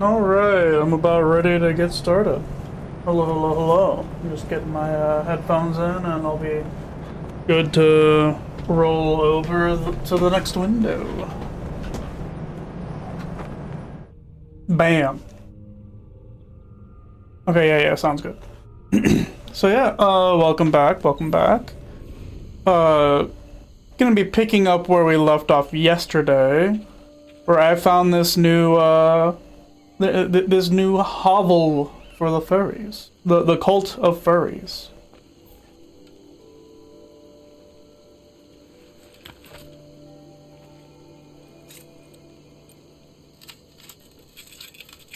Alright, I'm about ready to get started. Hello, hello, hello. I'm just getting my headphones in and I'll be good to roll over to the next window. Bam. Okay, yeah, sounds good. So yeah, welcome back. Gonna be picking up where we left off yesterday, where I found this new, this new hovel for the furries. The cult of furries.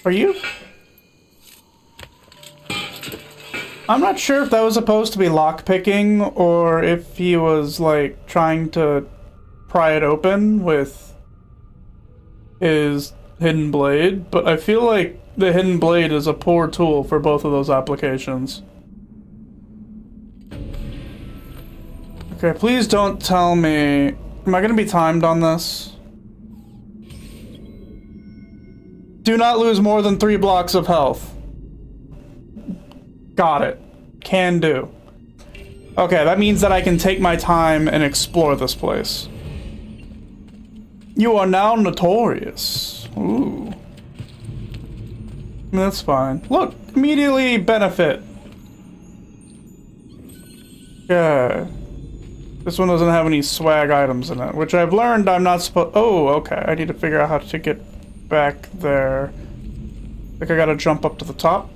Are you? I'm not sure if that was supposed to be lockpicking or if he was like trying to pry it open with his hidden blade, but I feel like the hidden blade is a poor tool for both of those applications. Okay, please don't tell me... Am I gonna be timed on this? Do not lose more than 3 blocks of health. Got it. Can do. Okay, that means that I can take my time and explore this place. You are now notorious. Ooh. That's fine. Look, immediately benefit. Yeah. This one doesn't have any swag items in it, which I've learned I'm not supposed... Oh, okay. I need to figure out how to get back there. I think I gotta jump up to the top.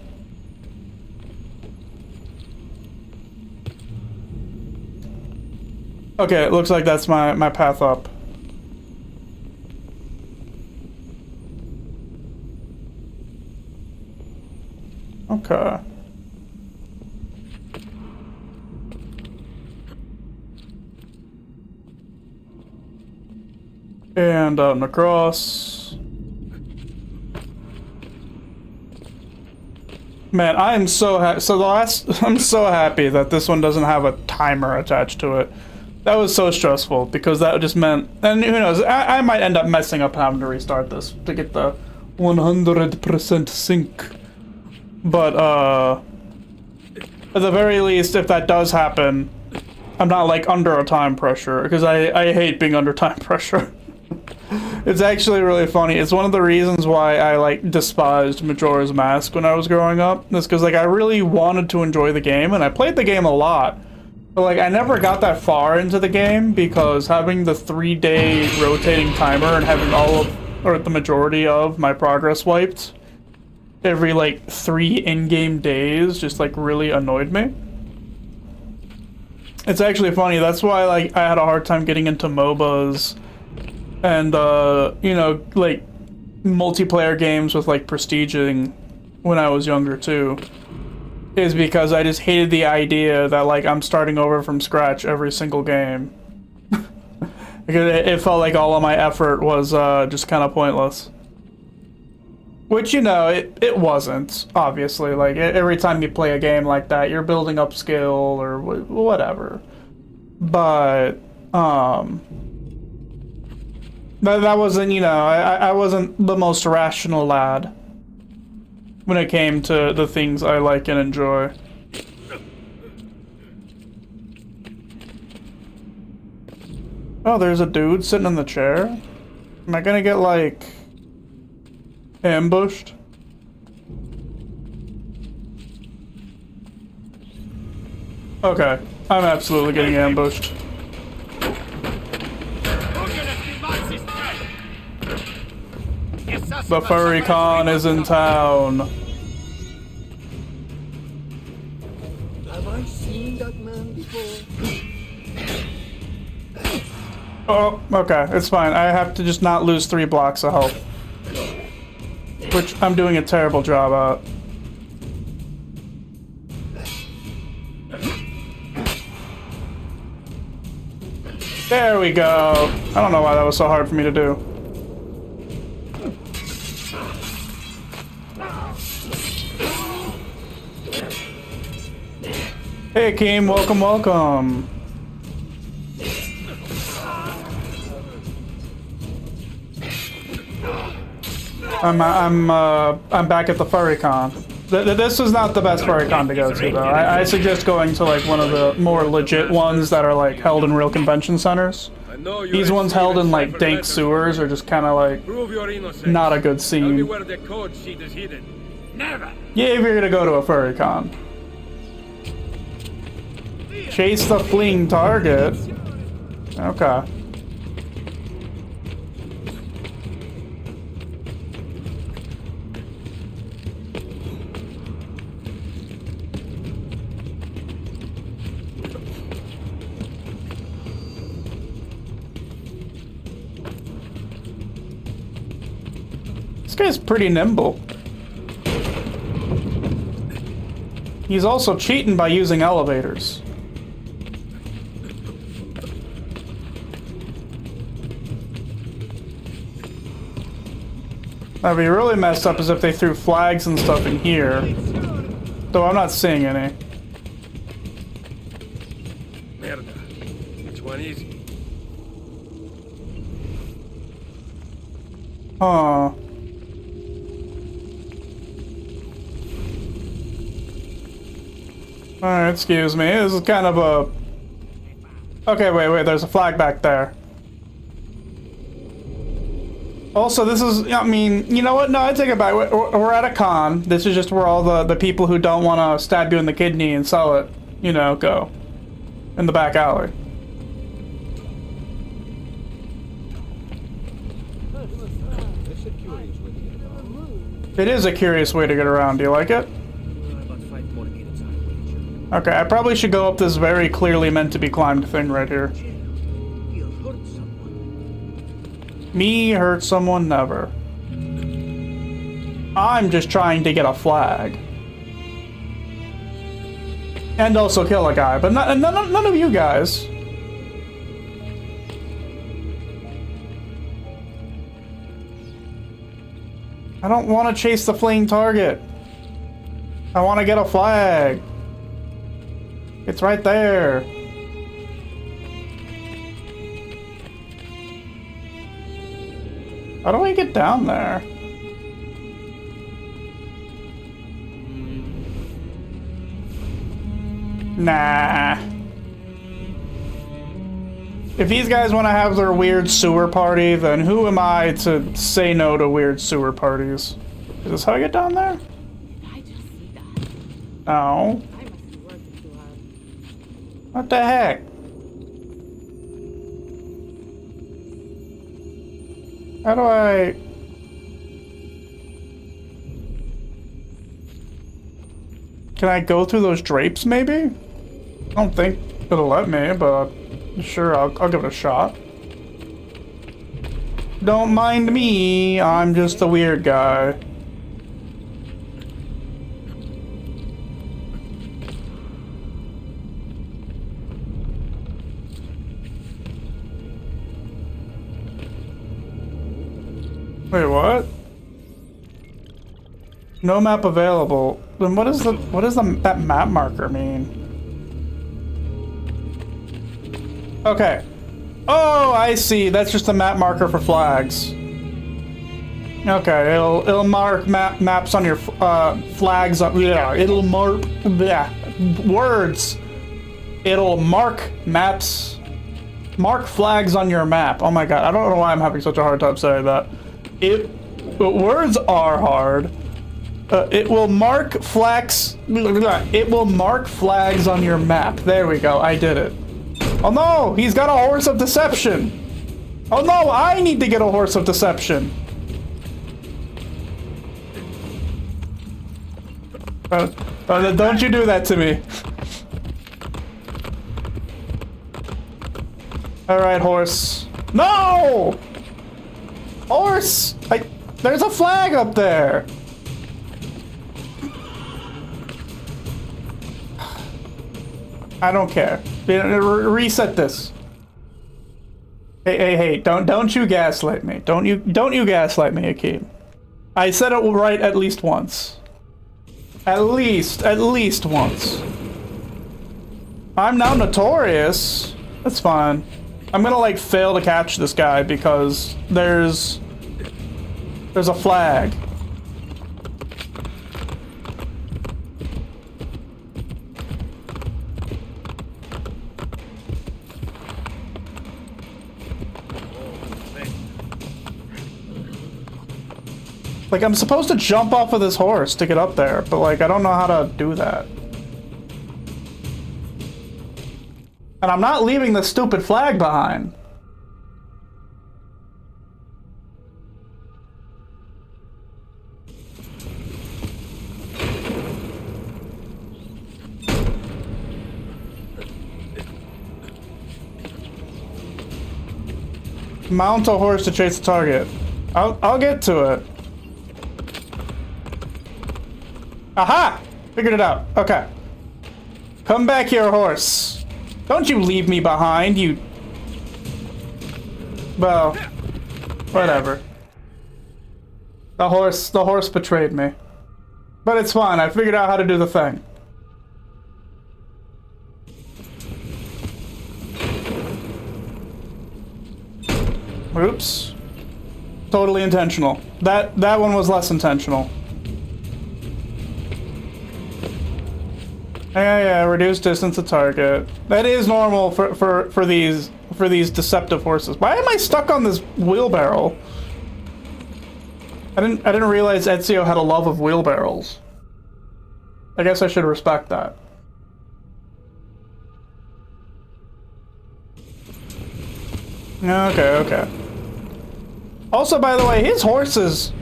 Okay, it looks like that's my path up. Okay. And out and across. Man, I am so happy. So I'm so happy that this one doesn't have a timer attached to it. That was so stressful because that just meant, and who knows, I might end up messing up having to restart this to get the 100% sync. But, at the very least, if that does happen, I'm not, like, under a time pressure, because I hate being under time pressure. It's actually really funny. It's one of the reasons why I, like, despised Majora's Mask when I was growing up. It's because, like, I really wanted to enjoy the game, and I played the game a lot. But, like, I never got that far into the game because having the 3-day rotating timer and having all of, or the majority of my progress wiped every, like, 3 in-game days just, like, really annoyed me. It's actually funny. That's why, like, I had a hard time getting into MOBAs and, you know, like, multiplayer games with, like, prestiging when I was younger, too. Is because I just hated the idea that, like, I'm starting over from scratch every single game. Because it felt like all of my effort was just kind of pointless. Which, you know, it wasn't, obviously. Like, every time you play a game like that, you're building up skill or whatever. But, that wasn't, you know, I wasn't the most rational lad when it came to the things I like and enjoy. Oh, there's a dude sitting in the chair? Am I gonna get, like, ambushed? Okay, I'm absolutely getting ambushed. The furry con is in town. Have I seen that man before? Oh, okay, it's fine. I have to just not lose 3 blocks of health. Which I'm doing a terrible job at. There we go. I don't know why that was so hard for me to do. Hey, Akeem, welcome, welcome. I'm back at the FurryCon. This is not the best FurryCon to go to, though. I suggest going to like one of the more legit ones that are like held in real convention centers. These ones held in like dank sewers are just kind of like not a good scene. Yeah, if you're gonna go to a FurryCon. Chase the fleeing target. Okay. This guy's pretty nimble. He's also cheating by using elevators. That'd be really messed up as if they threw flags and stuff in here. Though I'm not seeing any. Merda. Which one is it? Huh. Alright, excuse me. This is kind of a... Okay, wait, there's a flag back there. Also, this is, I mean, you know what? No, I take it back. We're at a con. This is just where all the people who don't want to stab you in the kidney and sell it, you know, go. In the back alley. It is a curious way to get around. Do you like it? Okay, I probably should go up this very clearly meant to be climbed thing right here. Me hurt someone, never. I'm just trying to get a flag. And also kill a guy, but none of you guys. I don't want to chase the fleeing target. I want to get a flag. It's right there. How do I get down there? Nah. If these guys want to have their weird sewer party, then who am I to say no to weird sewer parties? Is this how I get down there? I just see that. No. I must be working too hard. What the heck? How do I... Can I go through those drapes, maybe? I don't think it'll let me, but sure, I'll give it a shot. Don't mind me, I'm just a weird guy. Wait, what? No map available. Then what does that map marker mean? Okay. Oh, I see. That's just a map marker for flags. Okay, it'll mark maps on your flags. Yeah, it'll mark words. It'll mark maps. Mark flags on your map. Oh my god, I don't know why I'm having such a hard time saying that. Words are hard. It will mark flags. It will mark flags on your map. There we go. I did it. Oh no! He's got a horse of deception. Oh no! I need to get a horse of deception. Don't you do that to me. All right, horse. No! Horse! There's a flag up there! I don't care. Reset this. Hey, don't you gaslight me. Don't you gaslight me, Akeem. I said it right at least once. At least once. I'm now notorious. That's fine. I'm gonna like fail to catch this guy because there's There's a flag. Like, I'm supposed to jump off of this horse to get up there, but like, I don't know how to do that. And I'm not leaving the stupid flag behind. Mount a horse to chase the target. I'll get to it. Aha! Figured it out. Okay. Come back here, horse. Don't you leave me behind, you... Well, whatever. The horse betrayed me. But it's fine, I figured out how to do the thing. Oops. Totally intentional. That one was less intentional. Yeah, reduce distance to target. That is normal for these deceptive horses. Why am I stuck on this wheelbarrow? I didn't realize Ezio had a love of wheelbarrows. I guess I should respect that. Okay. Also, by the way, his horse's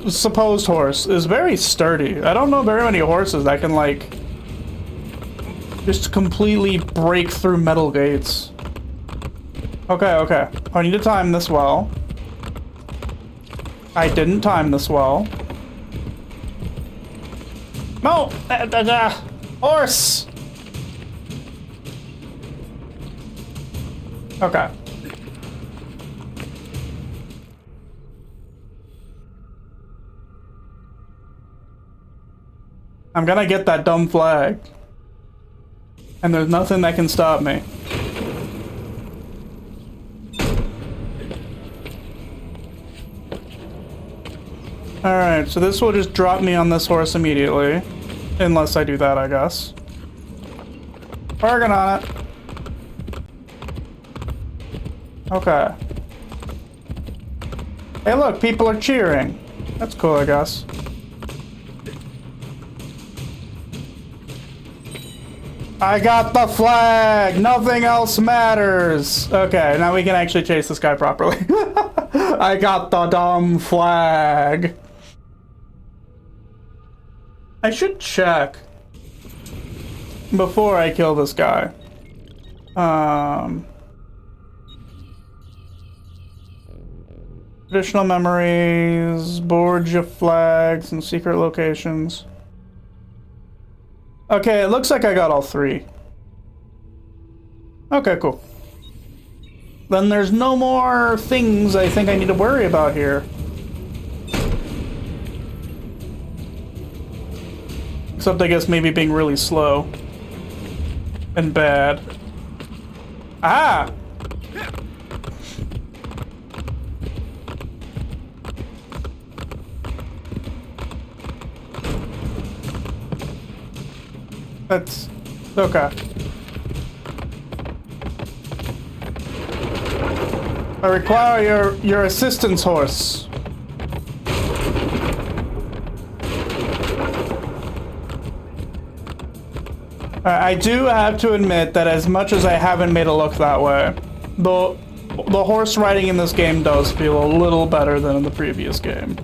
supposed horse is very sturdy. I don't know very many horses that can like just completely break through metal gates. Okay. I need to time this well. I didn't time this well. No! Horse! Okay. I'm gonna get that dumb flag. And there's nothing that can stop me. Alright, so this will just drop me on this horse immediately. Unless I do that, I guess. Working on it. Okay. Hey look, people are cheering. That's cool, I guess. I got the flag! Nothing else matters! Okay, now we can actually chase this guy properly. I got the dumb flag. I should check before I kill this guy. Additional memories, Borgia flags, and secret locations. Okay, it looks like I got all three. Okay, cool. Then there's no more things I think I need to worry about here. Except I guess maybe being really slow. And bad. Ah! That's okay. I require your assistance, horse. I do have to admit that as much as I haven't made it look that way, the horse riding in this game does feel a little better than in the previous game.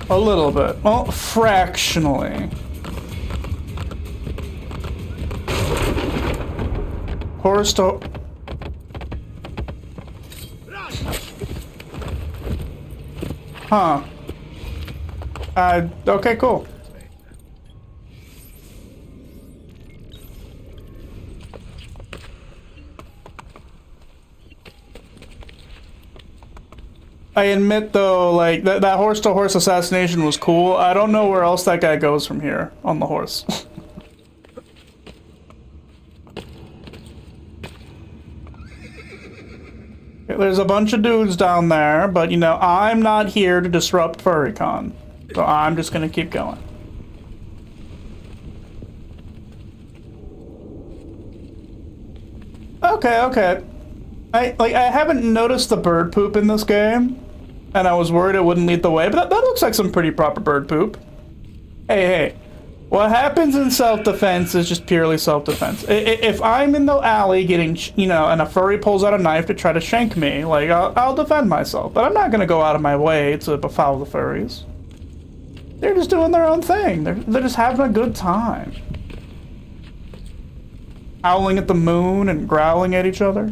A little bit. Well, fractionally. Horse to... Huh. Okay, cool. I admit though, like, that horse-to-horse assassination was cool. I don't know where else that guy goes from here on the horse. Okay, There's a bunch of dudes down there, but you know, I'm not here to disrupt FurryCon. So I'm just gonna keep going. Okay. I haven't noticed the bird poop in this game, and I was worried it wouldn't lead the way, but that looks like some pretty proper bird poop. Hey. What happens in self-defense is just purely self-defense. If I'm in the alley getting, you know, and a furry pulls out a knife to try to shank me, like, I'll defend myself. But I'm not gonna go out of my way to befoul the furries. They're just doing their own thing. They're just having a good time. Howling at the moon and growling at each other.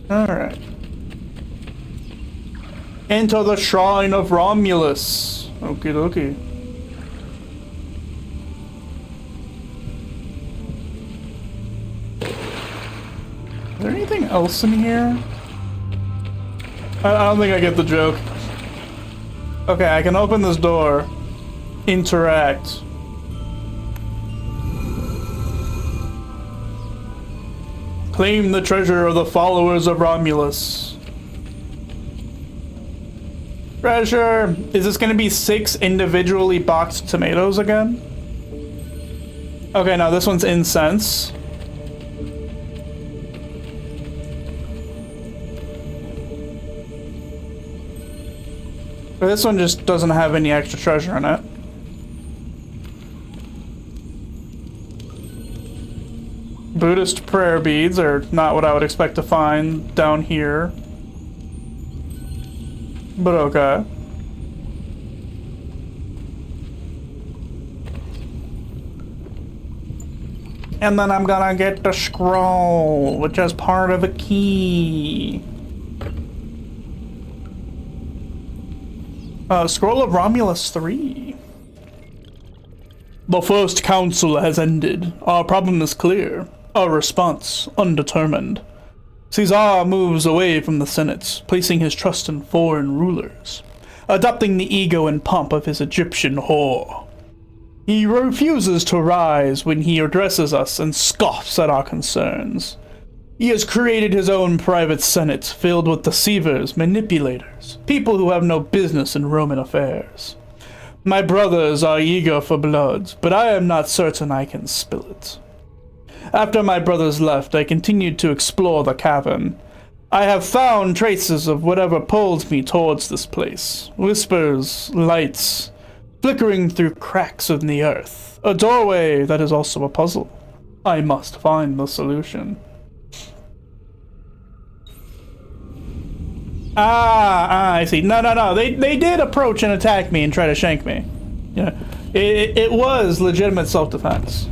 Alright. Enter the shrine of Romulus. Okie dokie. Is there anything else in here? I don't think I get the joke. Okay, I can open this door. Interact. Claim the treasure of the followers of Romulus. Treasure! Is this gonna be 6 individually boxed tomatoes again? Okay, now this one's incense. But this one just doesn't have any extra treasure in it. Buddhist prayer beads are not what I would expect to find down here. But okay. And then I'm gonna get the scroll, which is part of a key. Scroll of Romulus 3. The first council has ended. Our problem is clear. Our response, undetermined. Caesar moves away from the Senate, placing his trust in foreign rulers, adopting the ego and pomp of his Egyptian whore. He refuses to rise when he addresses us and scoffs at our concerns. He has created his own private Senate filled with deceivers, manipulators, people who have no business in Roman affairs. My brothers are eager for blood, but I am not certain I can spill it. After my brothers left, I continued to explore the cavern. I have found traces of whatever pulled me towards this place. Whispers, lights, flickering through cracks in the earth. A doorway that is also a puzzle. I must find the solution. I see. No. They did approach and attack me and try to shank me. Yeah, it was legitimate self-defense.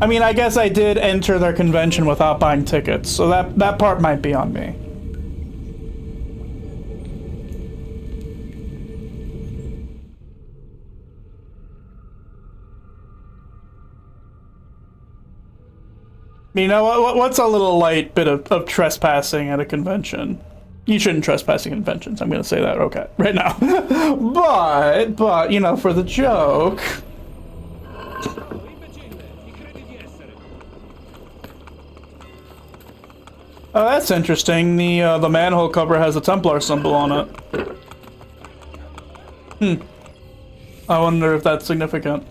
I mean, I guess I did enter their convention without buying tickets, so that part might be on me. You know, what's a little light bit of trespassing at a convention? You shouldn't trespass at conventions, I'm gonna say that, okay, right now. but, you know, for the joke... Oh, that's interesting. The manhole cover has a Templar symbol on it. I wonder if that's significant.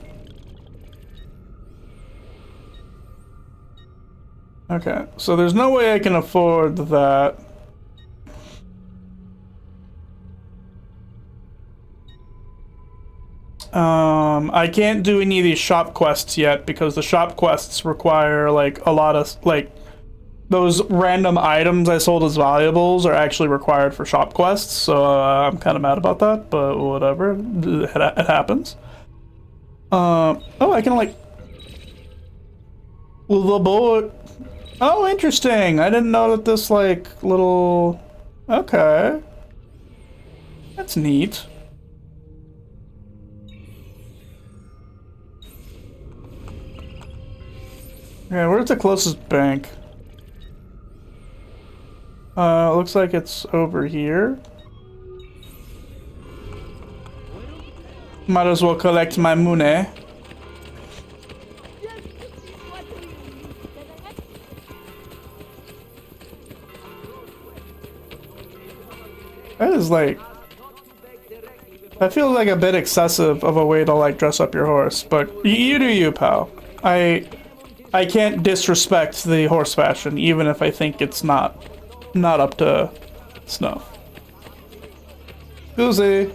Okay, so there's no way I can afford that. I can't do any of these shop quests yet because the shop quests require like a lot of like those random items I sold as valuables are actually required for shop quests, so I'm kind of mad about that, but whatever, it happens. Oh, I can like the board. Oh, interesting. I didn't know that this like little. Okay, that's neat. Yeah, where's the closest bank? Looks like it's over here. Might as well collect my money. That is like... That feels like a bit excessive of a way to like dress up your horse, but you do you, pal. I can't disrespect the horse fashion, even if I think it's not up to snuff. Goosey.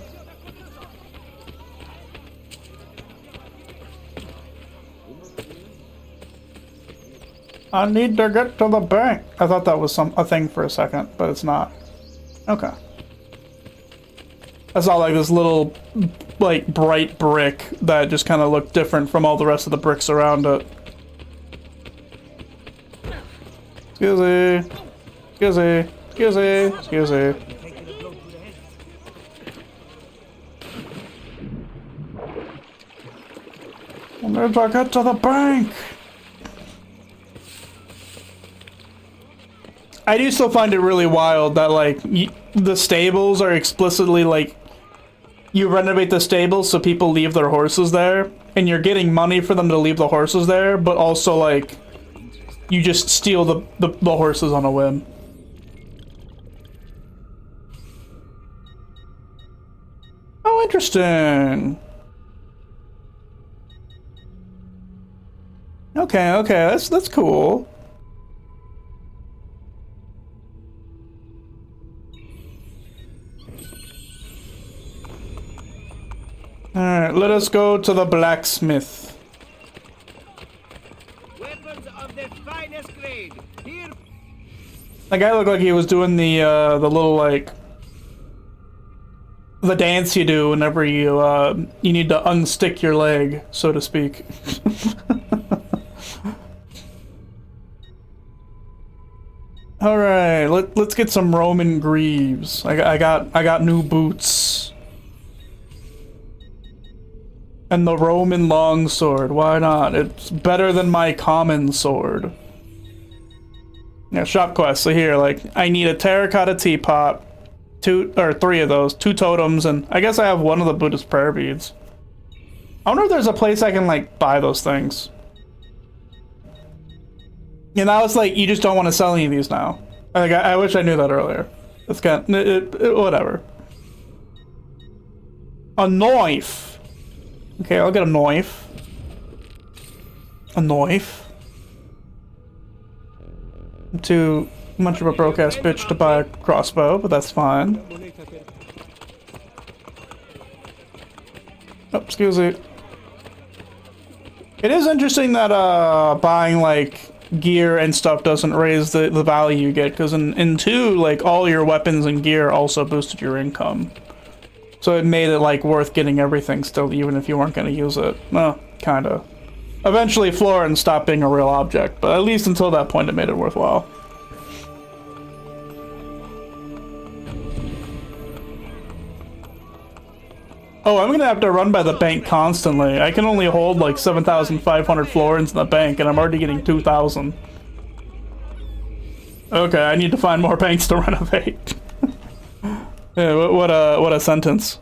I need to get to the bank. I thought that was a thing for a second, but it's not. Okay. I saw like this little, like, bright brick that just kind of looked different from all the rest of the bricks around it. Excuse me. Excuse me. Excuse me. Excuse me. I'm gonna get to the bank. I do still find it really wild that, like, the stables are explicitly, like, you renovate the stables so people leave their horses there, and you're getting money for them to leave the horses there, but also, like, you just steal the horses on a whim. Oh, interesting. Okay, okay, that's cool. Alright, let us go to the blacksmith. Weapons of the finest grade. Here. That guy looked like he was doing the little, like, the dance you do whenever you need to unstick your leg, so to speak. Alright, let's get some Roman greaves. I got new boots. And the Roman longsword, why not? It's better than my common sword. Yeah, shop quest, so here, like, I need a terracotta teapot, 2 or 3 of those, 2 totems, and I guess I have 1 of the Buddhist prayer beads. I wonder if there's a place I can, like, buy those things. And now it's like, you just don't want to sell any of these now. Like, I wish I knew that earlier. It's kind of, whatever. A knife! Okay, I'll get a knife. A knife. I'm too much of a broke-ass bitch to buy a crossbow, but that's fine. Oh, excuse me. It is interesting that buying, like, gear and stuff doesn't raise the value you get, because in 2, like, all your weapons and gear also boosted your income. So it made it, like, worth getting everything still, even if you weren't going to use it. Well, kinda. Eventually, Florence stopped being a real object, but at least until that point it made it worthwhile. Oh, I'm gonna have to run by the bank constantly. I can only hold, like, 7,500 florins in the bank, and I'm already getting 2,000. Okay, I need to find more banks to renovate. Yeah, what a sentence.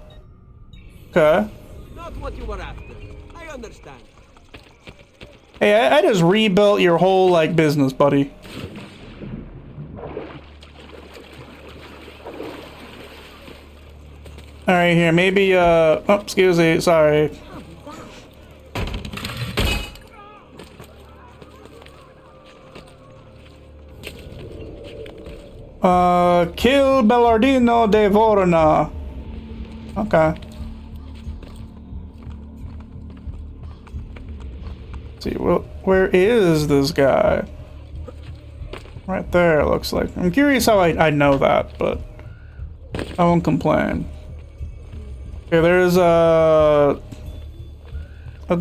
Okay. Not what you were after. I understand. Hey, I just rebuilt your whole, like, business, buddy. Alright, here, maybe, oh, excuse me, sorry. Kill Bellardino de Vorna. Okay. Let's see, well, where is this guy? Right there, it looks like. I'm curious how I know that, but I won't complain. Okay, there's a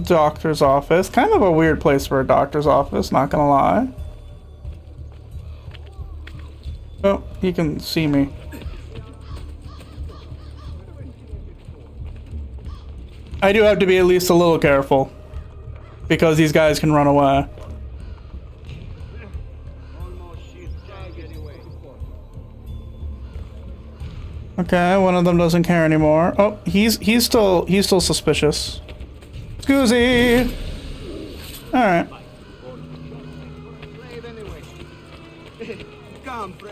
doctor's office. Kind of a weird place for a doctor's office, not gonna lie. Oh, he can see me. I do have to be at least a little careful, because these guys can run away. Okay, one of them doesn't care anymore. Oh, he's still suspicious. Scoozy! Alright.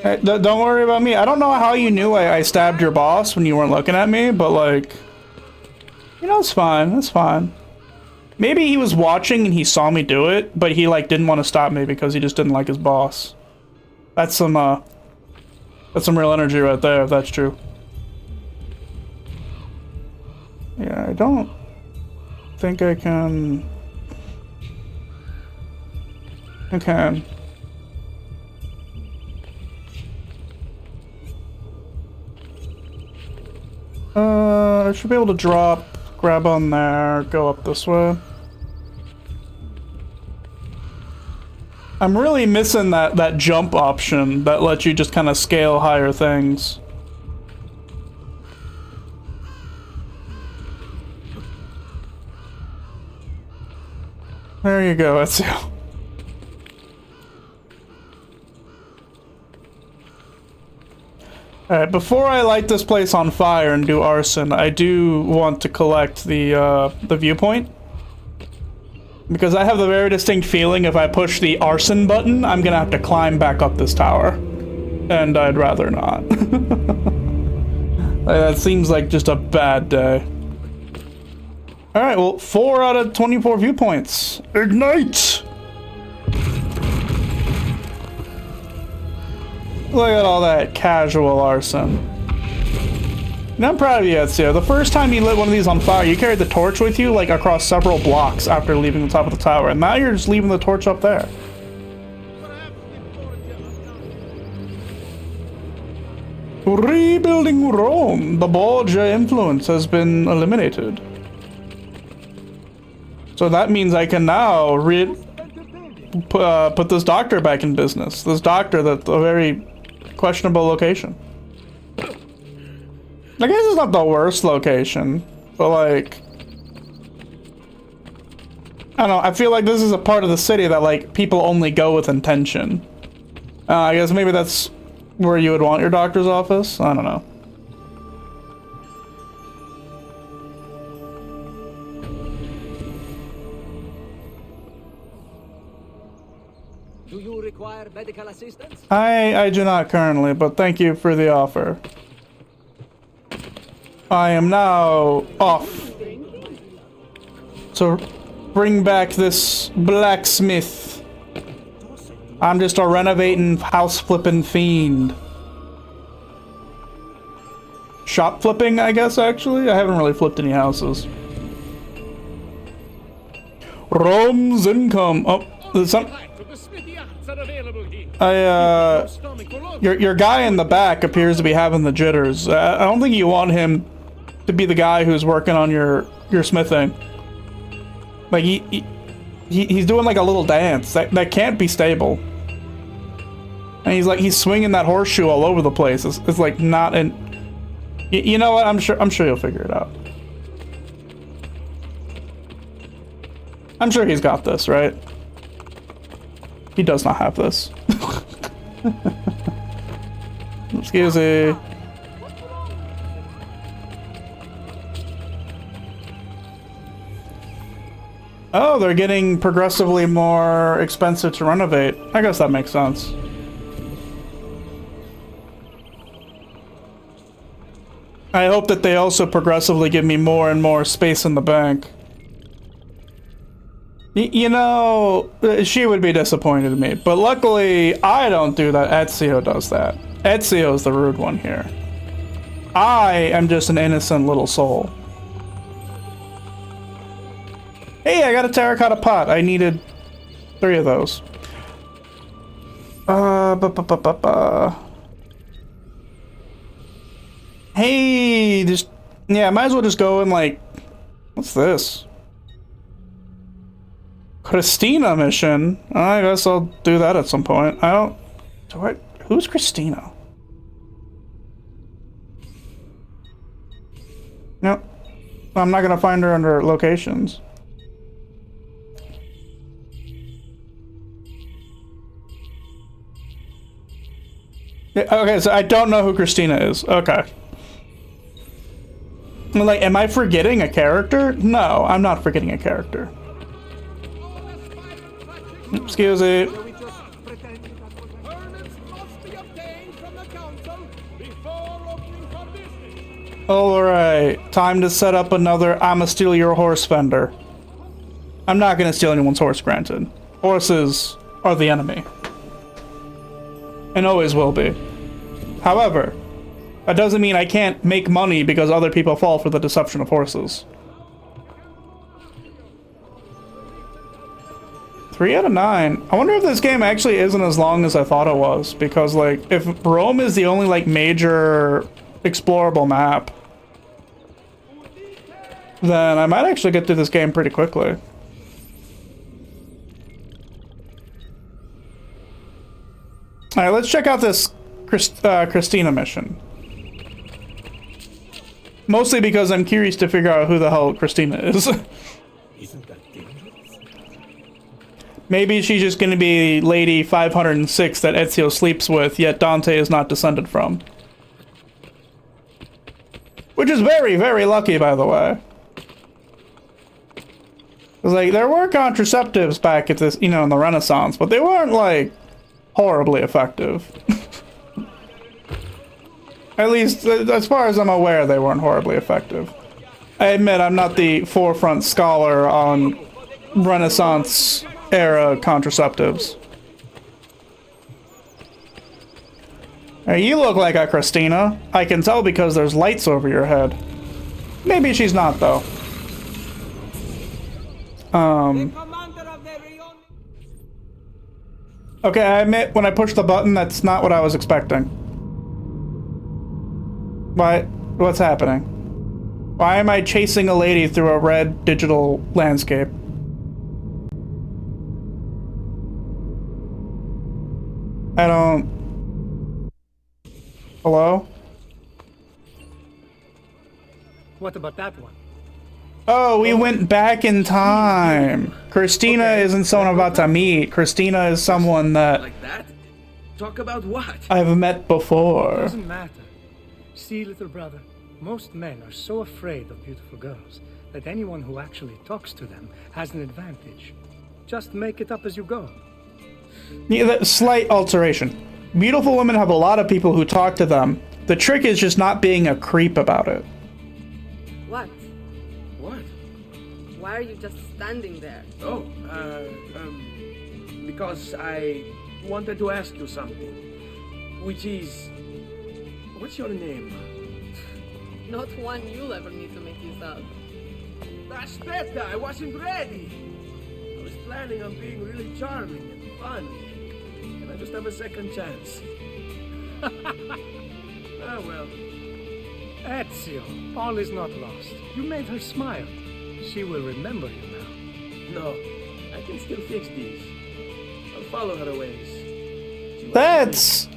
Hey, don't worry about me. I don't know how you knew I stabbed your boss when you weren't looking at me, but like... You know, it's fine. It's fine. Maybe he was watching and he saw me do it, but he like didn't want to stop me because he just didn't like his boss. That's some real energy right there, if that's true. Yeah, I don't think I can... I can. I should be able to drop, grab on there, go up this way. I'm really missing that jump option that lets you just kind of scale higher things. There you go, Ezio. Alright, before I light this place on fire and do arson, I do want to collect the viewpoint. Because I have the very distinct feeling if I push the arson button, I'm gonna have to climb back up this tower. And I'd rather not. That seems like just a bad day. Alright, well, 4 out of 24 viewpoints. Ignite! Look at all that casual arson. And I'm proud of you, Ezio. The first time you lit one of these on fire, you carried the torch with you, like, across several blocks after leaving the top of the tower. And now you're just leaving the torch up there. Rebuilding Rome. The Borgia influence has been eliminated. So that means I can now put this doctor back in business. This doctor that's a very questionable location. I guess it's not the worst location, but like... I don't know, I feel like this is a part of the city that like people only go with intention. I guess maybe that's where you would want your doctor's office? I don't know. Do you require medical assistance? I do not currently, but thank you for the offer. I am now off to bring back this blacksmith. I'm just a renovating, house flipping fiend. Shop flipping, I guess, actually? I haven't really flipped any houses. Rome's income. Oh, there's some... Your guy in the back appears to be having the jitters. I don't think you want him to be the guy who's working on your smithing. Like he's doing like a little dance that can't be stable. And he's swinging that horseshoe all over the place. It's like not in. You know what? I'm sure you'll figure it out. I'm sure he's got this, right? He does not have this. Excuse me. Oh, they're getting progressively more expensive to renovate. I guess that makes sense. I hope that they also progressively give me more and more space in the bank. You know, she would be disappointed in me, but luckily I don't do that. Ezio does that. Ezio's the rude one here. I am just an innocent little soul. Hey, I got a terracotta pot. I needed 3 of those. Hey, just... Yeah, might as well just go and like... What's this? Christina mission? I guess I'll do that at some point. I don't... Who's Christina? No. I'm not gonna find her under locations. Yeah, okay, so I don't know who Christina is. Okay. Like, am I forgetting a character? No, I'm not forgetting a character. Excuse me. Alright, time to set up another I'ma steal your horse fender. I'm not gonna steal anyone's horse, granted. Horses are the enemy. And always will be. However, that doesn't mean I can't make money because other people fall for the deception of horses. 3 out of 9. I wonder if this game actually isn't as long as I thought it was, because like, if Rome is the only like major explorable map, then I might actually get through this game pretty quickly. Alright, let's check out this Christina mission. Mostly because I'm curious to figure out who the hell Christina is. Isn't that dangerous? Maybe she's just gonna be Lady 506 that Ezio sleeps with, yet Dante is not descended from. Which is very, very lucky, by the way. Cause like, there were contraceptives back at this, you know, in the Renaissance, but they weren't like horribly effective. At least, as far as I'm aware, they weren't horribly effective. I admit I'm not the forefront scholar on Renaissance-era contraceptives. Hey, you look like a Christina. I can tell because there's lights over your head. Maybe she's not, though. Okay, I admit, when I pushed the button, that's not what I was expecting. What's happening? Why am I chasing a lady through a red digital landscape? I don't... Hello? What about that one? Oh, we went back in time. Christina isn't someone I'm about to meet. Christina is someone that Like that? Talk about what? I've met before. Doesn't matter. See, little brother, most men are so afraid of beautiful girls that anyone who actually talks to them has an advantage. Just make it up as you go. Yeah, that slight alteration. Beautiful women have a lot of people who talk to them. The trick is just not being a creep about it. What? What? Why are you just standing there? Oh, because I wanted to ask you something. Which is... What's your name? Not one you'll ever need to make use of. Aspetta, I wasn't ready. I was planning on being really charming and funny. And I just have a second chance. Oh well. Ezio, all is not lost. You made her smile. She will remember you now. No, I can still fix these. I'll follow her ways. That's...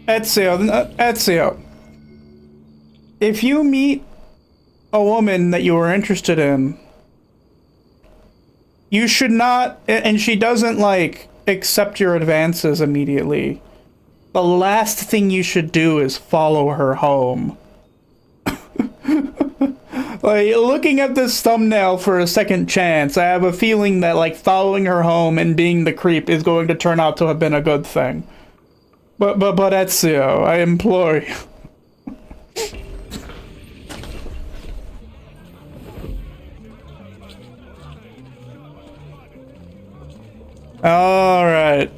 Ezio. If you meet a woman that you are interested in, you should not... And she doesn't, like, accept your advances immediately. The last thing you should do is follow her home. Like, looking at this thumbnail for a second chance, I have a feeling that, like, following her home and being the creep is going to turn out to have been a good thing. But Ezio, I implore you. Alright.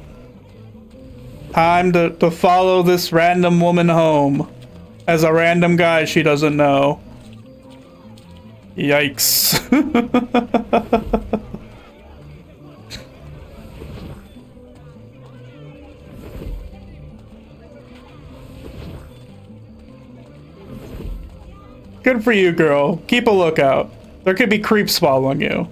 Time to follow this random woman home. As a random guy she doesn't know. Yikes. Good for you, girl. Keep a lookout. There could be creeps following you.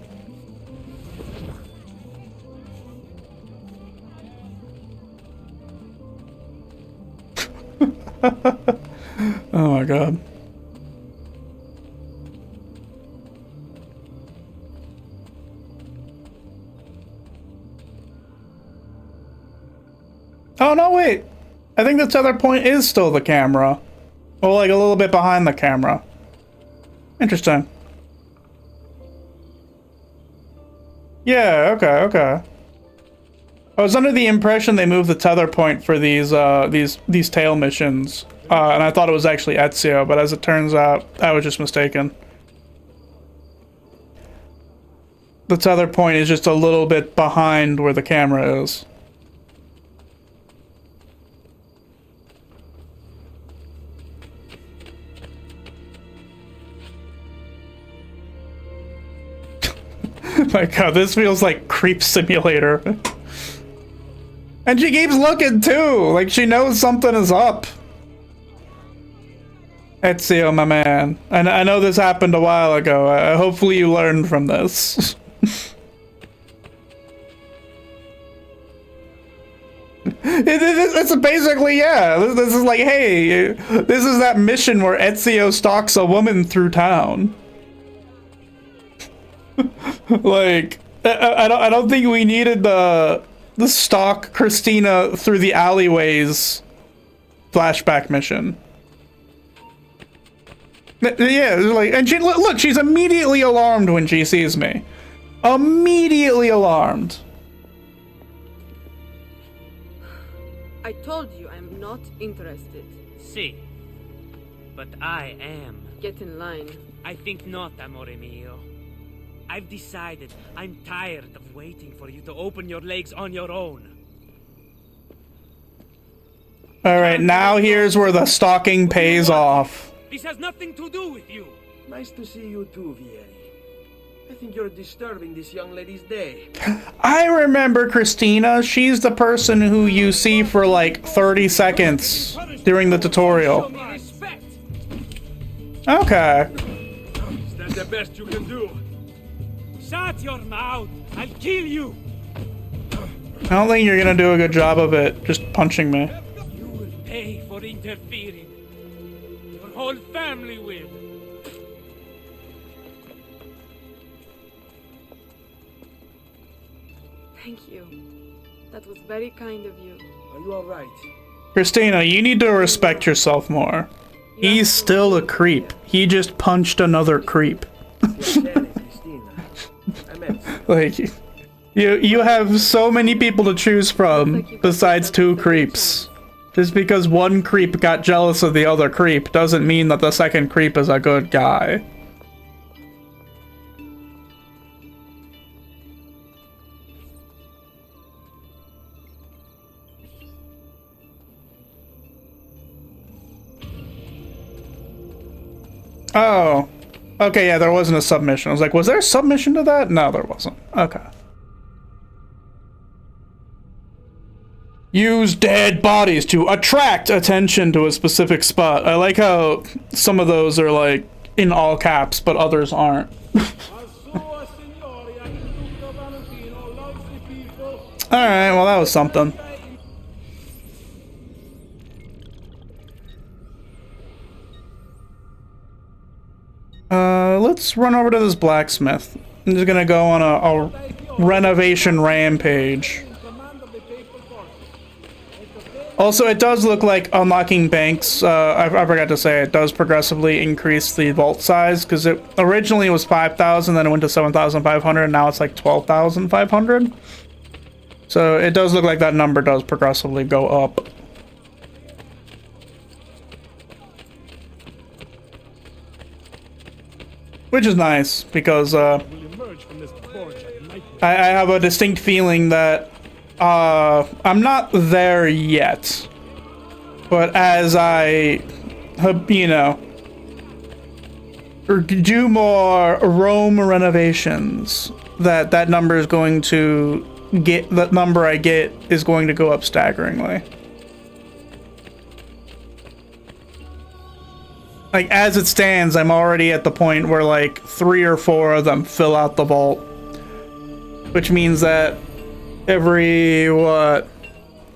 Oh my god. Oh no, wait. I think this other point is still the camera. Or like a little bit behind the camera. Interesting. Yeah, okay, okay. I was under the impression they moved the tether point for these tail missions, and I thought it was actually Ezio, but as it turns out, I was just mistaken. The tether point is just a little bit behind where the camera is. My god, this feels like Creep Simulator. And she keeps looking too, like she knows something is up. Ezio, my man. I know this happened a while ago. Hopefully you learned from this. It's basically, yeah. This is like, hey, this is that mission where Ezio stalks a woman through town. Like, I don't think we needed the stalk Christina through the alleyways flashback mission. Yeah, like, and she look, she's immediately alarmed when she sees me. Immediately alarmed. I told you I'm not interested. See, but I am. Get in line. I think not, amore mio. I've decided I'm tired of waiting for you to open your legs on your own. Alright, now here's where the stalking pays off. This has nothing to do with you. Nice to see you too, Vieri. I think you're disturbing this young lady's day. I remember Christina. She's the person who you see for like 30 seconds during the tutorial. Show me respect. Okay. Is that the best you can do? Shut your mouth. I'll kill you. I don't think you're gonna do a good job of it, just punching me. You will pay for interfering. Your whole family will. Thank you. That was very kind of you. Are you alright? Christina, you need to respect yourself more. He's still a creep. He just punched another creep. Christina. I meant. Like, you have so many people to choose from besides two creeps. Just because one creep got jealous of the other creep doesn't mean that the second creep is a good guy. Oh. Okay, yeah, there wasn't a submission. I was like, was there a submission to that? No, there wasn't. Okay. Use dead bodies to attract attention to a specific spot. I like how some of those are like in all caps, but others aren't. Alright, well that was something. Let's run over to this blacksmith. I'm just gonna go on a renovation rampage. Also, it does look like unlocking banks, I forgot to say, it does progressively increase the vault size, because it originally was 5,000, then it went to 7,500, and now it's like 12,500. So it does look like that number does progressively go up. Which is nice, because I have a distinct feeling that I'm not there yet. But as I, you know, do more Rome renovations, that number is going to that number I get is going to go up staggeringly. Like, as it stands, I'm already at the point where, like, 3 or 4 of them fill out the vault. Which means that every, what?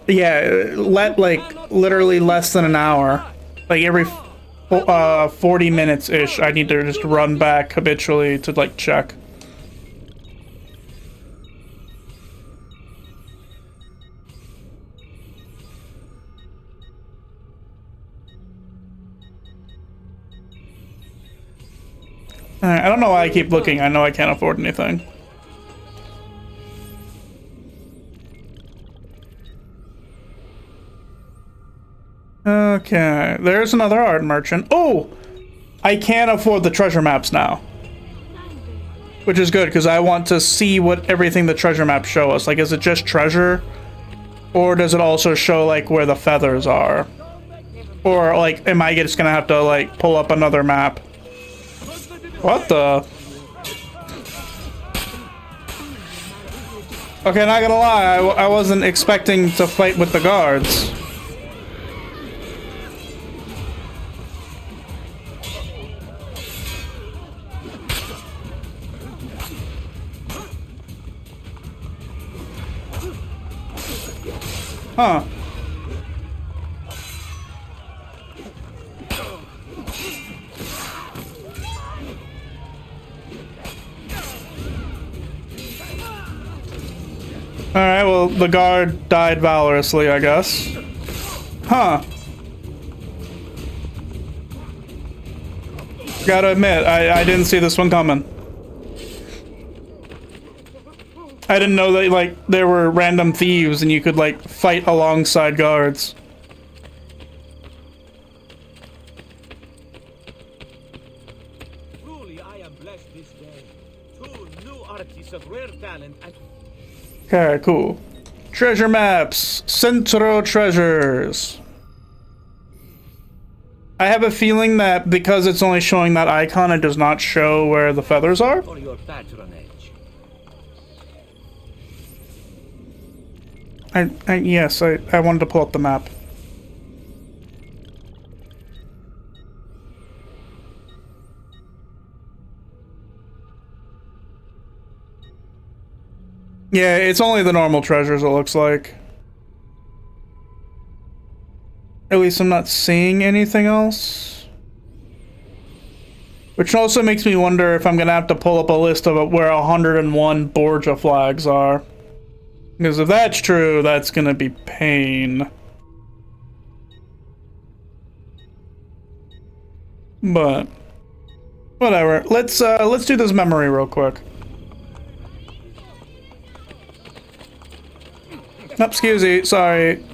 Yeah, like, literally less than an hour. Like, every 40 minutes-ish, I need to just run back habitually to, like, check. I don't know why I keep looking. I know I can't afford anything. Okay, there's another art merchant. Oh! I can afford the treasure maps now. Which is good, because I want to see what everything the treasure maps show us. Like, is it just treasure? Or does it also show, like, where the feathers are? Or, like, am I just gonna have to, like, pull up another map? What the? Okay, not gonna lie, I wasn't expecting to fight with the guards. Huh. Alright, well, the guard died valorously, I guess. Huh. Gotta admit, I didn't see this one coming. I didn't know that, like, there were random thieves and you could, like, fight alongside guards. Truly, I am blessed this day. 2 new artists of rare talent and... Okay, cool. Treasure maps. Centro treasures. I have a feeling that because it's only showing that icon, it does not show where the feathers are. For your patronage. Yes, I wanted to pull up the map. Yeah, it's only the normal treasures, it looks like. At least I'm not seeing anything else. Which also makes me wonder if I'm gonna have to pull up a list of where 101 Borgia flags are. Because if that's true, that's gonna be pain. But whatever. Let's do this memory real quick. Oh, excuse me, sorry.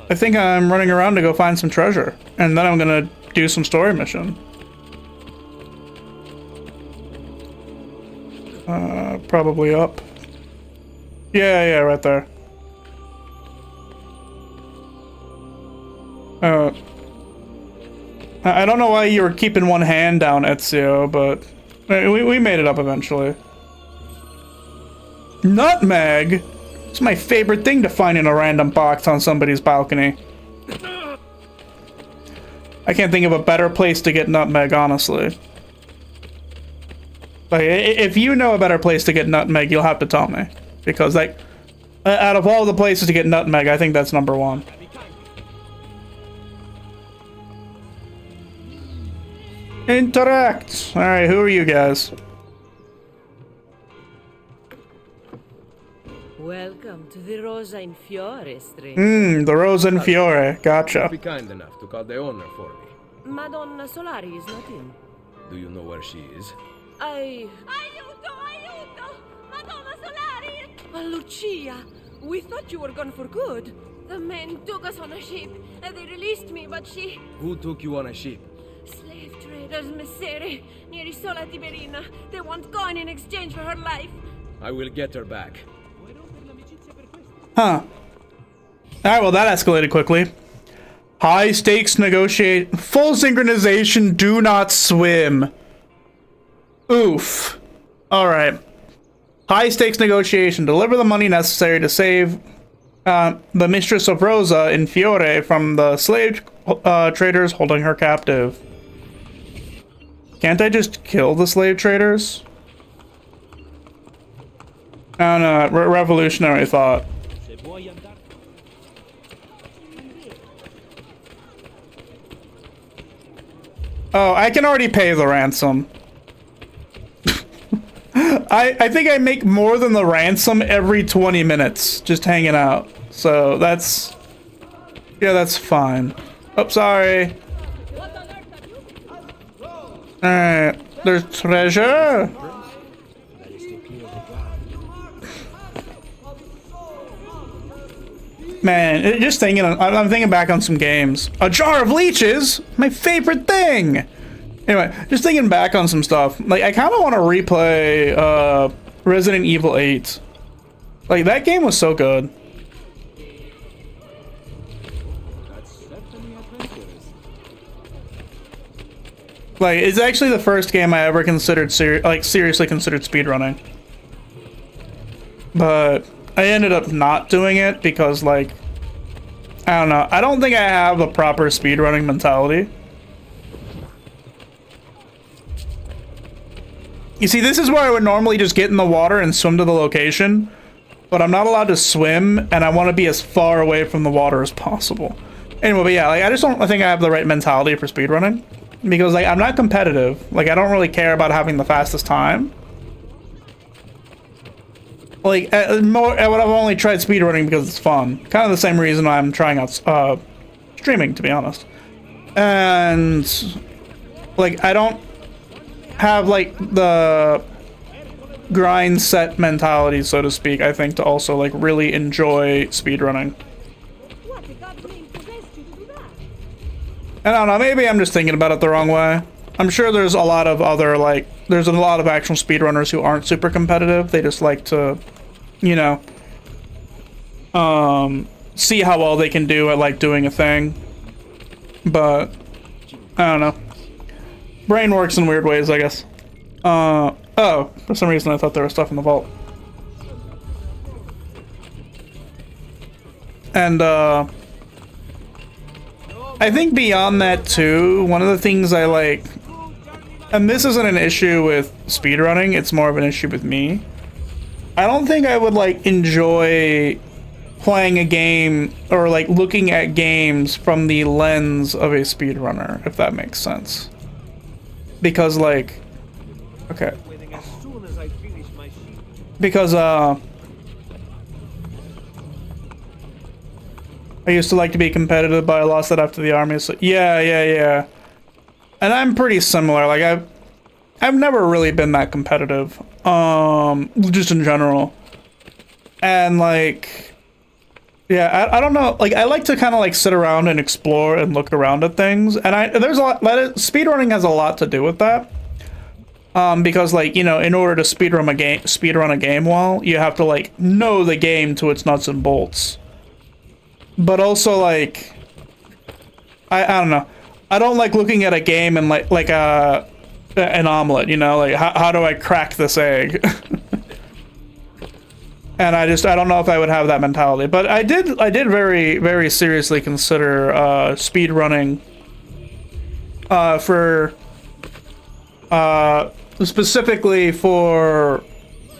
I think I'm running around to go find some treasure, and then I'm gonna do some story mission. Probably up. Yeah, right there. I don't know why you were keeping one hand down, Ezio, but we made it up eventually. Nutmeg? It's my favorite thing to find in a random box on somebody's balcony. I can't think of a better place to get nutmeg, honestly. Like, if you know a better place to get nutmeg, you'll have to tell me. Because, like, out of all the places to get nutmeg, I think that's #1. Interact! Alright, who are you guys? Welcome to the Rosa in Fiore Street. The Rosa in Fiore. Gotcha. Be kind enough to call the owner for me. Madonna Solari is not in. Do you know where she is? Aiuto! Aiuto! Madonna Solari! Oh, Lucia, we thought you were gone for good. The men took us on a ship, and they released me, but she... Who took you on a ship? Slave traders, Messere, near Isola Tiberina. They want coin in exchange for her life. I will get her back. Huh. Alright, well that escalated quickly. High stakes negotiate. Full synchronization, do not swim. Oof. Alright. High stakes negotiation. Deliver the money necessary to save the mistress of Rosa in Fiore from the slave traders holding her captive. Can't I just kill the slave traders? Oh no, revolutionary thought. Oh, I can already pay the ransom. I think I make more than the ransom every 20 minutes just hanging out. So that's... yeah, that's fine. Oh, sorry. Alright, there's treasure. Man, just thinking, I'm thinking back on some games. A jar of leeches, my favorite thing. Anyway, just thinking back on some stuff. Like, I kind of want to replay Resident Evil 8. Like, that game was so good. Like, it's actually the first game I ever considered seriously considered speedrunning. But I ended up not doing it because, like, I don't know. I don't think I have a proper speedrunning mentality. You see, this is where I would normally just get in the water and swim to the location, but I'm not allowed to swim, and I want to be as far away from the water as possible. Anyway, but yeah, like, I just don't think I have the right mentality for speedrunning, because, like, I'm not competitive. Like, I don't really care about having the fastest time. Like, I've only tried speedrunning because it's fun. Kind of the same reason why I'm trying out streaming, to be honest. And, like, I don't have, like, the grind set mentality, so to speak, I think, to also, like, really enjoy speedrunning. And I don't know, maybe I'm just thinking about it the wrong way. I'm sure there's a lot of other, like, there's a lot of actual speedrunners who aren't super competitive. They just like to, you know, see how well they can do at, like, doing a thing. But, I don't know. Brain works in weird ways, I guess. Oh, for some reason I thought there was stuff in the vault. And, I think beyond that, too, one of the things I like, and this isn't an issue with speedrunning, it's more of an issue with me. I don't think I would, like, enjoy playing a game or, like, looking at games from the lens of a speedrunner, if that makes sense. Because, like, okay. Because, I used to like to be competitive, but I lost that after the army, so yeah. And I'm pretty similar, like, I've never really been that competitive, just in general. And, like, yeah, I don't know, like, I like to kind of, like, sit around and explore and look around at things, and there's a lot, speedrunning has a lot to do with that. Because, like, you know, in order to speedrun a game well, you have to, like, know the game to its nuts and bolts. But also, like, I don't know. I don't like looking at a game and like an omelet, you know, like how do I crack this egg? And I don't know if I would have that mentality. But I did very, very seriously consider speed running for specifically for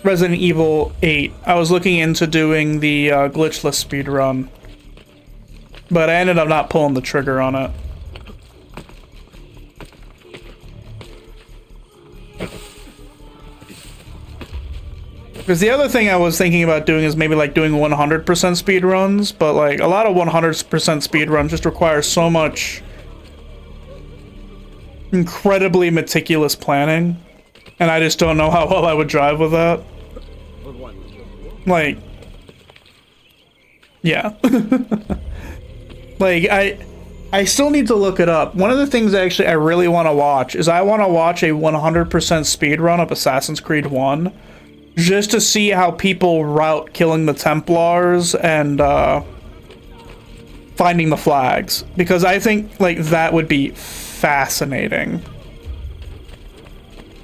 Resident Evil 8. I was looking into doing the glitchless speed run. But I ended up not pulling the trigger on it. Because the other thing I was thinking about doing is maybe, like, doing 100% speed runs, but, like, a lot of 100% speed runs just require so much incredibly meticulous planning, and I just don't know how well I would drive with that. Like, yeah. Like, I still need to look it up. One of the things I really want to watch is I want to watch a 100% speedrun of Assassin's Creed 1 just to see how people route killing the Templars and finding the flags, because I think, like, that would be fascinating.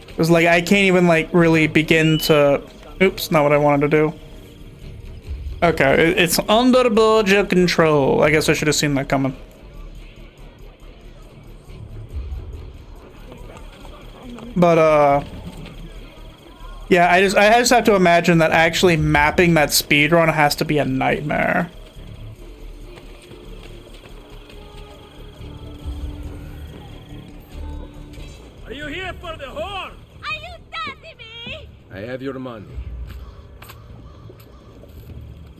Because, like, I can't even, like, really begin to... Oops, not what I wanted to do. Okay, it's under budget control. I guess I should have seen that coming. But, yeah, I just have to imagine that actually mapping that speedrun has to be a nightmare. Are you here for the whore? Aiutatemi! I have your money.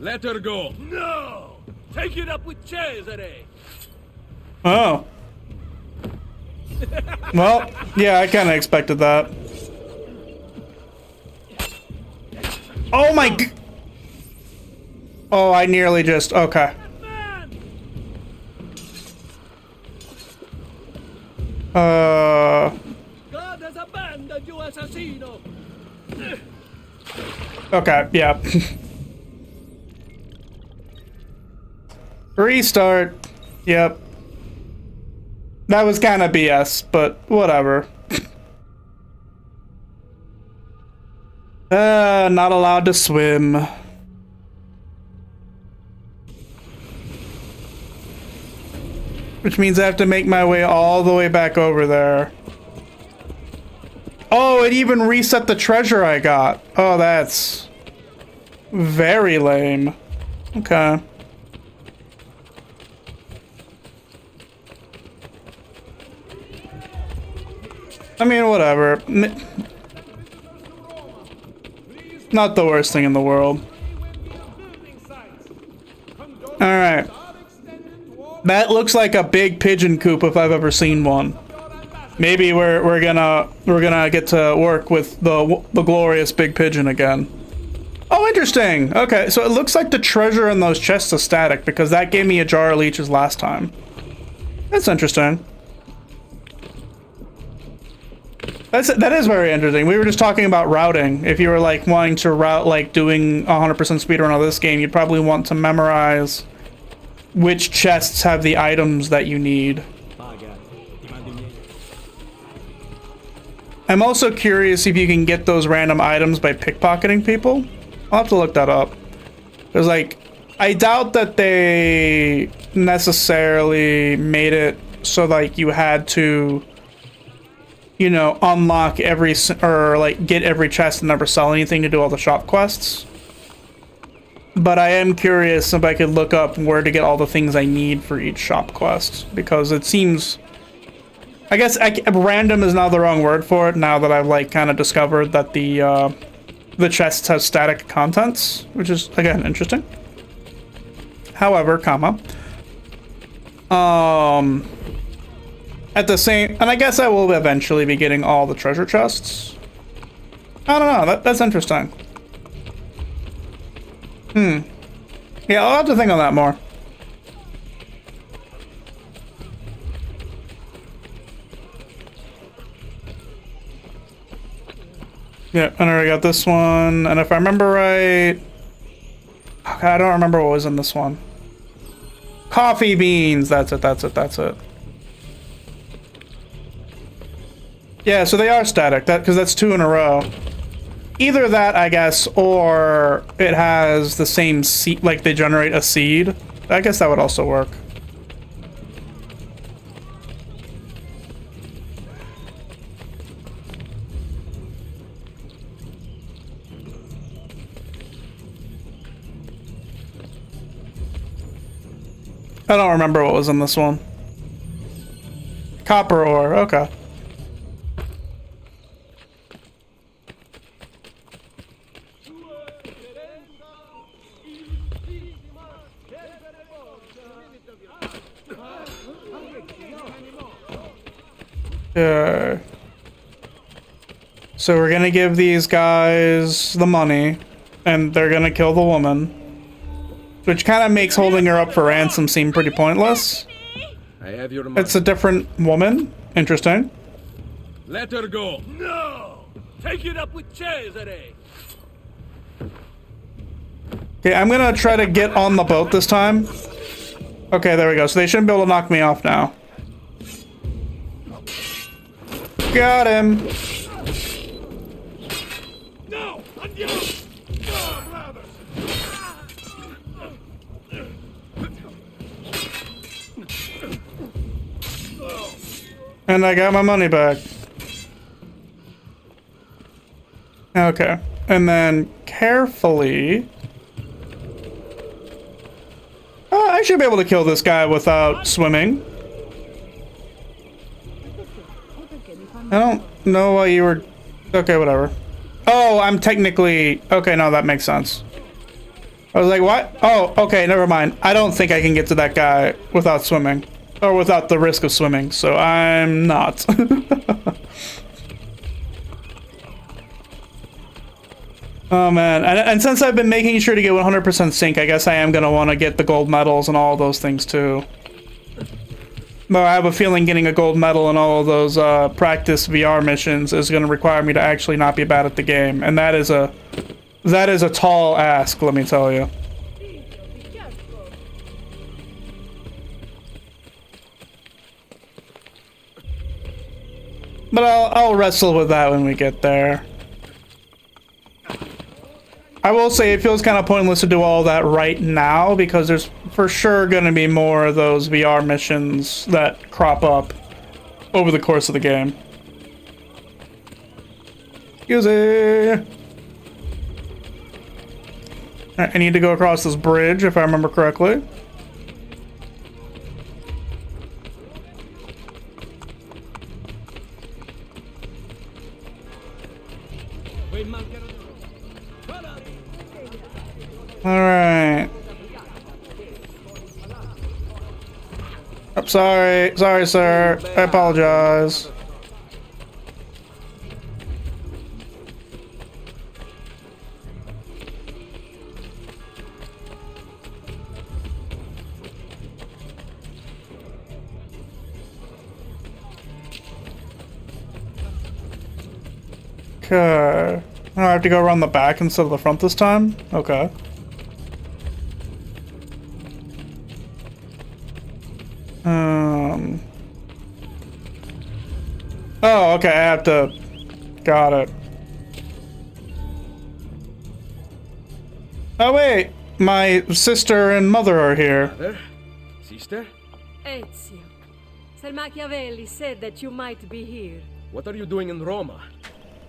Let her go. No! Take it up with Cesare! Oh. Well, yeah, I kind of expected that. Oh my g- Oh, I nearly just... Okay. God has abandoned you, assassino! Okay, yeah. Restart. Yep. That was kind of BS, but whatever. Not allowed to swim. Which means I have to make my way all the way back over there. Oh, it even reset the treasure I got. Oh, that's very lame. Okay. I mean, whatever. Not the worst thing in the world. Alright. That looks like a big pigeon coop if I've ever seen one. Maybe we're gonna get to work with the glorious big pigeon again. Oh, interesting. Okay, so it looks like the treasure in those chests is static because that gave me a jar of leeches last time. That's interesting. That is very interesting. We were just talking about routing. If you were like wanting to route, like doing 100% speedrun of this game, you'd probably want to memorize which chests have the items that you need. I'm also curious if you can get those random items by pickpocketing people. I'll have to look that up. Because, like, I doubt that they necessarily made it so, like, you had to, you know, unlock every, or, like, get every chest and never sell anything to do all the shop quests. But I am curious if I could look up where to get all the things I need for each shop quest. Because it seems... I guess random is not the wrong word for it now that I've, like, kind of discovered that the chests have static contents, which is, again, interesting. However, at the same... And I guess I will eventually be getting all the treasure chests. I don't know, that's interesting. Yeah, I'll have to think on that more. Yeah, and I already got this one, and if I remember right... Okay, I don't remember what was in this one. Coffee beans! That's it. Yeah, so they are static, because that's 2 in a row. Either that, I guess, or it has the same seed, like they generate a seed. I guess that would also work. I don't remember what was in this one. Copper ore, okay. So we're gonna give these guys the money, and they're gonna kill the woman. Which kind of makes holding her up for ransom seem pretty pointless. I have your money. It's a different woman. Interesting. Let her go. No! Take it up with Cesare! Okay, I'm gonna try to get on the boat this time. Okay, there we go. So they shouldn't be able to knock me off now. Got him. No! Adios! No, brothers! And I got my money back. Okay. And then carefully... I should be able to kill this guy without swimming. I don't know why you were... Okay, whatever. Oh, I'm technically... Okay, no, that makes sense. I was like, what? Oh, okay, never mind. I don't think I can get to that guy without swimming. Or without the risk of swimming, so I'm not. Oh man, and since I've been making sure to get 100% sync, I guess I am gonna want to get the gold medals and all those things too. Though I have a feeling getting a gold medal in all of those practice VR missions is gonna require me to actually not be bad at the game, and that is a tall ask, let me tell you. But I'll wrestle with that when we get there. I will say it feels kind of pointless to do all that right now because there's for sure going to be more of those VR missions that crop up over the course of the game. Excuse me. I need to go across this bridge if I remember correctly. Alright. I'm sorry. Sorry, sir. I apologize. Okay. I have to go around the back instead of the front this time? Okay. Oh, okay, I have to... Got it. Oh, wait! My sister and mother are here. Mother? Sister? Ezio. Sir Machiavelli said that you might be here. What are you doing in Roma?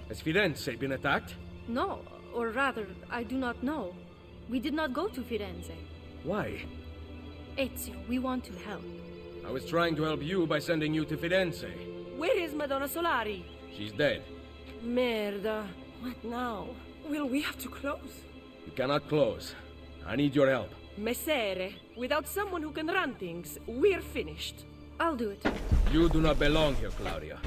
Has Firenze been attacked? No, or rather, I do not know. We did not go to Firenze. Why? Ezio, we want to help. I was trying to help you by sending you to Firenze. Where is Madonna Solari? She's dead. Merda. What now? Will we have to close? You cannot close. I need your help. Messere, without someone who can run things, we're finished. I'll do it. You do not belong here, Claudia.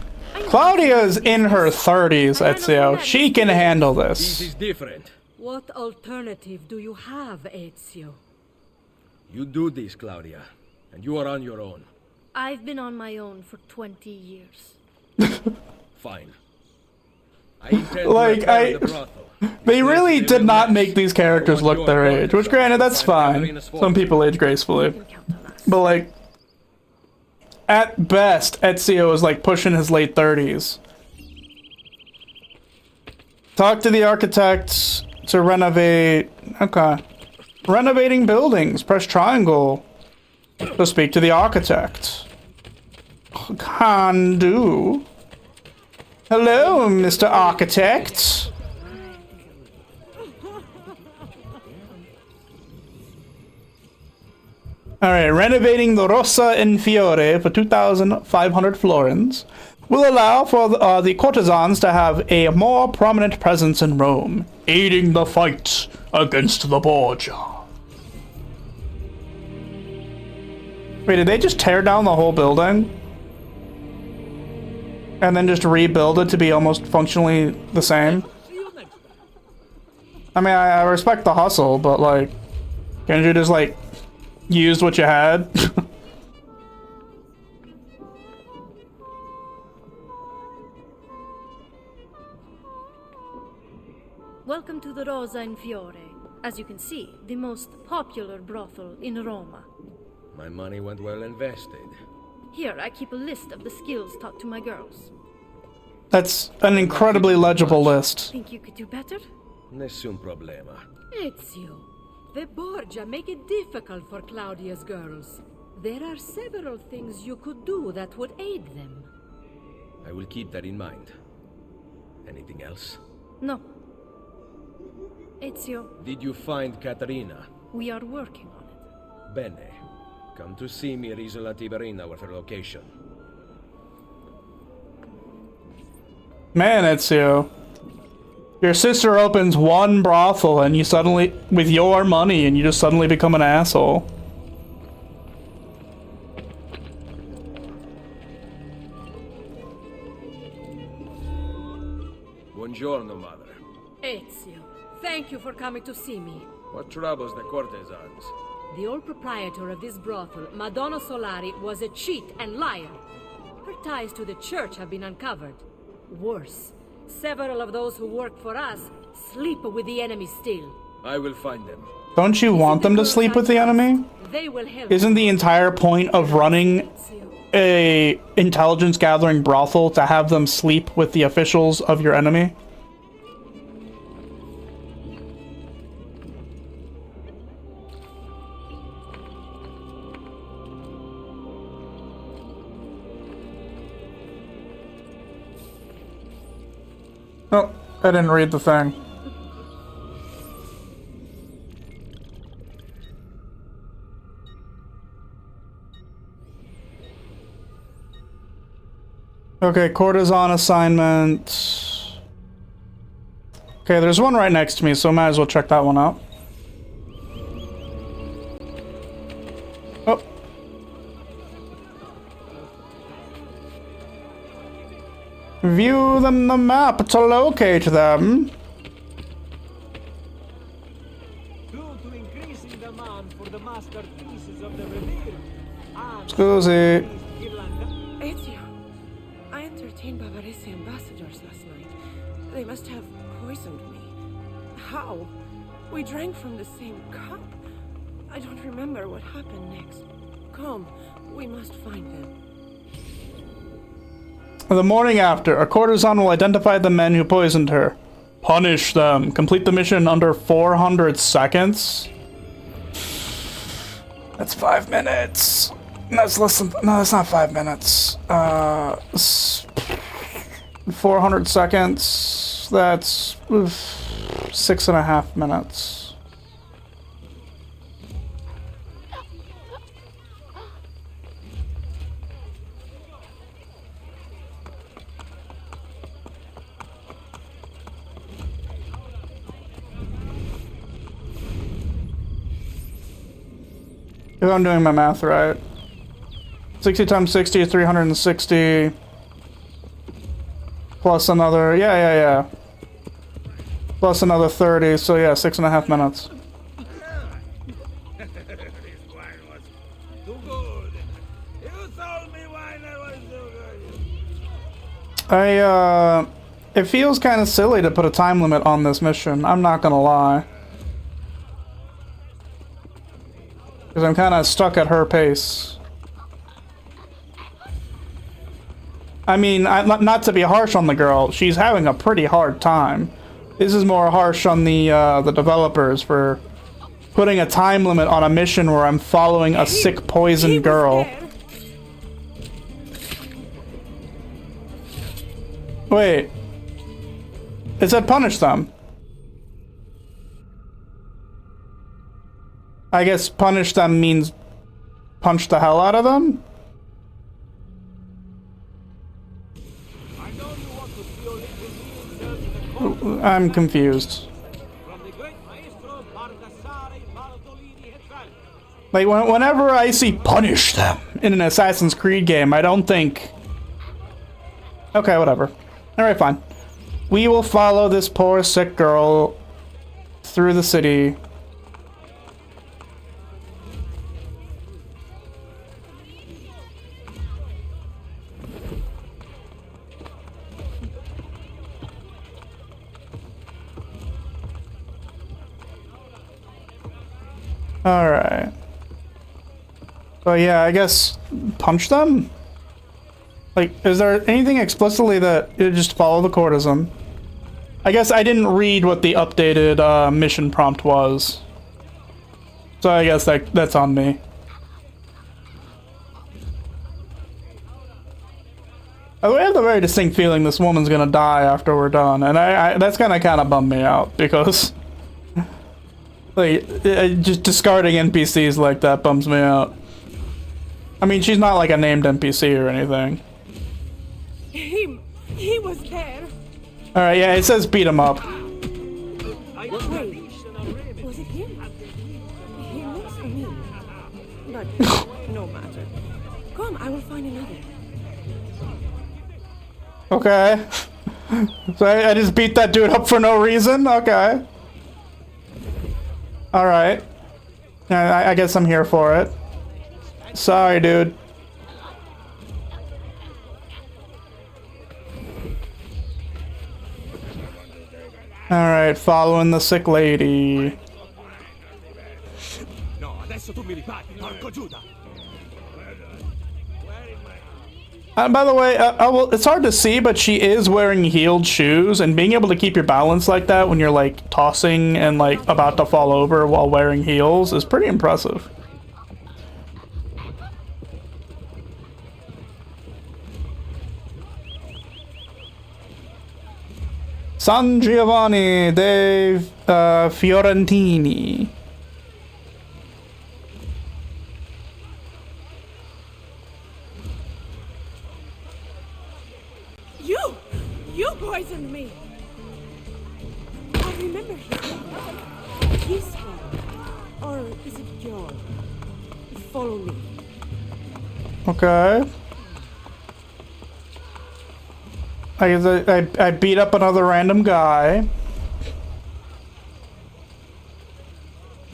Claudia's in her 30s, Ezio. She can handle This this. is different. What alternative do you have, Ezio? You do this, Claudia, and you are on your own. I've been on my own for 20 years. Fine. I intend Like, to repair the brothel. They really did not make these characters look their age, which granted, that's fine. Some people age gracefully. But like, at best, Ezio is like pushing his late 30s. Talk to the architects to renovate... Okay. Renovating buildings. Press triangle to speak to the architect. Can do. Hello, Mr. Architect. Alright, renovating the Rossa in Fiore for 2,500 florins will allow for the courtesans to have a more prominent presence in Rome, aiding the fight against the Borgia. Wait, did they just tear down the whole building? And then just rebuild it to be almost functionally the same? I mean, I respect the hustle, but like, can't you just like, use what you had? Welcome to the Rosa in Fiore. As you can see, the most popular brothel in Roma. My money went well invested. Here, I keep a list of the skills taught to my girls. That's an incredibly legible list. Think you could do better? Nessun problema. Ezio, the Borgia make it difficult for Claudia's girls. There are several things you could do that would aid them. I will keep that in mind. Anything else? No. Ezio, Did you find Caterina? we are working on it. Bene. Come to see me at Isola Tiberina with her location. Man, Ezio. Your sister opens one brothel and you suddenly, with your money, and you just suddenly become an asshole. Buongiorno, mother. Ezio, thank you for coming to see me. What troubles the courtesans? The old proprietor of this brothel, Madonna Solari, was a cheat and liar. Her ties to the church have been uncovered. Worse, several of those who work for us sleep with the enemy still. I will find them. Don't you want them to sleep with the enemy? They will help. Isn't the entire point of running a intelligence gathering brothel to have them sleep with the officials of your enemy? Oh, I didn't read the thing. Okay, courtesan assignment. Okay, there's one right next to me, so I might as well check that one out. Oh. View them the map to locate them. Due to increasing demand for the masterpieces of the Reveal, and Scusi. Ezio, I entertained Bavarese ambassadors last night. They must have poisoned me. How? We drank from the same cup. I don't remember what happened next. Come, we must find them. The morning after, a courtesan will identify the men who poisoned her. Punish them. Complete the mission under 400 seconds. That's 5 minutes. That's less than... No, that's not 5 minutes. 400 seconds. That's 6.5 minutes. If I'm doing my math right. 60 times 60 is 360. Plus another, yeah. Plus another 30, so yeah, 6.5 minutes. this wine was too good. You told me wine that was too good. It feels kind of silly to put a time limit on this mission, I'm not gonna lie. Because I'm kind of stuck at her pace. I mean, not to be harsh on the girl, she's having a pretty hard time. This is more harsh on the developers for putting a time limit on a mission where I'm following a sick poisoned girl. Wait. It said punish them. I guess punish them means punch the hell out of them? I'm confused. Like, whenever I see punish them in an Assassin's Creed game, I don't think... Okay, whatever. Alright, fine. We will follow this poor sick girl through the city. Alright. So yeah, I guess punch them? Like, is there anything explicitly that you just follow the courtesan? I guess I didn't read what the updated mission prompt was. So I guess that's on me. I have a very distinct feeling this woman's gonna die after we're done, and that's gonna kind of bum me out, because... Like, just discarding NPCs like that bums me out. I mean, she's not like a named NPC or anything. He was there. Alright, yeah, it says beat him up. Wait, was it him? He looks familiar. But no matter. Come, I will find another. Okay. So I just beat that dude up for no reason? Okay. Alright. I guess I'm here for it. Sorry, dude. Alright, following the sick lady. No, adesso tu mi ripari, porco Giuda. By the way, it's hard to see, but she is wearing heeled shoes, and being able to keep your balance like that when you're like tossing and like about to fall over while wearing heels is pretty impressive. San Giovanni dei Fiorentini. You poisoned me! I remember his hand. Or is it yours? Follow me. Okay. I beat up another random guy.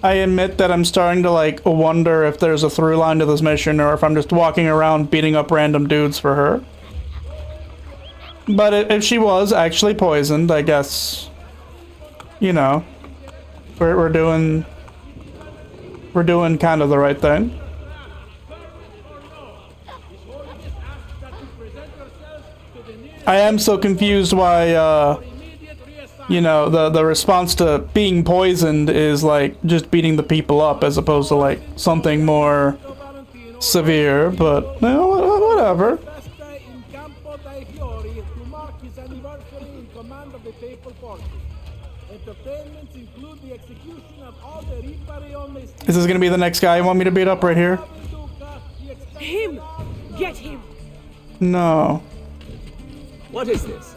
I admit that I'm starting to like wonder if there's a through line to this mission or if I'm just walking around beating up random dudes for her. But if she was actually poisoned, I guess, you know, we're doing kind of the right thing. I am so confused why, you know, the response to being poisoned is like just beating the people up as opposed to like something more severe, but no, whatever. Is this gonna be the next guy you want me to beat up right here? Him! Get him! No. What is this?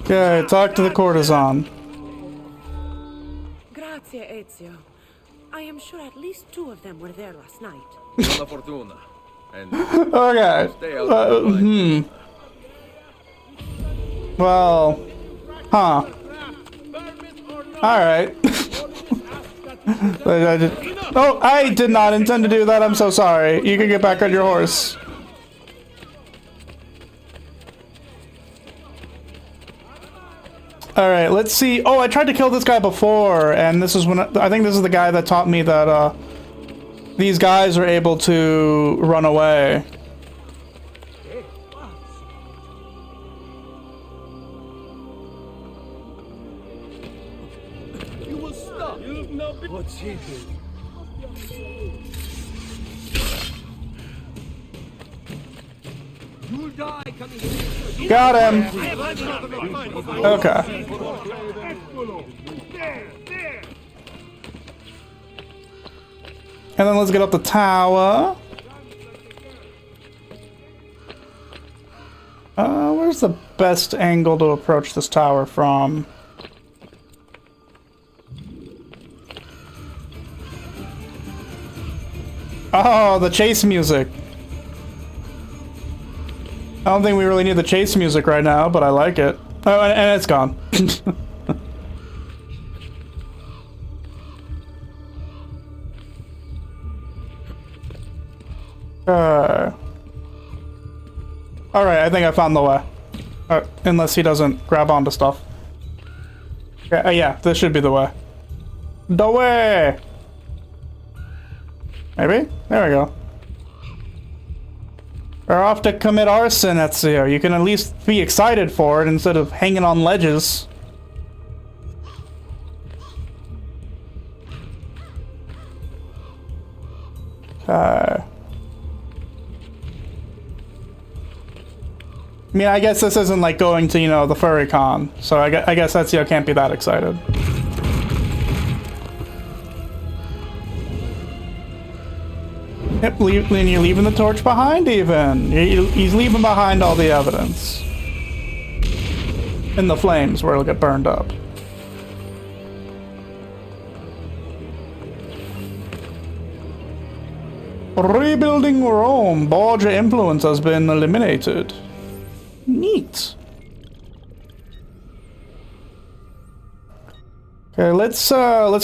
Okay, talk to the courtesan. Grazie, Ezio. I am sure at least 2 of them were there last night. Buona fortuna. And Okay. stay out of my mind. Well, huh. Alright. Oh, I did not intend to do that. I'm so sorry. You can get back on your horse. Alright, let's see. Oh, I tried to kill this guy before, and this is when I think this is the guy that taught me that these guys are able to run away. You will stop. You've no what's he doing? You'll die coming here. Got him. Okay. And then let's get up the tower. Where's the best angle to approach this tower from? Oh, the chase music. I don't think we really need the chase music right now, but I like it. Oh, and it's gone. Alright, I think I found the way. Unless he doesn't grab onto stuff. Yeah, this should be the way. The way! Maybe? There we go. We're off to commit arson, Ezio. You can at least be excited for it instead of hanging on ledges. I mean, I guess this isn't like going to, you know, the furry con, so I guess Ezio can't be that excited. Yep, and you're leaving the torch behind even. He's leaving behind all the evidence. In the flames where it'll get burned up. Rebuilding Rome. Borgia influence has been eliminated. Neat. Okay, let's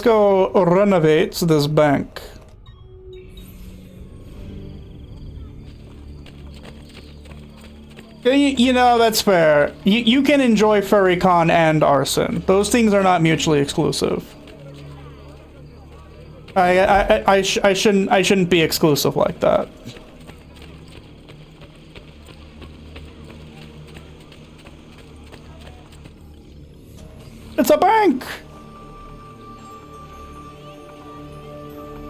go renovate this bank. You know, that's fair. You can enjoy Furrycon and arson. Those things are not mutually exclusive. I shouldn't be exclusive like that. It's a bank.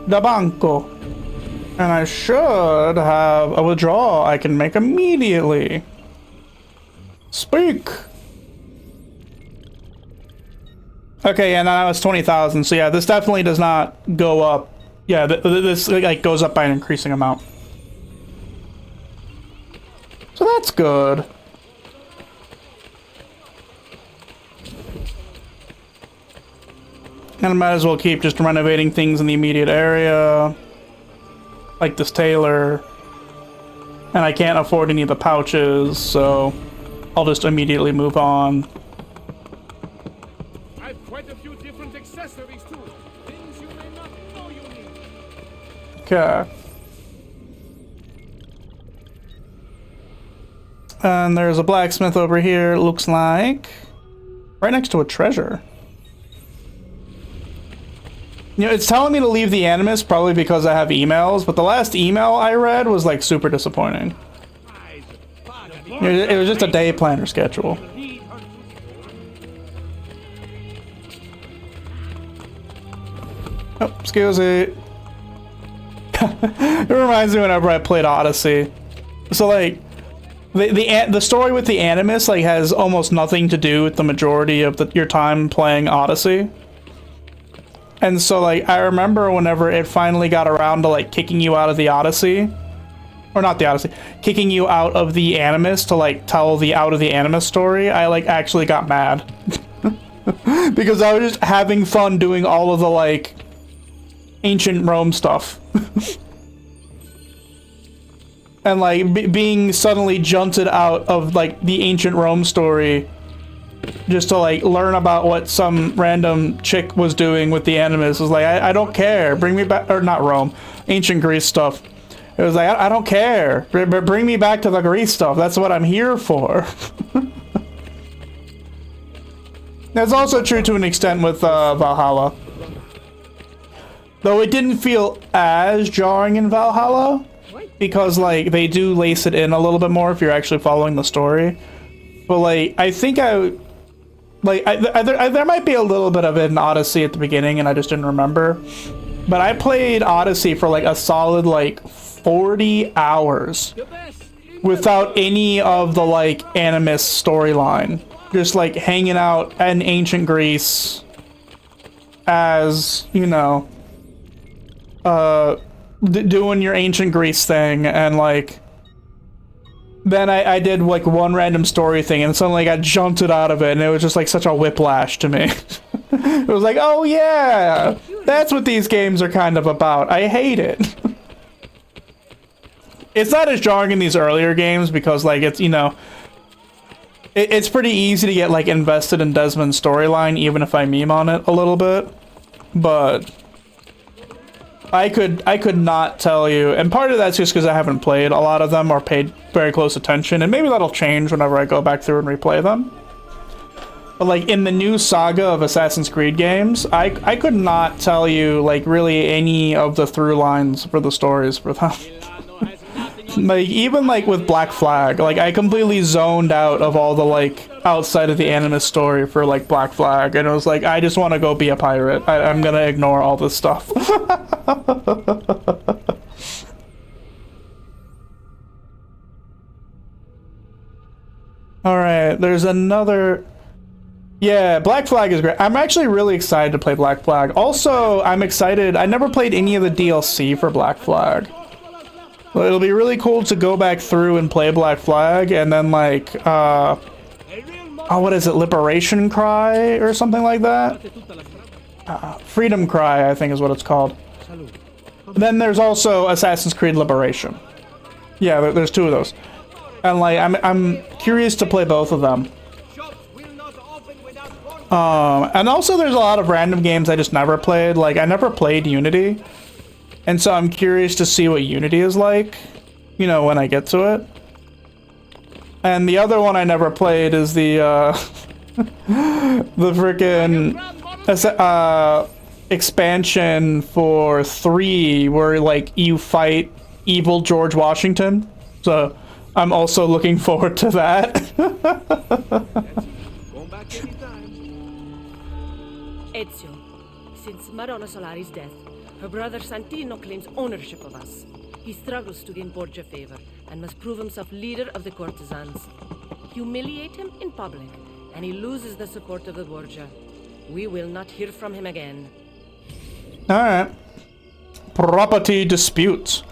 The banco. And I should have a withdrawal I can make immediately. Speak. Okay, yeah, now it's 20,000. So yeah, this definitely does not go up. Yeah, this like goes up by an increasing amount. So that's good. And I might as well keep just renovating things in the immediate area. Like this tailor. And I can't afford any of the pouches, so I'll just immediately move on. I've quite a few different accessories too. Things you may not know you need. Okay. And there's a blacksmith over here, it looks like. Right next to a treasure. You know, it's telling me to leave the Animus probably because I have emails, but the last email I read was like super disappointing. It was just a day planner schedule. Oh, excuse me. It reminds me whenever I played Odyssey. So like, the story with the Animus like has almost nothing to do with the majority of your time playing Odyssey. And so, like, I remember whenever it finally got around to, like, kicking you out of the Odyssey. Or not the Odyssey. Kicking you out of the Animus to, like, tell the Out of the Animus story. I, like, actually got mad. Because I was just having fun doing all of the, like, ancient Rome stuff. And, like, being suddenly jolted out of, like, the ancient Rome story. Just to like learn about what some random chick was doing with the Animus was like, I don't care. Bring me back, or not Rome, ancient Greece stuff. It was like, I don't care. Bring me back to the Greece stuff. That's what I'm here for. That's also true to an extent with Valhalla. Though it didn't feel as jarring in Valhalla. Because like they do lace it in a little bit more if you're actually following the story. But like, I think there might be a little bit of it in Odyssey at the beginning and I just didn't remember. But I played Odyssey for like a solid like 40 hours without any of the like Animus storyline. Just like hanging out in ancient Greece as, you know, doing your ancient Greece thing, and like then I did like one random story thing and suddenly I got jolted out of it and it was just like such a whiplash to me. It was like, oh yeah, that's what these games are kind of about. I hate it. It's not as jarring in these earlier games because like it's, you know, it's pretty easy to get like invested in Desmond's storyline even if I meme on it a little bit. But I could not tell you, and part of that's just because I haven't played a lot of them or paid very close attention, and maybe that'll change whenever I go back through and replay them. But like in the new saga of Assassin's Creed games, I could not tell you like really any of the through lines for the stories for them. Like even like with Black Flag, like I completely zoned out of all the like outside of the Animus story for like Black Flag, and it was like I just want to go be a pirate. I'm gonna ignore all this stuff. All right, there's another. Yeah, Black Flag is great. I'm actually really excited to play Black Flag. Also, I'm excited. I never played any of the DLC for Black Flag. It'll be really cool to go back through and play Black Flag and then like, oh, what is it? Liberation Cry or something like that? Freedom Cry, I think is what it's called. Then there's also Assassin's Creed Liberation. Yeah, there's two of those. And like I'm curious to play both of them. And also there's a lot of random games I just never played. Like I never played Unity. And so I'm curious to see what Unity is like, you know, when I get to it. And the other one I never played is the the freaking expansion for 3 where like you fight evil George Washington. So I'm also looking forward to that. Ezio, since Madonna Solari's death, her brother Santino claims ownership of us. He struggles to gain Borgia favor and must prove himself leader of the courtesans. Humiliate him in public, and he loses the support of the Borgia. We will not hear from him again. Alright. Property disputes.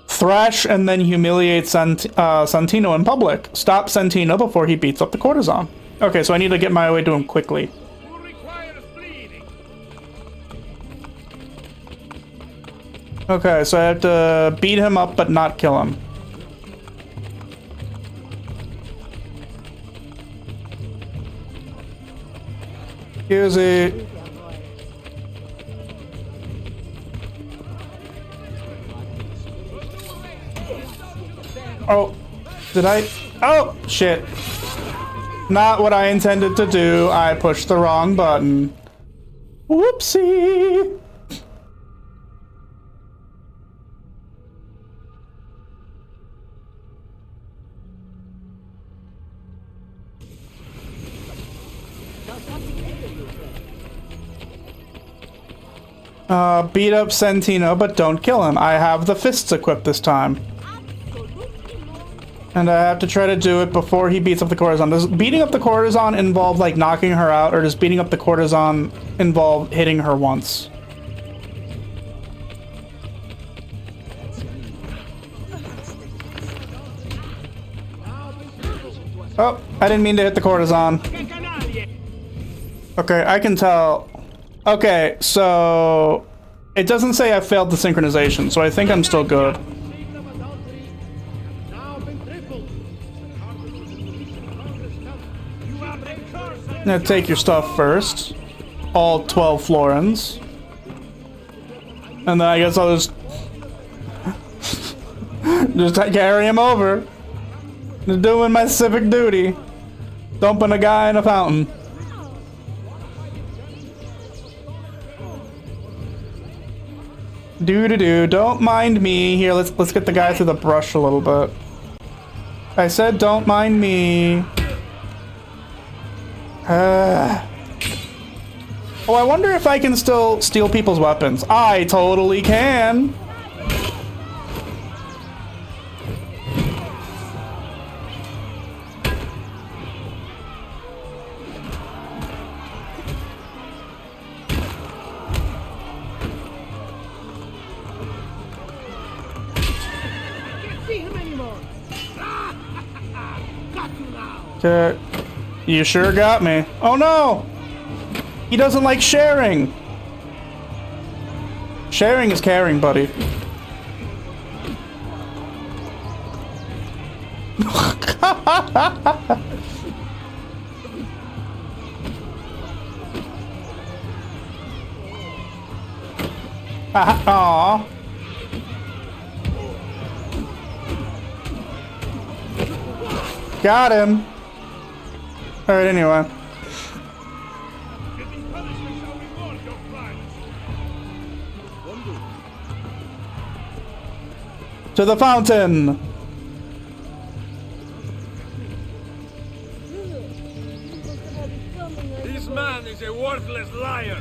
Thrash and then humiliate Santino in public. Stop Santino before he beats up the courtesan. Okay, so I need to get my way to him quickly. Okay, so I have to beat him up but not kill him. Here's it. Oh, did I? Oh, shit. Not what I intended to do. I pushed the wrong button. Whoopsie. Beat up Santino, but don't kill him. I have the fists equipped this time. And I have to try to do it before he beats up the courtesan. Does beating up the courtesan involve, like, knocking her out, or does beating up the courtesan involve hitting her once? Oh, I didn't mean to hit the courtesan. Okay, I can tell. Okay, so it doesn't say I failed the synchronization, so I think I'm still good. Now take your stuff first. All 12 florins. And then I guess I'll just... just carry him over. Just doing my civic duty. Dumping a guy in a fountain. Do-do-do, don't mind me. Here, let's get the guy through the brush a little bit. I said don't mind me. Oh, I wonder if I can still steal people's weapons. I totally can. Okay. You sure got me. Oh no! He doesn't like sharing! Sharing is caring, buddy. Aww. Got him. Alright, anyway. To the fountain! This man is a worthless liar.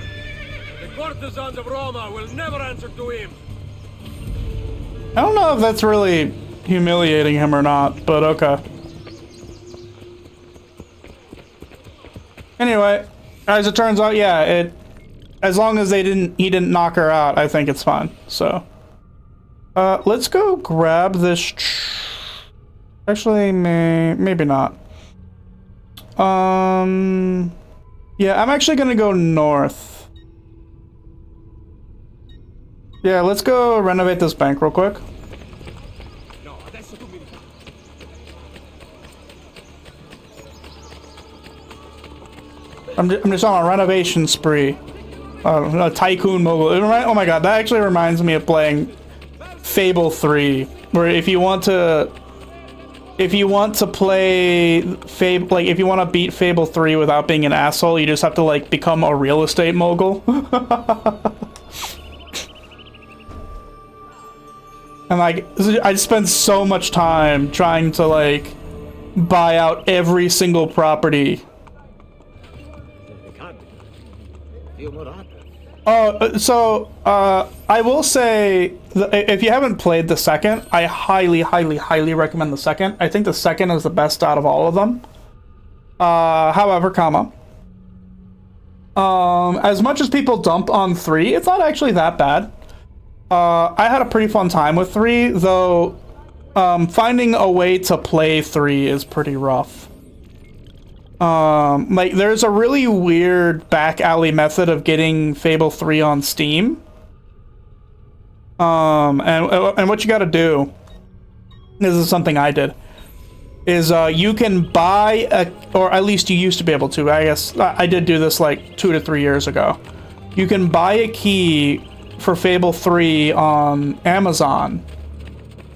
The courtesans of Roma will never answer to him. I don't know if that's really humiliating him or not, but okay. Anyway, as it turns out, yeah, as long as he didn't knock her out, I think it's fine. So, let's go grab this. Actually, maybe not. Yeah, I'm actually gonna go north. Yeah, let's go renovate this bank real quick. No, adesso tu mi rifai. I'm just on a renovation spree. A tycoon mogul. Oh my god, that actually reminds me of playing Fable 3, where if you want to play Fable, like if you want to beat Fable 3 without being an asshole, you just have to like become a real estate mogul. And like, I spent so much time trying to like buy out every single property. I will say, if you haven't played the second, I highly, highly, highly recommend the second. I think the second is the best out of all of them. However, as much as people dump on 3, it's not actually that bad. I had a pretty fun time with 3, though finding a way to play 3 is pretty rough. Like, there's a really weird back alley method of getting Fable 3 on Steam. And what you gotta do, this is something I did, is you can buy or at least you used to be able to, I guess I did do this like 2 to 3 years ago. You can buy a key for Fable 3 on Amazon,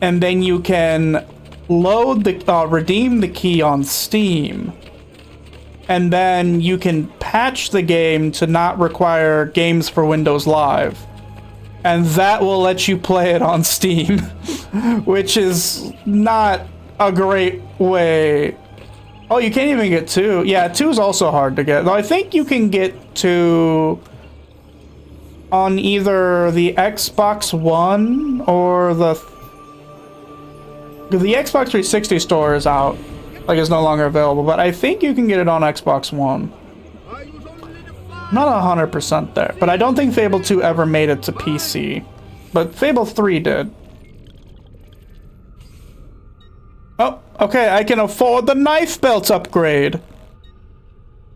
and then you can load the redeem the key on Steam, and then you can patch the game to not require Games for Windows Live, and that will let you play it on Steam. Which is not a great way. Oh, you can't even get 2. Yeah, 2 is also hard to get, though I think you can get 2 on either the Xbox One or the Xbox 360 store is out, like it's no longer available, but I think you can get it on Xbox One. Not 100% there, but I don't think Fable 2 ever made it to PC, but Fable 3 did. Oh, okay, I can afford the knife belt upgrade.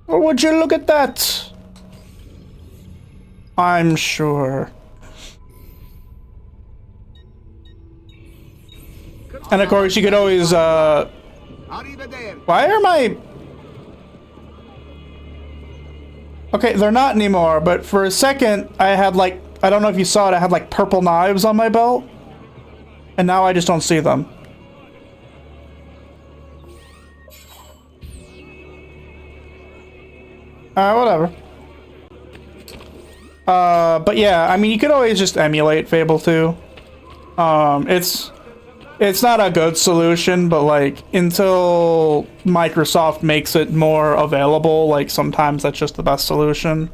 Or would you look at that? I'm sure. And of course, you could always, why are my... Okay, they're not anymore, but for a second, I had like, I don't know if you saw it, I had like purple knives on my belt. And now I just don't see them. Whatever. But yeah, I mean, you could always just emulate Fable 2. It's not a good solution, but like, until Microsoft makes it more available, like, sometimes that's just the best solution.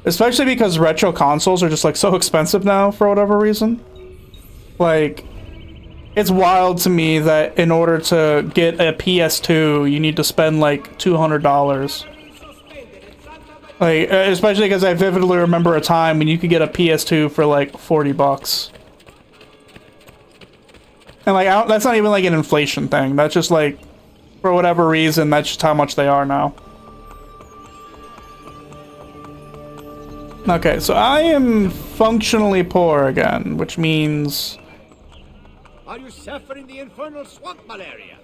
Especially because retro consoles are just like so expensive now for whatever reason. Like, it's wild to me that in order to get a PS2, you need to spend like $200. Like, especially because I vividly remember a time when you could get a PS2 for like $40. And like, that's not even like an inflation thing. That's just like, for whatever reason, that's just how much they are now. Okay, so I am functionally poor again, which means... Are you suffering the infernal swamp malaria?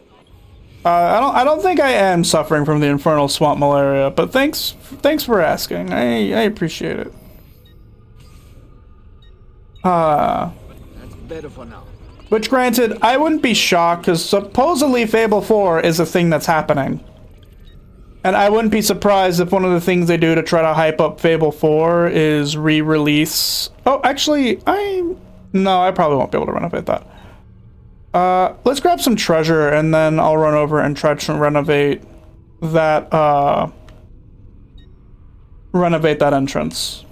I don't think I am suffering from the infernal swamp malaria, but thanks for asking. I appreciate it. That's better for now. Which, granted, I wouldn't be shocked, because supposedly Fable 4 is a thing that's happening. And I wouldn't be surprised if one of the things they do to try to hype up Fable 4 is re-release... Oh, actually, no, I probably won't be able to renovate that. Let's grab some treasure, and then I'll run over and try to renovate that entrance.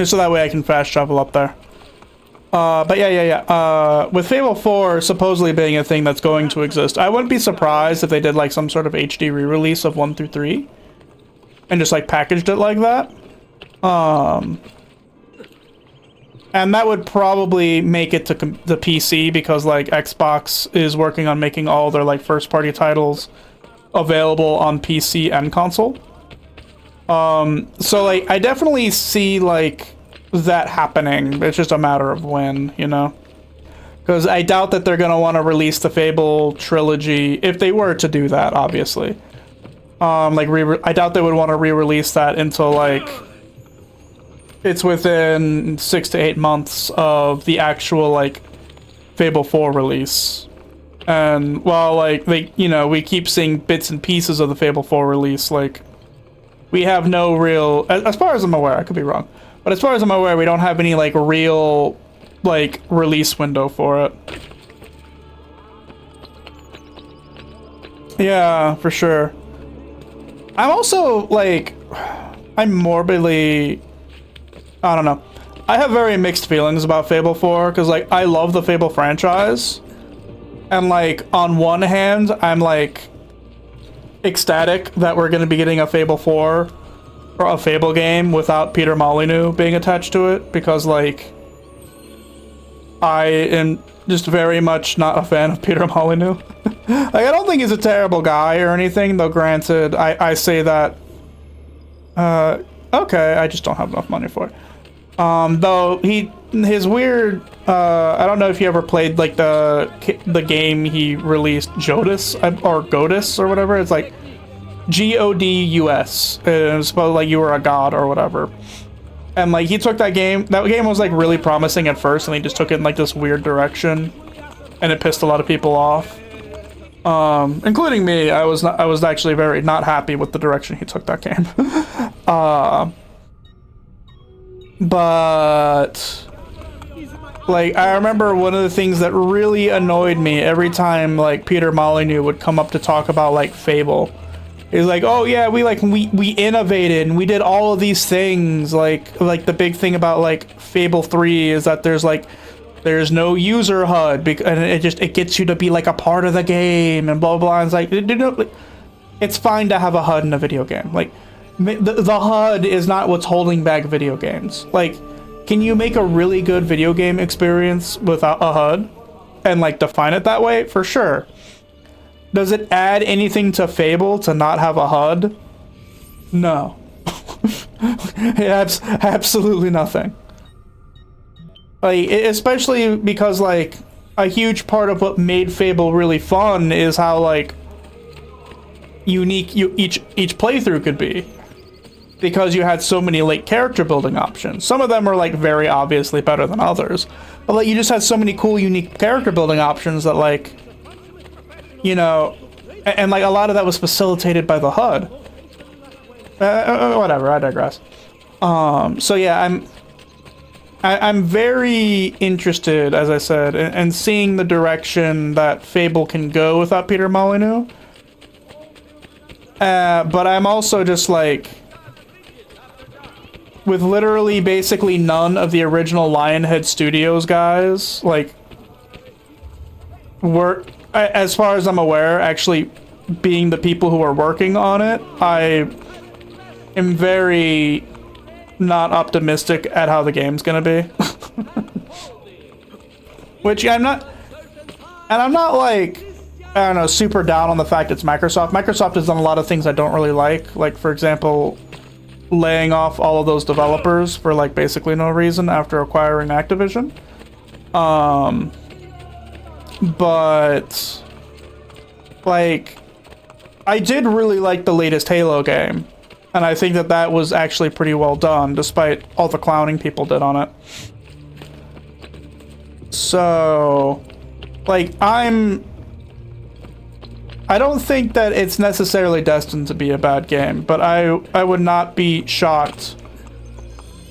So that way I can fast travel up there. But yeah. With Fable 4 supposedly being a thing that's going to exist, I wouldn't be surprised if they did like some sort of HD re-release of 1 through 3. And just like packaged it like that. And that would probably make it to the PC, because like Xbox is working on making all their like first party titles available on PC and console. So like I definitely see like that happening. It's just a matter of when, you know? Because I doubt that they're going to want to release the Fable trilogy, if they were to do that, obviously. I doubt they would want to re-release that until, like, it's within 6 to 8 months of the actual, like, Fable 4 release. And while, like, we keep seeing bits and pieces of the Fable 4 release, like, we have no real, as far as I'm aware, I could be wrong, but as far as I'm aware, we don't have any, like, real, like, release window for it. Yeah, for sure. I'm also, like, I'm morbidly, I don't know. I have very mixed feelings about Fable 4, because, like, I love the Fable franchise. And, like, on one hand, I'm, like, ecstatic that we're going to be getting a Fable 4, or a Fable game, without Peter Molyneux being attached to it, because, like, I am just very much not a fan of Peter Molyneux. Like, I don't think he's a terrible guy or anything, though granted, I say that, okay, I just don't have enough money for it. Though his weird, I don't know if you ever played, like, the game he released, Jodus, or Godus, or whatever, it's like, Godus, it's supposed like you were a god or whatever. And, like, he took that game was, like, really promising at first, and he just took it in, like, this weird direction, and it pissed a lot of people off. Including me. I was actually very not happy with the direction he took that game. But, like, I remember one of the things that really annoyed me every time, like, Peter Molyneux would come up to talk about, like, Fable. He's like, oh yeah, we innovated and we did all of these things. Like the big thing about, like, Fable 3 is that there's no user HUD, and it gets you to be, like, a part of the game and blah blah blah. And it's like, it's fine to have a HUD in a video game. Like, the HUD is not what's holding back video games. Like, can you make a really good video game experience without a HUD and, like, define it that way? For sure. Does it add anything to Fable to not have a HUD? No. Absolutely nothing. Like, especially because, like, a huge part of what made Fable really fun is how, like, unique each playthrough could be. Because you had so many, like, character building options. Some of them are, like, very obviously better than others. But, like, you just had so many cool, unique character building options that, like, you know, and, like, a lot of that was facilitated by the HUD. Whatever, I digress. So yeah, I'm very interested, as I said, in seeing the direction that Fable can go without Peter Molyneux. But I'm also just, like, with literally basically none of the original Lionhead Studios guys, like, work, as far as I'm aware, actually being the people who are working on it, I am very not optimistic at how the game's gonna be. Which I'm not, and I'm not, like, I don't know, super down on the fact it's Microsoft. Microsoft has done a lot of things I don't really like, for example, laying off all of those developers for, like, basically no reason after acquiring Activision. But, like, I did really like the latest Halo game, and I think that was actually pretty well done, despite all the clowning people did on it. So, like, I don't think that it's necessarily destined to be a bad game, but I would not be shocked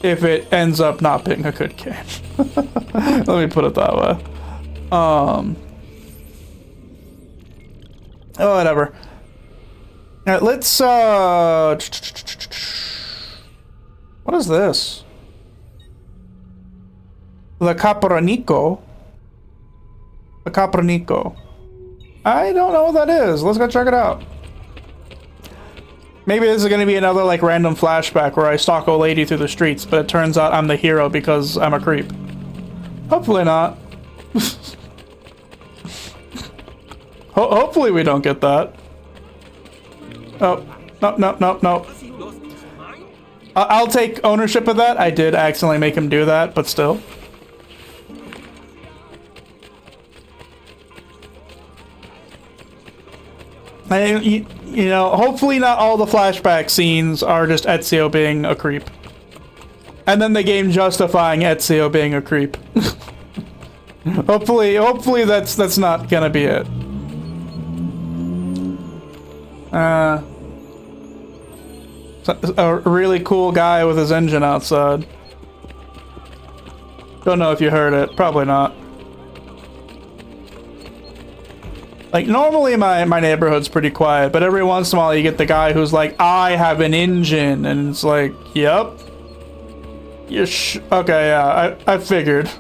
if it ends up not being a good game. Let me put it that way. Oh, whatever. All right, let's, what is this? The Capronico. The Capronico. I don't know what that is. Let's go check it out. Maybe this is going to be another, like, random flashback where I stalk a lady through the streets, but it turns out I'm the hero because I'm a creep. Hopefully not. Hopefully we don't get that. Oh, no. I'll take ownership of that. I did accidentally make him do that, but still. You know, hopefully not all the flashback scenes are just Ezio being a creep. And then the game justifying Ezio being a creep. hopefully that's not gonna be it. A really cool guy with his engine outside. Don't know if you heard it. Probably not. Like, normally my neighborhood's pretty quiet, but every once in a while you get the guy who's like, I have an engine, and it's like, yep. Okay, yeah, I figured.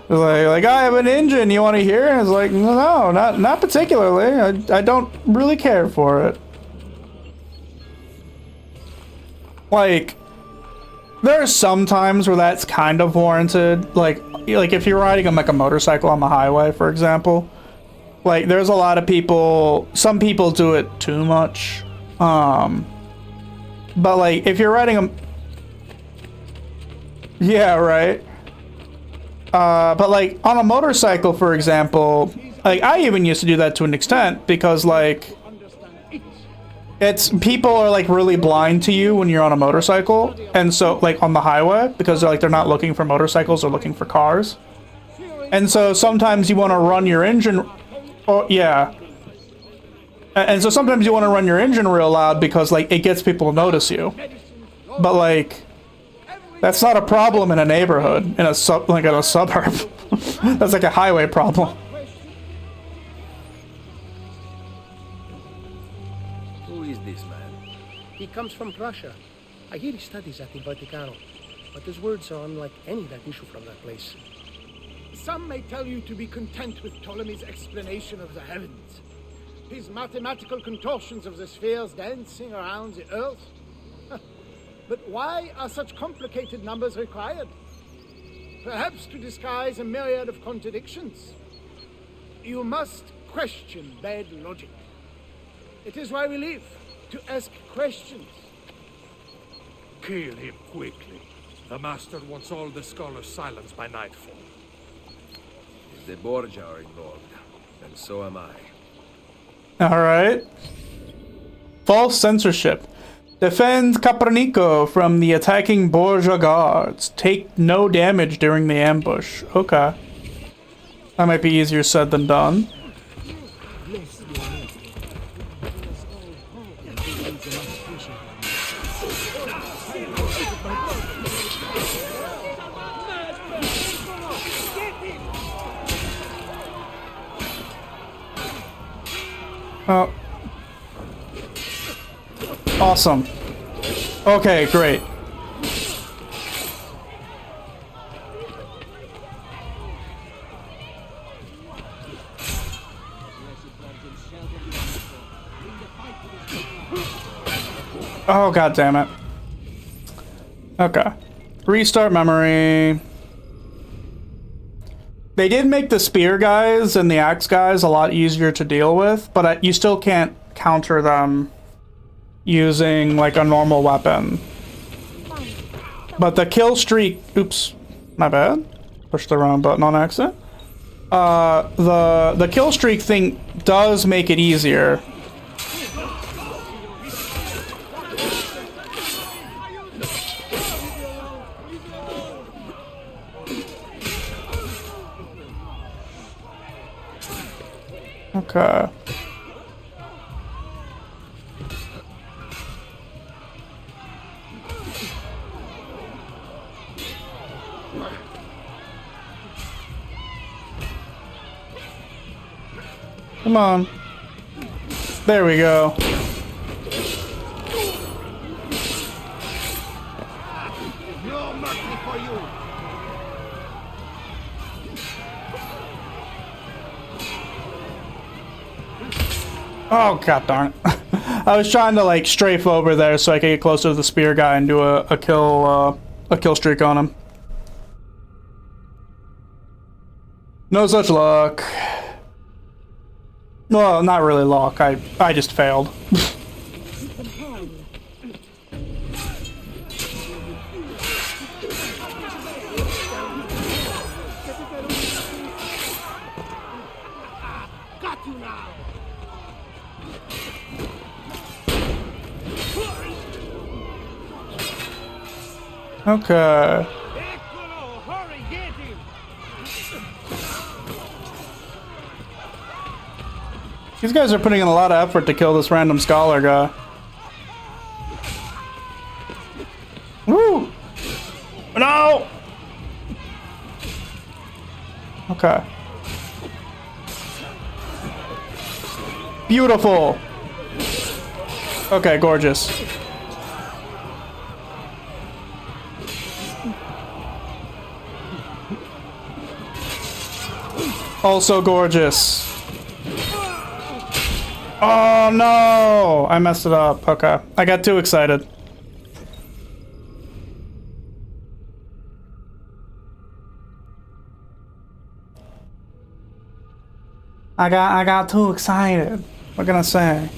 like, I have an engine, you want to hear? And it's like, no, not particularly. I don't really care for it. Like, there are some times where that's kind of warranted. Like if you're riding like a motorcycle on the highway, for example. Like, there's a lot of people, some people do it too much. But like, if you're riding a... Yeah, right. But like, on a motorcycle, for example, like, I even used to do that to an extent, because like, people are like really blind to you when you're on a motorcycle, and so like on the highway, because they're not looking for motorcycles, they're looking for cars. And so sometimes you want to run your engine... Oh, yeah. And so sometimes you want to run your engine real loud because, like, it gets people to notice you. But, like, that's not a problem in a neighborhood, in a suburb. That's like a highway problem. Who is this man? He comes from Prussia. I hear he studies at the Vaticano, but his words are unlike any that issue from that place. Some may tell you to be content with Ptolemy's explanation of the heavens, his mathematical contortions of the spheres dancing around the earth. But why are such complicated numbers required? Perhaps to disguise a myriad of contradictions. You must question bad logic. It is why we live, to ask questions. Kill him quickly. The master wants all the scholars silenced by nightfall. If the Borgia are involved, then so am I. Alright. False censorship. Defend Capronico from the attacking Borgia guards. Take no damage during the ambush. Okay. That might be easier said than done. Oh. Awesome. Okay, great. Oh, god damn it. Okay. Restart memory. They did make the spear guys and the axe guys a lot easier to deal with, but you still can't counter them using like a normal weapon. But the kill streak, oops, my bad. Pushed the wrong button on accident. The kill streak thing does make it easier. Okay. Come on. There we go. No mercy for you. Oh, god darn it. I was trying to like strafe over there so I could get closer to the spear guy and do a kill streak on him. No such luck. Well, not really luck. I just failed. Okay. Eccolo! Hurry, get him! These guys are putting in a lot of effort to kill this random scholar guy. Woo! No! Okay. Beautiful. Okay, gorgeous. Also gorgeous. Oh no! I messed it up. Okay. I got too excited. I got too excited. What can I say?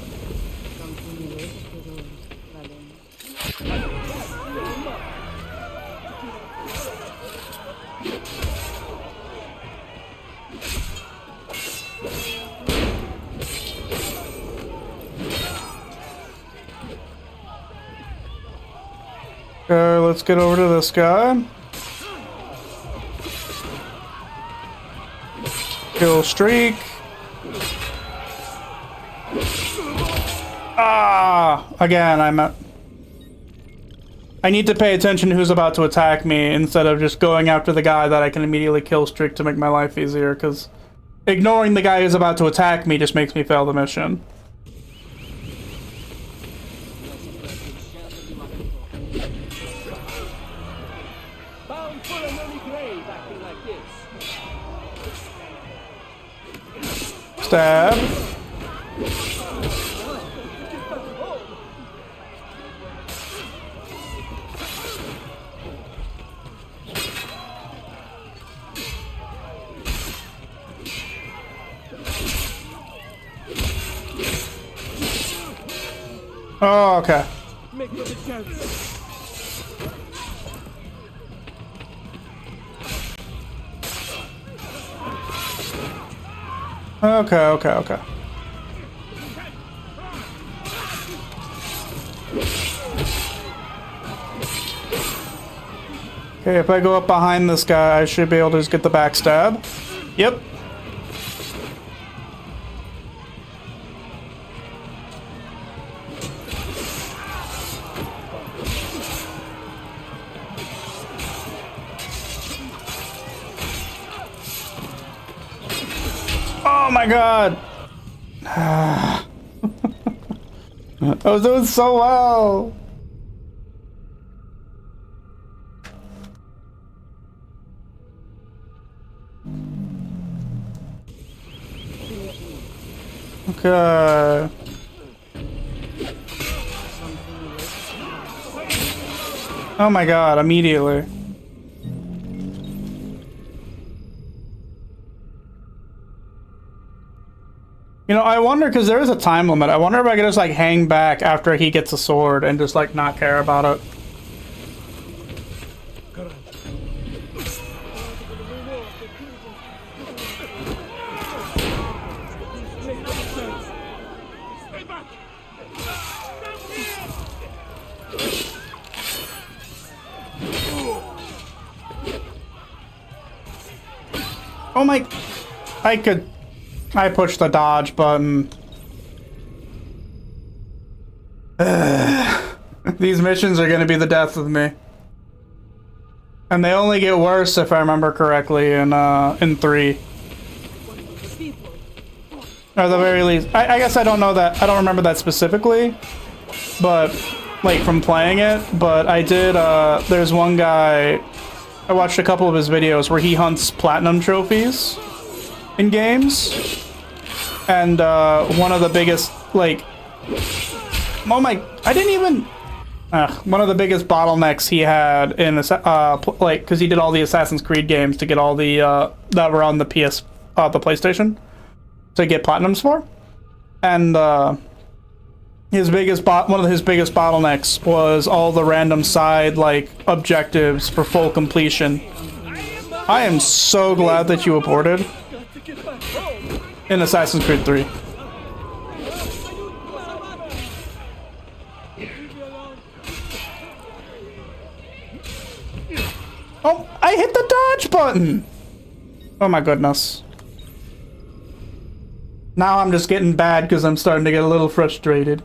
Okay, let's get over to this guy. Kill streak. Ah! Again, I need to pay attention to who's about to attack me instead of just going after the guy that I can immediately kill streak to make my life easier, because ignoring the guy who's about to attack me just makes me fail the mission. Bound for an early grave acting like this. Stab. Oh, okay. Make for the chance. Okay. Okay, if I go up behind this guy, I should be able to just get the backstab. Yep. Oh my god! I was doing so well! Okay. Oh my god, immediately. You know, I wonder, because there is a time limit. I wonder if I could just, like, hang back after he gets a sword and just, like, not care about it. Oh my... I pushed the dodge button. These missions are gonna be the death of me. And they only get worse, if I remember correctly, in 3. Or at the very least. I guess I don't know that. I don't remember that specifically. But, like, from playing it. But I did, there's one guy... I watched a couple of his videos where he hunts platinum trophies in games. And one of the biggest, like, oh my, I didn't even, one of the biggest bottlenecks he had in, like, because he did all the Assassin's Creed games to get all the, that were on the the PlayStation, to get platinums for. And one of his biggest bottlenecks was all the random side, like, objectives for full completion. I am so glad that you aborted in Assassin's Creed 3. I hit the dodge button! Oh my goodness. Now I'm just getting bad because I'm starting to get a little frustrated.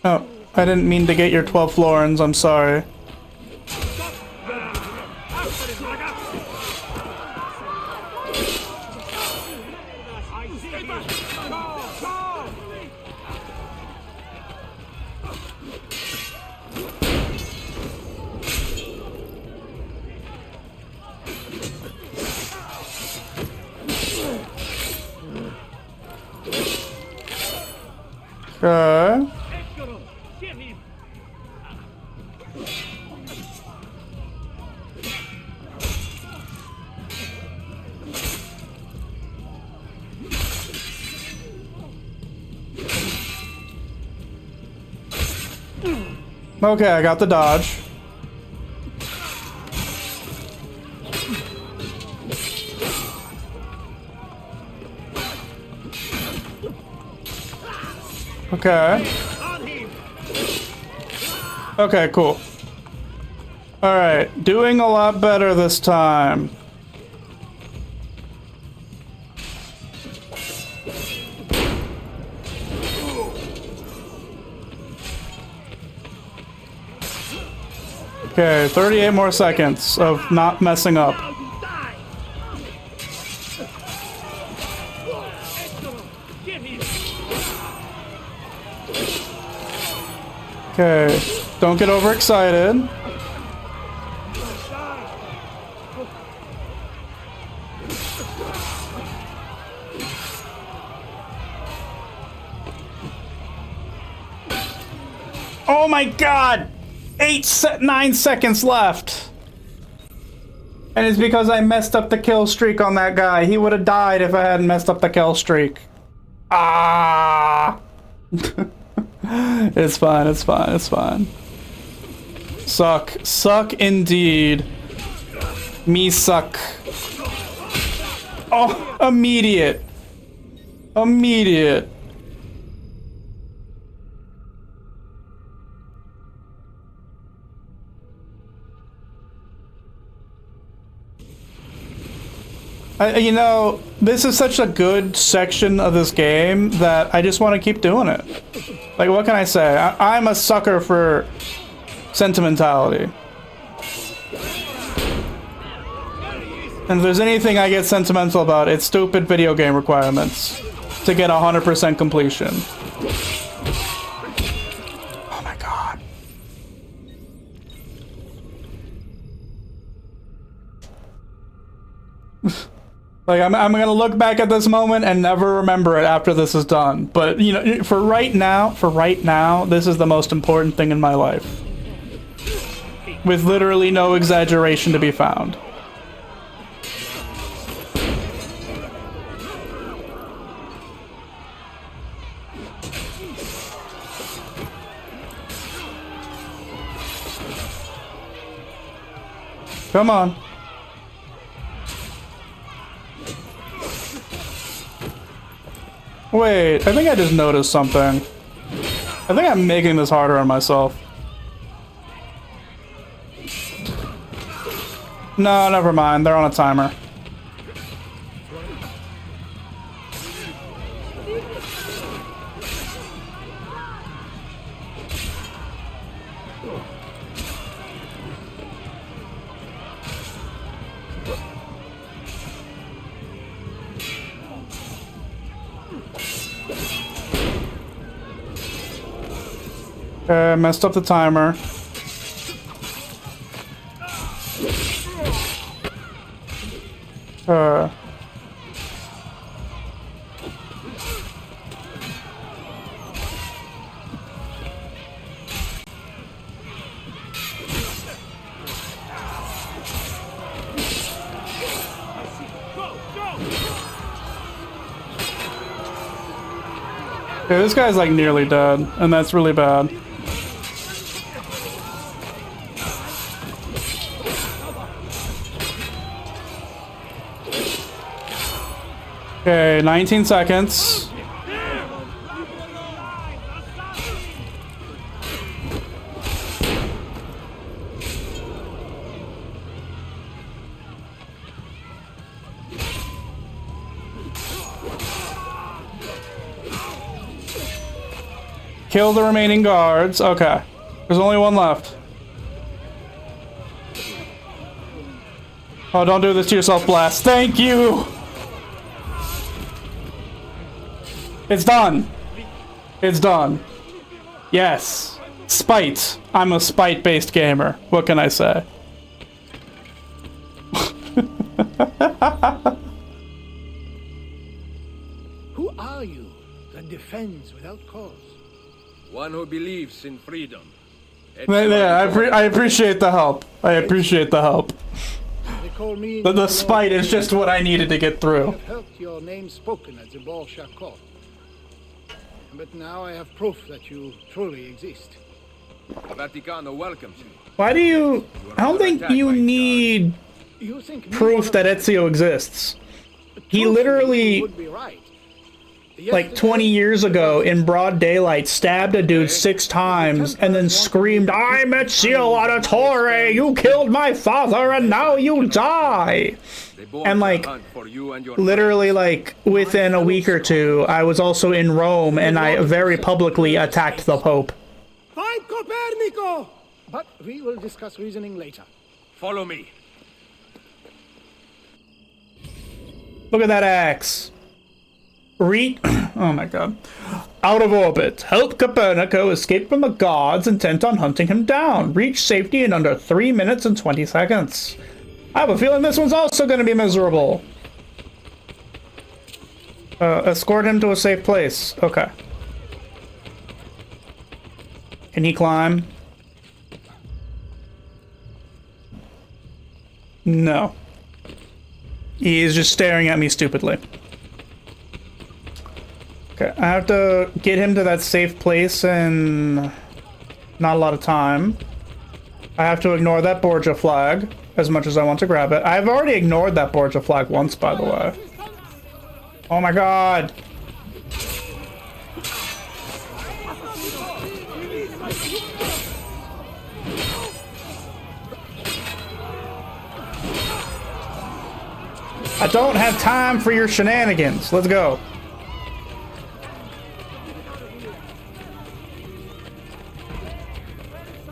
Oh, I didn't mean to get your 12 florins, I'm sorry. Okay. Okay, I got the dodge. Okay. Okay, cool. Alright, doing a lot better this time. Okay, 38 more seconds of not messing up. Okay, don't get overexcited. Oh my god! 9 seconds left. And it's because I messed up the kill streak on that guy. He would have died if I hadn't messed up the kill streak. Ah! It's fine, it's fine, it's fine. Suck. Suck indeed. Me suck. Oh, immediate. Immediate. You know, this is such a good section of this game that I just want to keep doing it. Like, what can I say? I'm a sucker for sentimentality. And if there's anything I get sentimental about, it's stupid video game requirements to get 100% completion. Oh my god. Like, I'm gonna look back at this moment and never remember it after this is done. But, you know, for right now, this is the most important thing in my life. With literally no exaggeration to be found. Come on. Wait, I think I just noticed something. I think I'm making this harder on myself. No, never mind. They're on a timer. Okay, messed up the timer. Okay, this guy's like nearly dead, and that's really bad. Okay, 19 seconds. Kill the remaining guards. Okay. There's only one left. Oh, don't do this to yourself, Blast. Thank you! It's done. It's done. Yes. Spite. I'm a spite-based gamer. What can I say? Who are you that defends without cause? One who believes in freedom. Yeah, I appreciate the help. I appreciate the help. They call me The spite is just what I needed to get through. I have heard your name spoken at the Bolshak court. But now I have proof that you truly exist. Vaticano welcomes you. Why do you... I don't think you need You think proof that Ezio exists. He literally, would be right. like 20 years ago, in broad daylight, stabbed a dude 6 times and then screamed, "I'm Ezio Auditore! You killed my father and now you die!" And like, literally like, within a week or two, I was also in Rome and I very publicly attacked the Pope. Fight Copernico! But we will discuss reasoning later. Follow me. Look at that axe. Oh my god. Out of orbit. Help Copernico escape from the guards intent on hunting him down. Reach safety in under 3 minutes and 20 seconds. I have a feeling this one's also going to be miserable. Escort him to a safe place. Okay. Can he climb? No. He is just staring at me stupidly. Okay, I have to get him to that safe place in not a lot of time. I have to ignore that Borgia flag as much as I want to grab it. I've already ignored that Borgia flag once, by the way. Oh my god! I don't have time for your shenanigans. Let's go.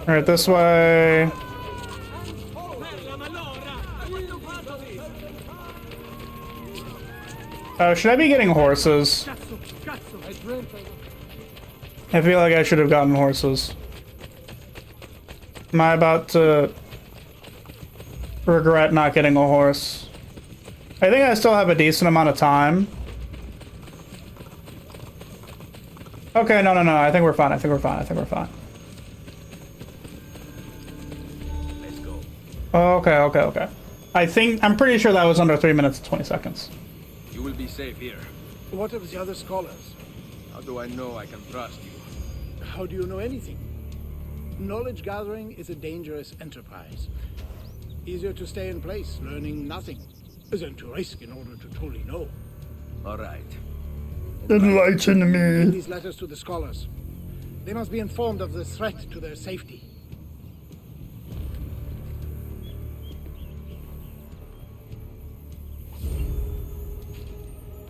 Alright, this way. Oh, should I be getting horses? I feel like I should have gotten horses. Am I about to regret not getting a horse? I think I still have a decent amount of time. Okay, no. I think we're fine. I think we're fine. Let's go. Okay. I'm pretty sure that was under 3 minutes and 20 seconds. You will be safe here. What of the other scholars? How do I know I can trust you? How do you know anything? Knowledge gathering is a dangerous enterprise. Easier to stay in place, learning nothing, than to risk in order to truly know. All right. Enlighten Give me. these letters to the scholars. They must be informed of the threat to their safety.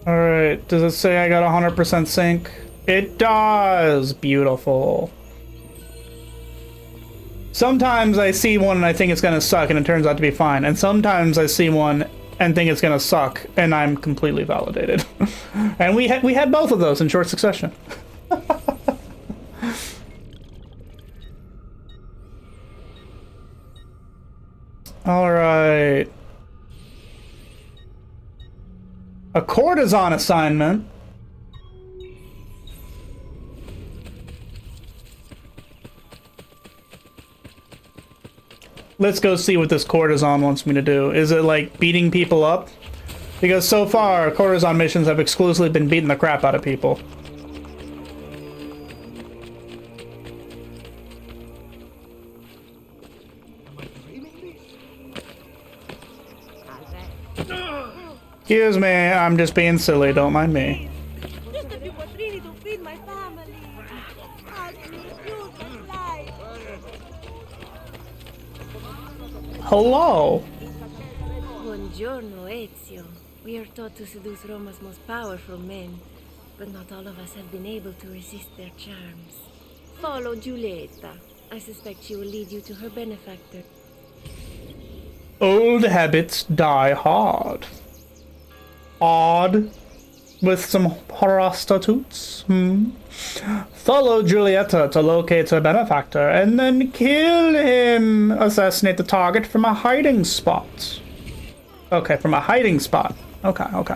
Alright, does it say I got 100% sync? It does! Beautiful. Sometimes I see one and I think it's gonna suck and it turns out to be fine. And sometimes I see one and think it's gonna suck and I'm completely validated. And we had both of those in short succession. Alright. A courtesan assignment. Let's go see what this courtesan wants me to do. Is it like beating people up? Because so far, courtesan missions have exclusively been beating the crap out of people. Excuse me, I'm just being silly, don't mind me. Just a few quattrini to feed my family. Help me, use life. Hello. Buongiorno, Ezio. We are taught to seduce Roma's most powerful men, but not all of us have been able to resist their charms. Follow Giulietta. I suspect she will lead you to her benefactor. Old habits die hard. Odd. With some prostitutes? Follow Giulietta to locate her benefactor, and then kill him! Assassinate the target from a hiding spot. Okay, from a hiding spot. Okay, okay.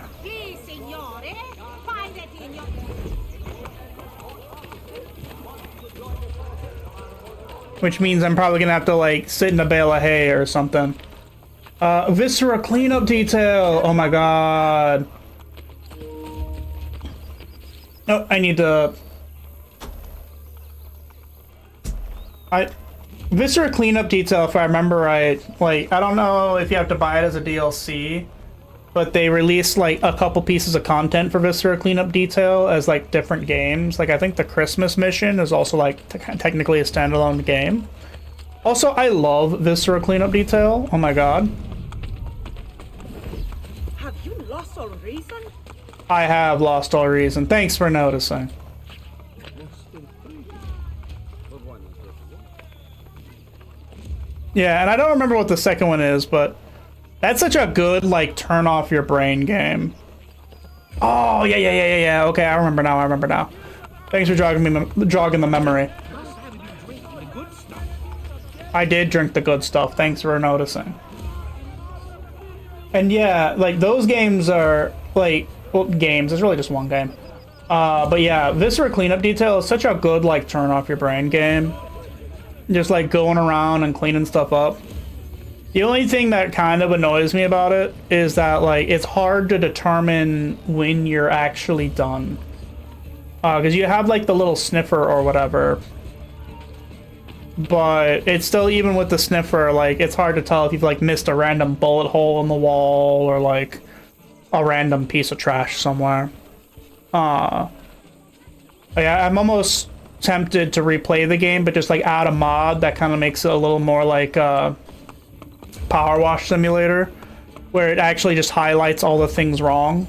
Which means I'm probably gonna have to, like, sit in a bale of hay or something. Viscera cleanup detail! Oh my god. Oh, I need to... Viscera cleanup detail, if I remember right, like, I don't know if you have to buy it as a DLC, but they released, like, a couple pieces of content for Viscera cleanup detail as, like, different games. Like, I think the Christmas mission is also, like, technically a standalone game. Also, I love Viscera cleanup detail. Oh my god. Have you lost all reason? I have lost all reason. Thanks for noticing. Yeah, and I don't remember what the second one is, but that's such a good, like, turn off your brain game. Oh, yeah. Okay, I remember now. Thanks for jogging the memory. I did drink the good stuff. Thanks for noticing. And yeah, like, those games are, like, well, games. It's really just one game. But yeah, Viscera cleanup detail is such a good, like, turn off your brain game. Just, like, going around and cleaning stuff up. The only thing that kind of annoys me about it is that, like, it's hard to determine when you're actually done. Because you have, like, the little sniffer or whatever. But it's still, even with the sniffer, like, it's hard to tell if you've, like, missed a random bullet hole in the wall or, like, a random piece of trash somewhere. Yeah, I'm almost tempted to replay the game, but just, like, add a mod that kind of makes it a little more like Power Wash Simulator, where it actually just highlights all the things wrong.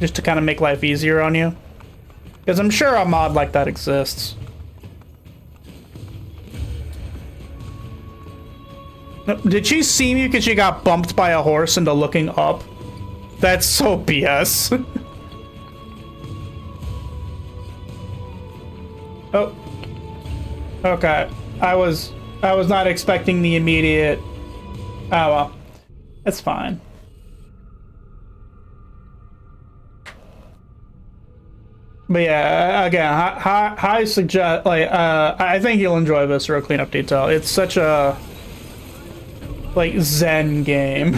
Just to kind of make life easier on you. Because I'm sure a mod like that exists. Did she see me because she got bumped by a horse into looking up? That's so BS. Oh. Okay. I was not expecting the immediate... Oh well. That's fine. But yeah, again, I suggest, like, I think you'll enjoy Viscera cleanup detail. It's such a, like, zen game.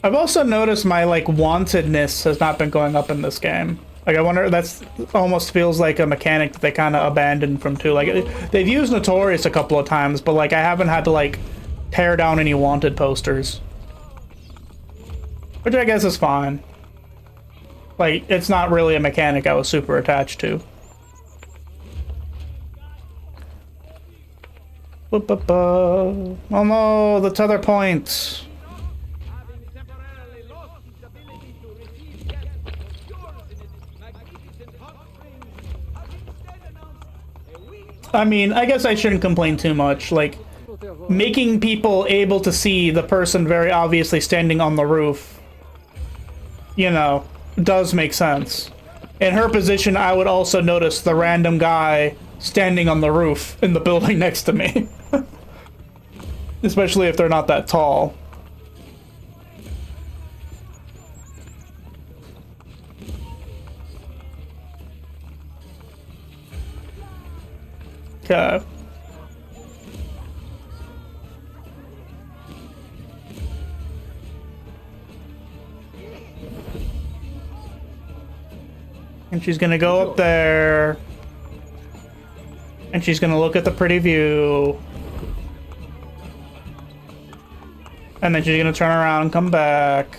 I've also noticed my, like, wantedness has not been going up in this game. Like, I wonder, that's almost feels like a mechanic that they kind of abandoned from 2. Like, they've used Notorious a couple of times, but, like, I haven't had to, like, tear down any wanted posters. Which I guess is fine. Like, it's not really a mechanic I was super attached to. Oh no, the tether point. I mean, I guess I shouldn't complain too much. Like, making people able to see the person very obviously standing on the roof, you know, does make sense. In her position, I would also notice the random guy standing on the roof in the building next to me. Especially if they're not that tall. Okay. And she's gonna go up there. And she's gonna look at the pretty view. And then she's gonna turn around and come back.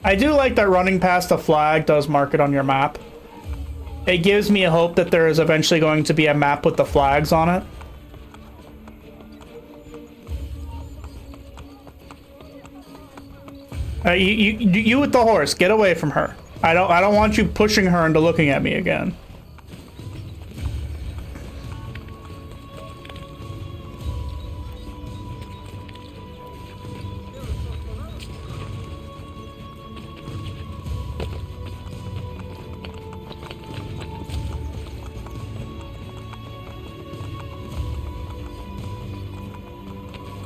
I do like that running past the flag does mark it on your map. it gives me a hope that there is eventually going to be a map with the flags on it. You with the horse, get away from her. I don't want you pushing her into looking at me again.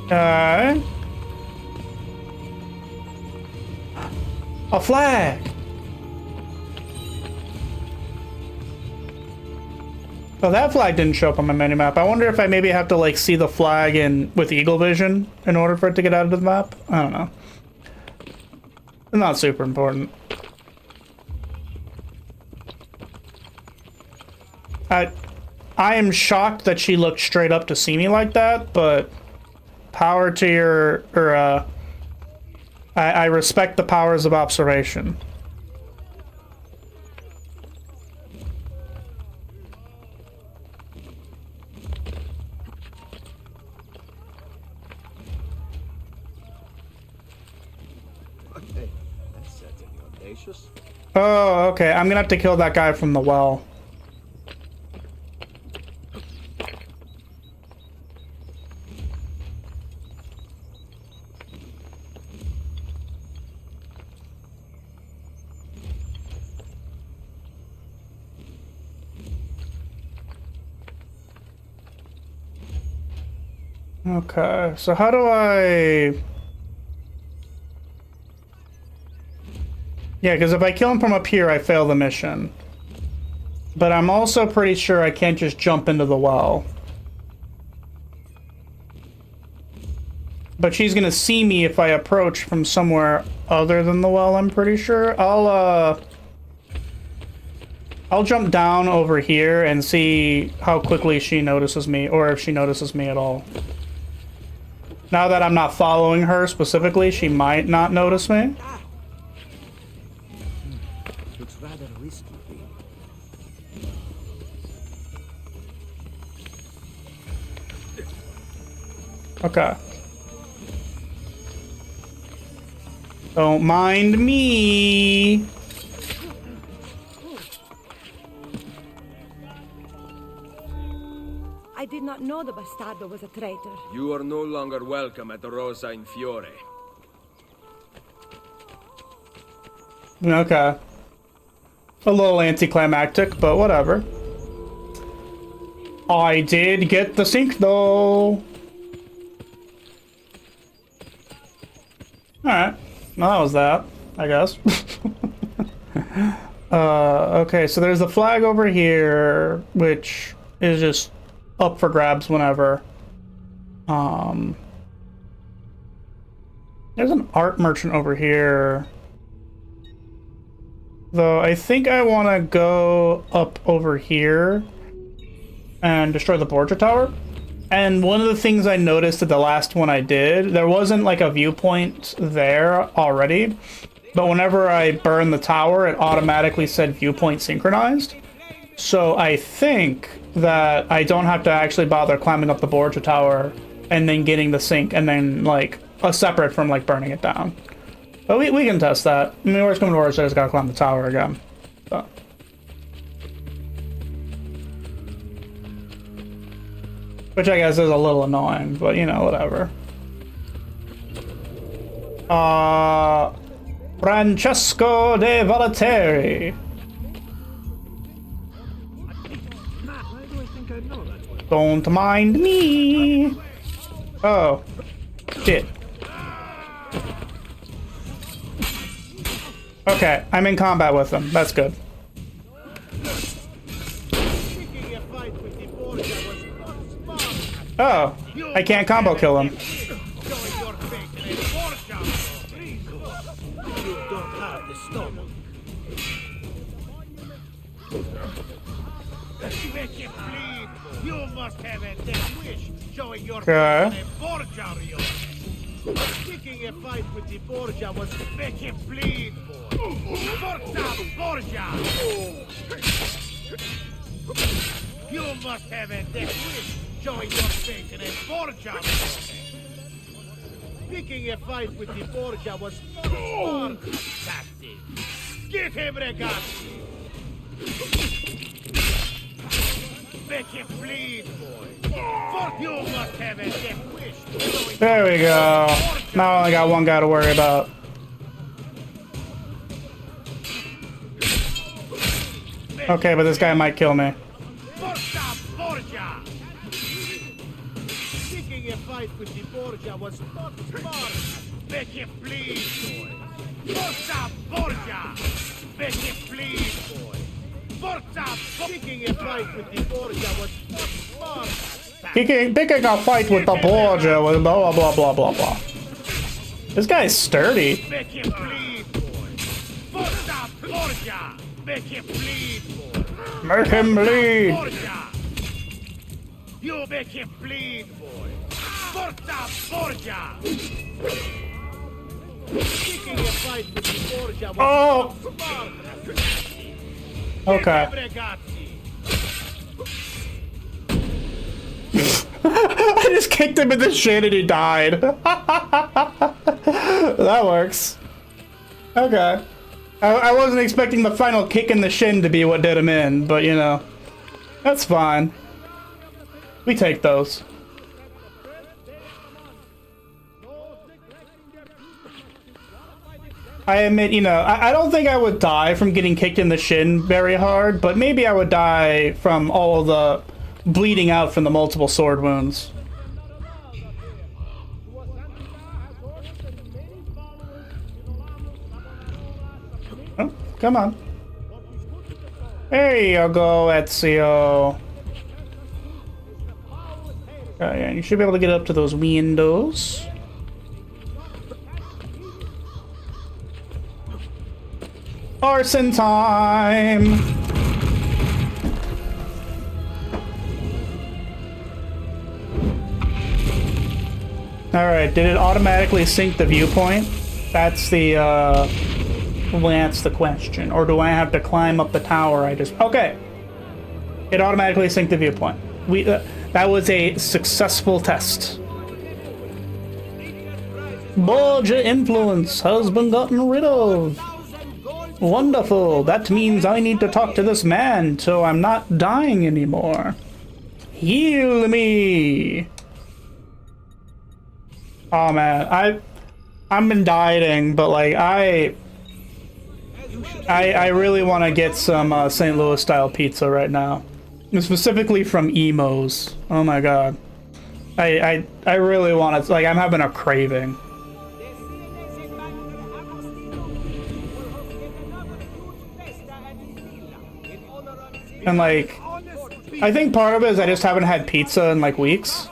Okay. A flag. Oh, that flag didn't show up on my minimap. I wonder if I maybe have to like see the flag in with eagle vision in order for it to get out of the map. I don't know. Not super important. I am shocked that she looked straight up to see me like that, but power to your, I respect the powers of observation. Okay, that's certainly audacious. Oh, okay. I'm gonna have to kill that guy from the well. Okay, so how do I... Yeah, because if I kill him from up here, I fail the mission. But I'm also pretty sure I can't just jump into the well. But she's gonna see me if I approach from somewhere other than the well, I'm pretty sure. I'll jump down over here and see how quickly she notices me, or if she notices me at all. Now that I'm not following her specifically, she might not notice me. Looks rather risky. Okay. Don't mind me. I did not know the bastardo was a traitor. You are no longer welcome at Rosa in Fiore. Okay. A little anticlimactic, but whatever. I did get the sink, though. Alright. Well, that was that, I guess. Okay, so there's a flag over here, which is just up for grabs whenever. There's an art merchant over here. Though I think I want to go up over here and destroy the Borgia Tower. And one of the things I noticed at the last one I did, there wasn't like a viewpoint there already. But whenever I burned the tower, it automatically said viewpoint synchronized. So I think that I don't have to actually bother climbing up the Borgia Tower and then getting the sink and then like separate from like burning it down. But we can test that. I mean, worst come to worst, I just gotta climb the tower again. So. Which I guess is a little annoying, but you know, whatever. Francesco de Valenteri. Don't mind me. Oh, shit. Okay, I'm in combat with them. That's good. Oh, I can't combo kill him. You must have a death wish showing your Okay. Picking a fight with the Borgia was make him bleed, boy. Forza Borgia! You must have a death wish showing your face in a Borgia. Picking a fight with the Borgia was smart, Sassy. Get him, ragazzi! Make him bleed, boy. For you must have a death wish. There we go. Now I only got one guy to worry about. Okay, but this guy might kill me. Forza Borgia! Picking a fight with the Borgia was not smart. Make him bleed, boy. Forza Borgia! Make him bleed, boy. Forza! Picking a fight with the Borgia was not smart. Picking a fight with the Borgia was blah blah blah blah blah. This guy's sturdy. Make him bleed, boy. Forza Borgia! Make him bleed, boy. Make him bleed. Borgia! You make him bleed, boy. Forza Borgia! Picking a fight with the Borgia was Oh. not smart. Okay. I just kicked him in the shin and he died. That works. Okay. I wasn't expecting the final kick in the shin to be what did him in, but you know, that's fine. We take those. I admit, you know, I don't think I would die from getting kicked in the shin very hard, but maybe I would die from all of the bleeding out from the multiple sword wounds. Oh, come on. There you go, Ezio. Yeah, you should be able to get up to those windows. Arson time! Alright, did it automatically sync the viewpoint? That's the question. Or do I have to climb up the tower I just... Okay! It automatically synced the viewpoint. That was a successful test. Borgia influence has been gotten rid of. Wonderful. That means I need to talk to this man so I'm not dying anymore. Heal me. Oh man, I've been dieting, but like I really want to get some St. Louis style pizza right now, specifically from Emo's. Oh my god, I really want it. Like I'm having a craving. And like, I think part of it is I just haven't had pizza in like weeks.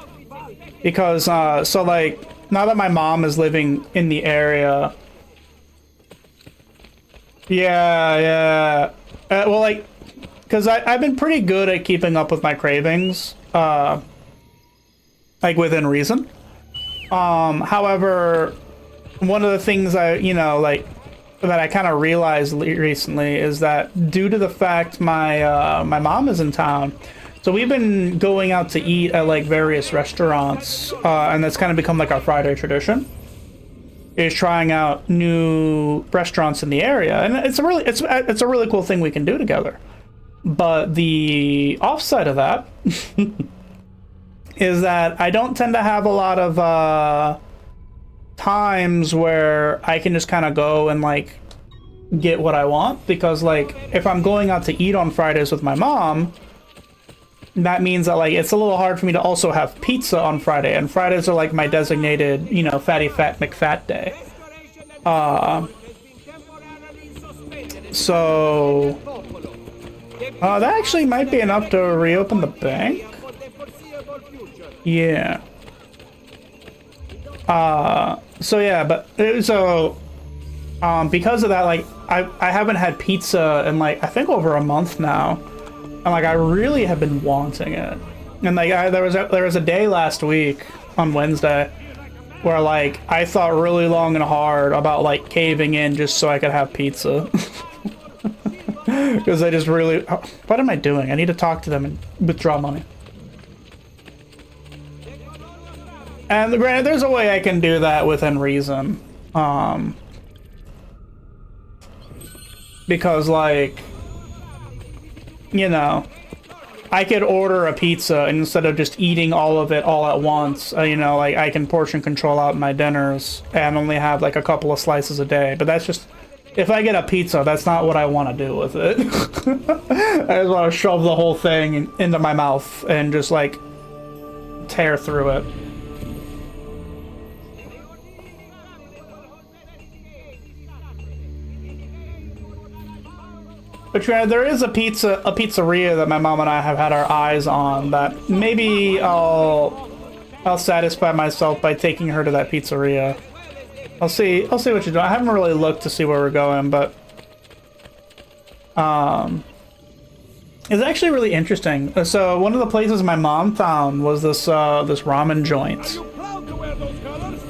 Because, so like, now that my mom is living in the area. Yeah. Well, like, because I've been pretty good at keeping up with my cravings. Like, within reason. However, one of the things that I kind of realized recently is that due to the fact my mom is in town, so we've been going out to eat at like various restaurants, and that's kind of become like our Friday tradition, is trying out new restaurants in the area, and it's a really cool thing we can do together. But the offside of that is that I don't tend to have a lot of times where I can just kind of go and like get what I want, because like if I'm going out to eat on Fridays with my mom, that means that like it's a little hard for me to also have pizza on Friday, and Fridays are like my designated, you know, fatty fat McFat day. So that actually might be enough to reopen the bank. Yeah. So yeah, but because of that, like I haven't had pizza in like I think over a month now, and like I really have been wanting it. And like there was a day last week on Wednesday where like I thought really long and hard about like caving in just so I could have pizza. Because I just really... Oh, what am I doing? I need to talk to them and withdraw money. And granted, there's a way I can do that within reason. Because, like... You know... I could order a pizza and instead of just eating all of it all at once, you know, like I can portion control out my dinners and only have like a couple of slices a day. But that's just, if I get a pizza, that's not what I want to do with it. I just want to shove the whole thing into my mouth and just like tear through it. But yeah, there is a pizzeria that my mom and I have had our eyes on that maybe I'll satisfy myself by taking her to that pizzeria. I'll see what you do. I haven't really looked to see where we're going, but it's actually really interesting. So one of the places my mom found was this ramen joint,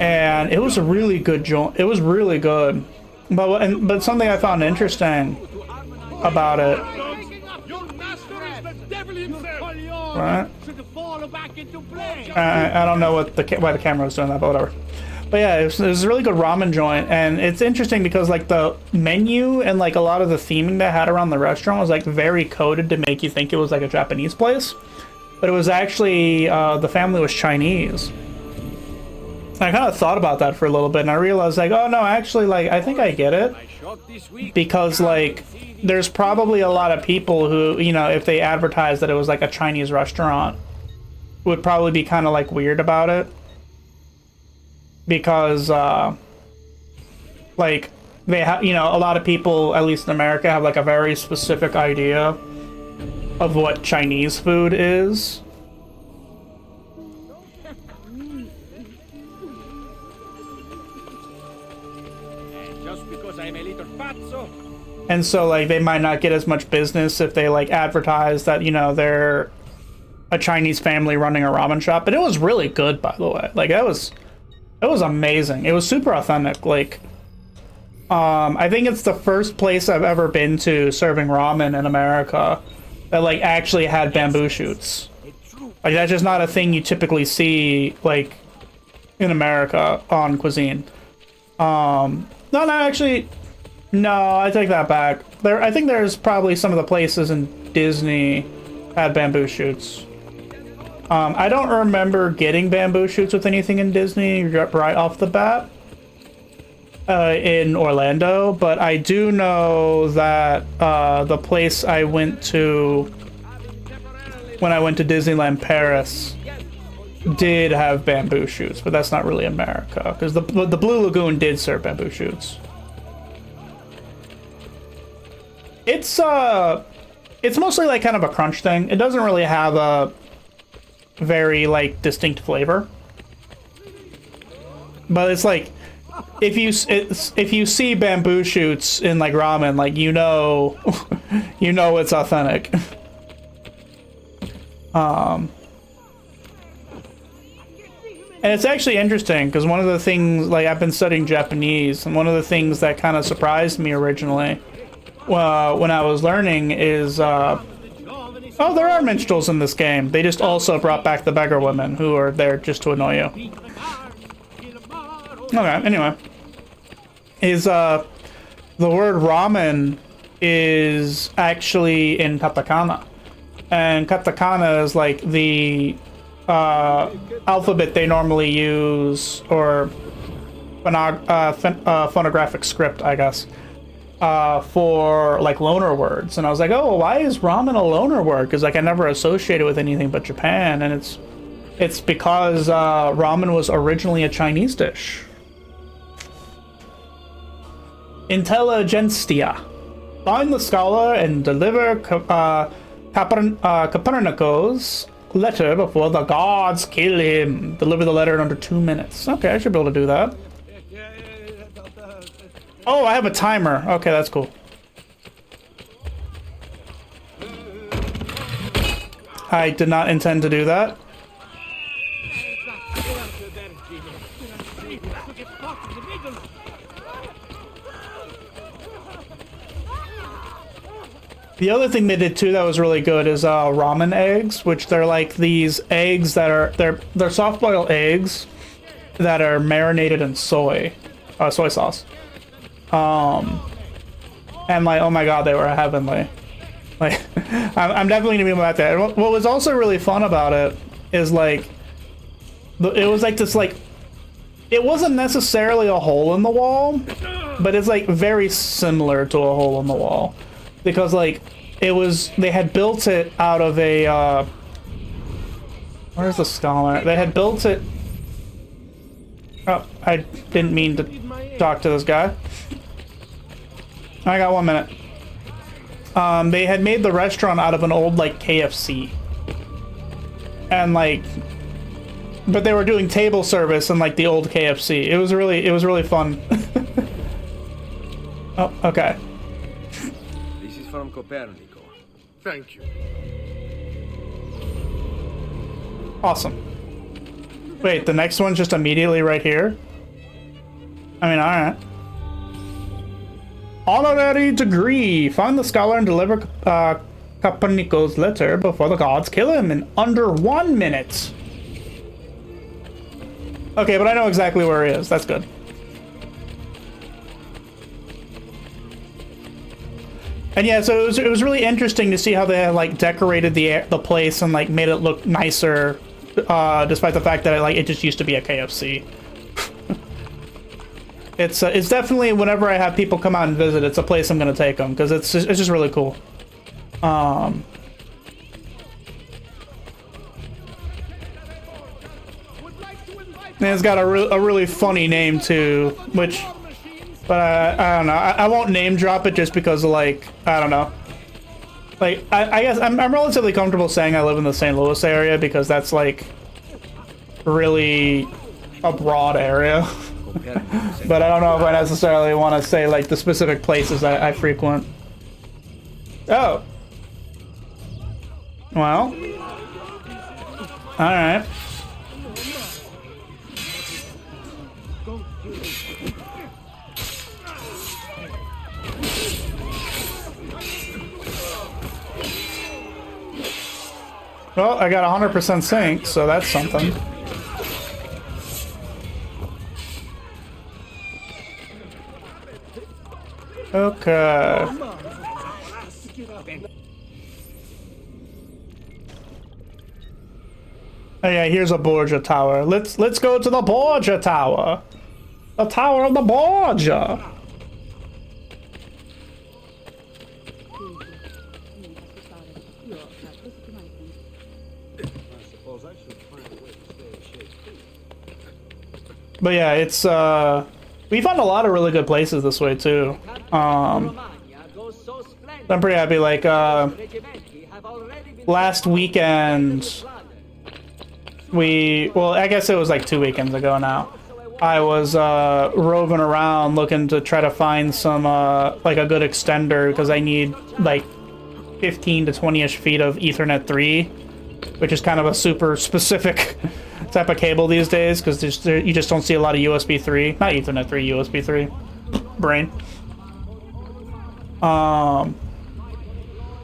and it was a really good joint. It was really good, but something I found interesting about it. Right. I don't know what why the camera was doing that, but whatever. But yeah, it was a really good ramen joint, and it's interesting because like the menu and like a lot of the theming they had around the restaurant was like very coded to make you think it was like a Japanese place, but it was actually the family was Chinese. I kind of thought about that for a little bit, and I realized like, oh no, actually, like I think I get it, because like there's probably a lot of people who, you know, if they advertised that it was like a Chinese restaurant, would probably be kind of like weird about it, because like they have, you know, a lot of people, at least in America, have like a very specific idea of what Chinese food is. And so like they might not get as much business if they like advertise that, you know, they're a Chinese family running a ramen shop. But it was really good, by the way. Like it was amazing. It was super authentic. Like I think it's the first place I've ever been to serving ramen in America that like actually had bamboo shoots. Like that's just not a thing you typically see like in America on cuisine. No, I take that back. I think there's probably some of the places in Disney had bamboo shoots. I don't remember getting bamboo shoots with anything in Disney right off the bat in Orlando, but I do know that the place I went to when I went to Disneyland Paris did have bamboo shoots, but that's not really America, because the Blue Lagoon did serve bamboo shoots. It's mostly like kind of a crunch thing. It doesn't really have a very like distinct flavor, but it's like if you see bamboo shoots in like ramen, like you know it's authentic. And it's actually interesting because one of the things, like I've been studying Japanese, and one of the things that kind of surprised me originally when I was learning is, oh, there are minstrels in this game. They just also brought back the beggar women who are there just to annoy you. Okay, anyway. The word ramen is actually in katakana. And katakana is like the alphabet they normally use, or phonographic script, I guess. For like loaner words, and I was like, oh, why is ramen a loaner word? Because like I never associated with anything but Japan, and it's because ramen was originally a Chinese dish. Intelligentsia. Find the scholar and deliver Copernicus' letter before the gods kill him. Deliver the letter in under 2 minutes. Okay, I should be able to do that. Oh, I have a timer. Okay, that's cool. I did not intend to do that. The other thing they did too that was really good is ramen eggs, which they're like these eggs that are they're soft-boiled eggs that are marinated in soy sauce. And like, oh my god, they were heavenly. Like, I'm definitely gonna be about that. What was also really fun about it is like, it was like this like, it wasn't necessarily a hole in the wall, but it's like very similar to a hole in the wall, because like they had built it out of a where's the scholar? They had built it. Oh, I didn't mean to talk to this guy. I got 1 minute. They had made the restaurant out of an old like KFC, and like, but they were doing table service in like the old KFC. It was really fun. Oh, okay. This is from Copernico. Thank you. Awesome. Wait, the next one's just immediately right here? I mean, alright. Honorary degree. Find the scholar and deliver Copernico's letter before the gods kill him in under 1 minute. Okay, but I know exactly where he is. That's good. And yeah, so it was really interesting to see how they had like decorated the place and like made it look nicer, despite the fact that it just used to be a KFC. It's definitely, whenever I have people come out and visit, it's a place I'm gonna take them because it's just really cool. And it's got a really funny name too, which, but I don't know. I won't name drop it just because of like, I don't know. Like I guess I'm relatively comfortable saying I live in the St. Louis area because that's like really a broad area. But I don't know if I necessarily want to say like the specific places I frequent. Oh. Well. Alright. Well, I got 100% sync, so that's something. Okay. Oh yeah, here's a Borgia Tower. Let's go to the Borgia Tower. The Tower of the Borgia. But yeah, it's we found a lot of really good places this way too. I'm pretty happy. Like last weekend, well, I guess it was like 2 weekends ago now. I was roving around looking to try to find some like a good extender because I need like 15 to 20ish feet of Ethernet 3, which is kind of a super specific type of cable these days because you just don't see a lot of USB 3, not Ethernet 3, USB 3 brain.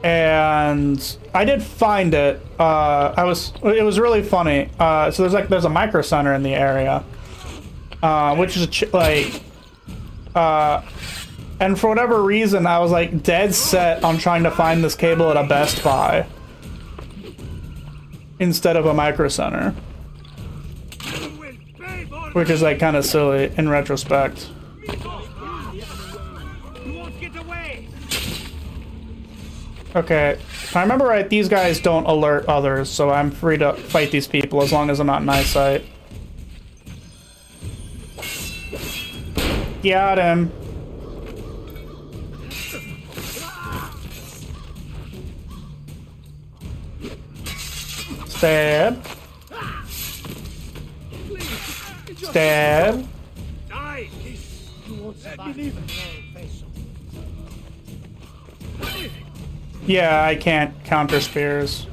And I did find it. It was really funny. So there's a micro center in the area, which is and for whatever reason I was like dead set on trying to find this cable at a Best Buy instead of a micro center, which is like kind of silly in retrospect. Okay, if I remember right, these guys don't alert others, so I'm free to fight these people as long as I'm not in eyesight. Got him. Stab. Stab. Yeah, I can't counter spears.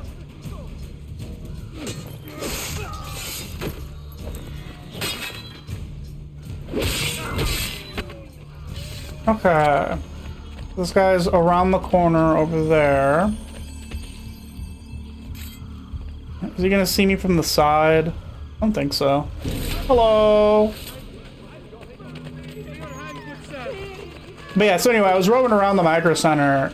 Okay. This guy's around the corner over there. Is he gonna see me from the side? I don't think so. Hello. But yeah, so anyway, I was roaming around the Micro Center,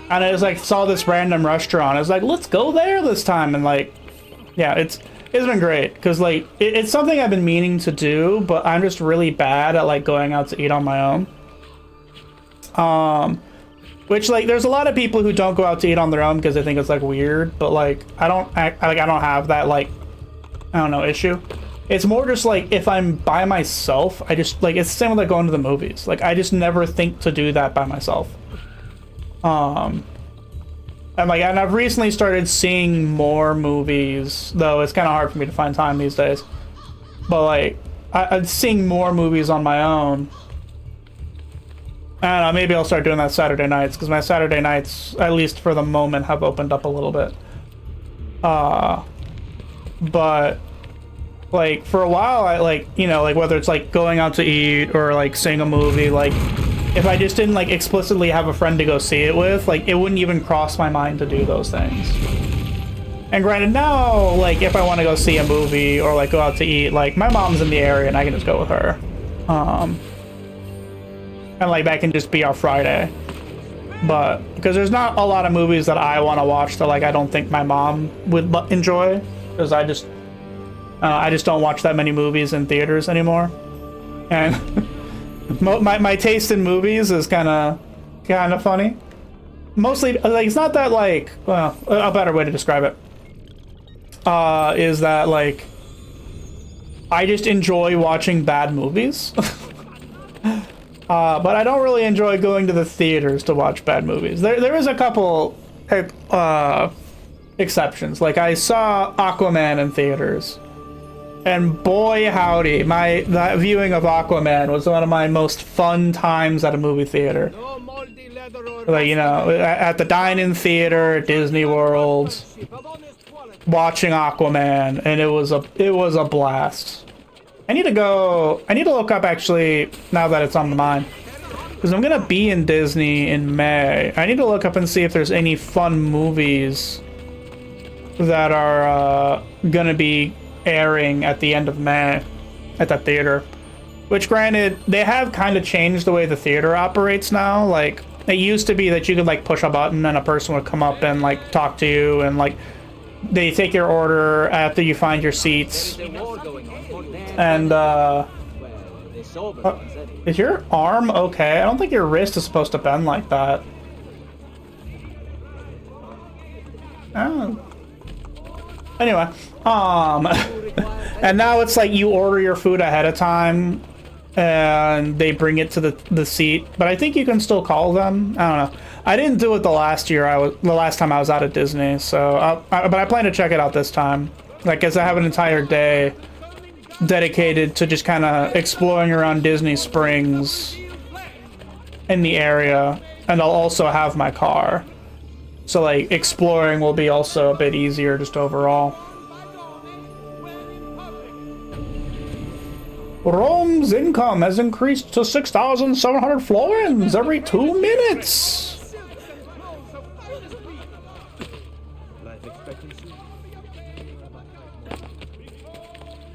and I was like, saw this random restaurant. I was like, let's go there this time. And like, yeah, it's been great because like it's something I've been meaning to do, but I'm just really bad at like going out to eat on my own. Which like there's a lot of people who don't go out to eat on their own because they think it's like weird, but like I don't have that like, I don't know, issue. It's more just like if I'm by myself, I just like, it's the same with like going to the movies. Like I just never think to do that by myself. And I've recently started seeing more movies, though it's kind of hard for me to find time these days. But like I'm seeing more movies on my own. I don't know, maybe I'll start doing that Saturday nights, because my Saturday nights, at least for the moment, have opened up a little bit. But like for a while, I like, you know, like whether it's like going out to eat or like seeing a movie, like if I just didn't like explicitly have a friend to go see it with, like it wouldn't even cross my mind to do those things. And granted, now like if I want to go see a movie or like go out to eat, like my mom's in the area and I can just go with her. And like that can just be our Friday. But because there's not a lot of movies that I want to watch that like I don't think my mom would enjoy, because I just don't watch that many movies in theaters anymore. And my taste in movies is kind of funny. Mostly like it's not that like, well, a better way to describe it is that like I just enjoy watching bad movies. But I don't really enjoy going to the theaters to watch bad movies. There is a couple exceptions. Like I saw Aquaman in theaters, and boy howdy, that viewing of Aquaman was one of my most fun times at a movie theater. Like, you know, at the dine-in theater at Disney World, watching Aquaman, and it was a blast. I need to look up, actually, now that it's on the mind, because I'm gonna be in Disney in May. I need to look up and see if there's any fun movies that are gonna be airing at the end of May at that theater. Which, granted, they have kind of changed the way the theater operates now. Like, it used to be that you could like push a button and a person would come up and like talk to you, and like they take your order after you find your seats. And is your arm okay? I don't think your wrist is supposed to bend like that. Oh. Anyway, and now it's like you order your food ahead of time and they bring it to the seat, but I think you can still call them. I don't know. I didn't do it the last time I was out at Disney, so but I plan to check it out this time. Like, as I have an entire day dedicated to just kind of exploring around Disney Springs in the area, and I'll also have my car. So like exploring will be also a bit easier just overall. Rome's income has increased to 6,700 florins every 2 minutes.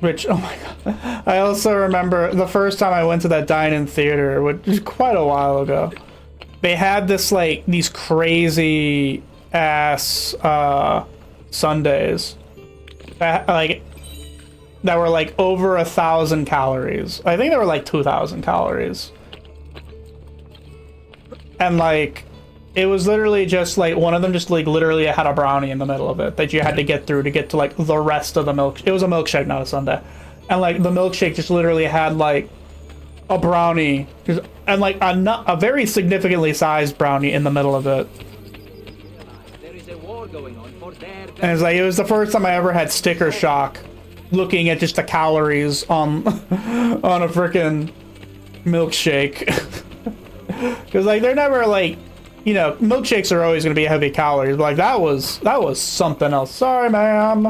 Which, oh my god. I also remember the first time I went to that dine-in theater, which was quite a while ago. They had this, like, these crazy ass sundaes that were like over 1,000 calories. I think they were like 2,000 calories. And like, it was literally just like, one of them just like literally had a brownie in the middle of it that you had to get through to get to like the rest of the milk. It was a milkshake, not a sundae. And like the milkshake just literally had like a brownie and like a very significantly sized brownie in the middle of it. And it's like, it was the first time I ever had sticker shock looking at just the calories on a freaking milkshake. Because like, they're never like, you know, milkshakes are always going to be heavy calories, but like that was something else. Sorry, ma'am.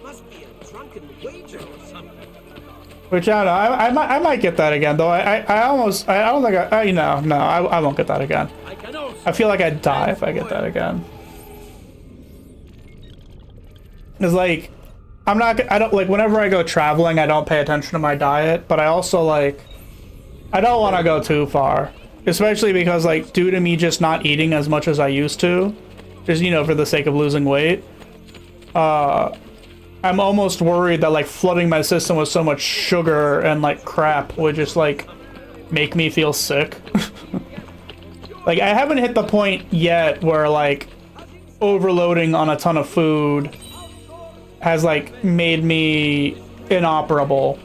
Must be a drunken waiter or something. Which I don't know. I might get that again though. I don't think I won't get that again. I feel like I'd die if I get that again. It's like I don't like whenever I go traveling I don't pay attention to my diet, but I also like I don't want to go too far, especially because like due to me just not eating as much as I used to, just for the sake of losing weight. I'm almost worried that like flooding my system with so much sugar and like crap would just like make me feel sick. Like I haven't hit the point yet where like overloading on a ton of food has like made me inoperable.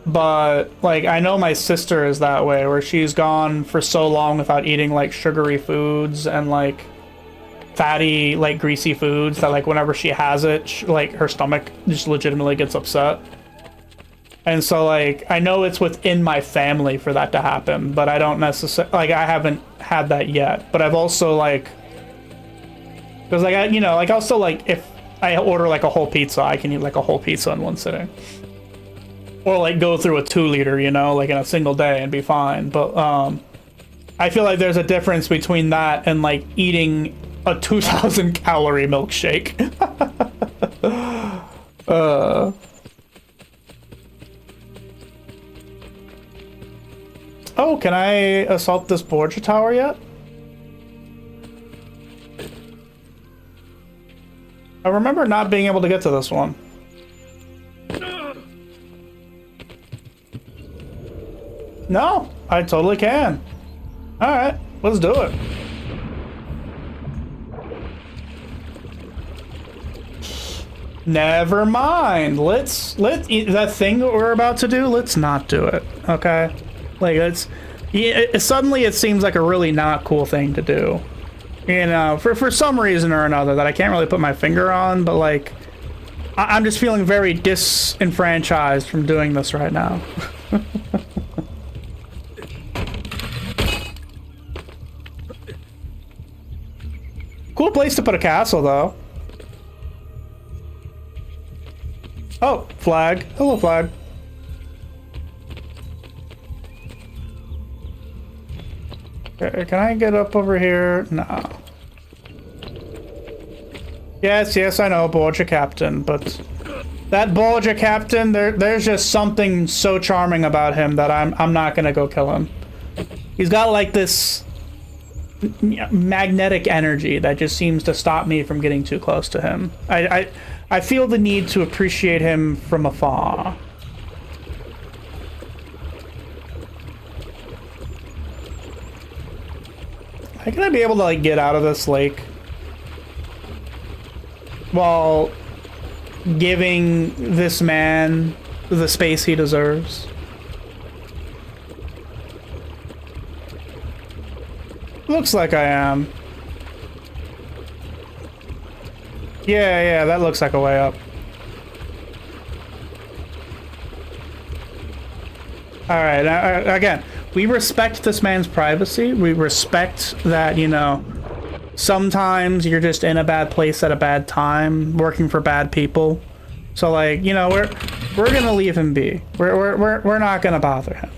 But like I know my sister is that way, where she's gone for so long without eating like sugary foods and like fatty, like greasy foods that like whenever she has it, like her stomach just legitimately gets upset. And so like I know it's within my family for that to happen, but I don't necessarily like I haven't had that yet. But I've also like because like like also like if I order like a whole pizza, I can eat like a whole pizza in one sitting, or like go through a 2 liter, like in a single day and be fine. But I feel like there's a difference between that and like eating a 2,000 calorie milkshake. Oh, can I assault this Borgia tower yet? I remember not being able to get to this one. No, I totally can. Alright, let's do it. Never mind. Let's that thing that we're about to do, let's not do it. Okay? Like suddenly it seems like a really not cool thing to do. For some reason or another that I can't really put my finger on, but like I'm just feeling very disenfranchised from doing this right now. Cool place to put a castle though. Oh, flag. Hello, flag. Can I get up over here? No. Yes, I know, Borgia Captain, but that Borgia Captain, there's just something so charming about him that I'm not gonna go kill him. He's got like this magnetic energy that just seems to stop me from getting too close to him. I feel the need to appreciate him from afar. How can I be able to like get out of this lake while giving this man the space he deserves? Looks like I am. Yeah, that looks like a way up. Alright, again, we respect this man's privacy. We respect that, sometimes you're just in a bad place at a bad time, working for bad people. So, like, we're gonna leave him be. We're not gonna bother him.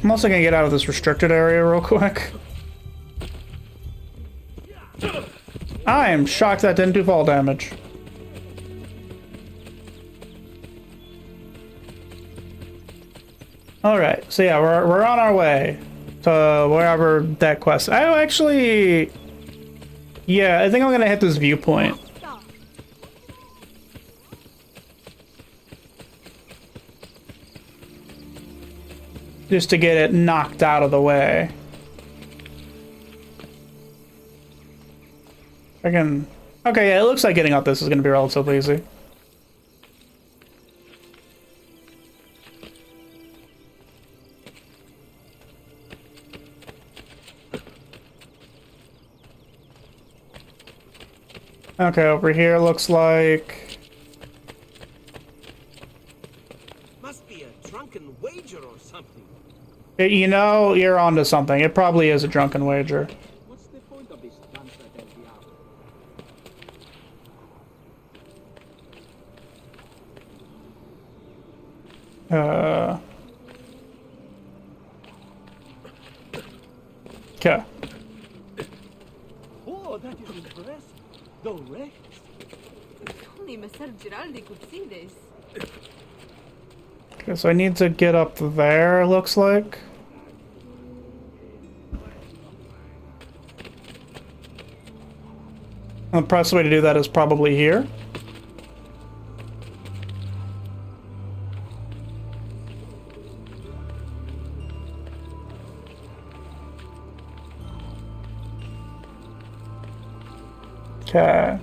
I'm also gonna get out of this restricted area real quick. I am shocked that didn't do fall damage. Alright, so yeah, we're on our way to wherever that quest. I think I'm gonna hit this viewpoint. Just to get it knocked out of the way. Okay, yeah, it looks like getting up this is gonna be relatively easy. Okay, over here looks like... Must be a drunken wager or something. You're onto something. It probably is a drunken wager. What's the point of this danza del diablo? Okay. Oh, that is impressive. The rest. Only Messer Giraldi could see this. Okay, so I need to get up there, looks like. The best way to do that is probably here. Okay.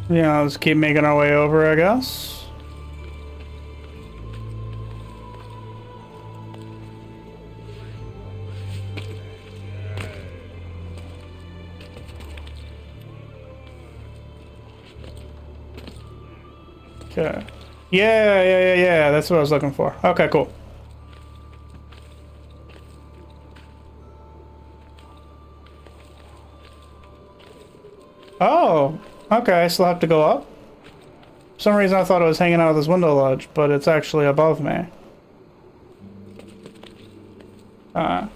Yeah, let's keep making our way over, I guess. Okay. Yeah. That's what I was looking for. Okay, cool. Oh, okay, I still have to go up? For some reason I thought it was hanging out of this window ledge, but it's actually above me. Okay,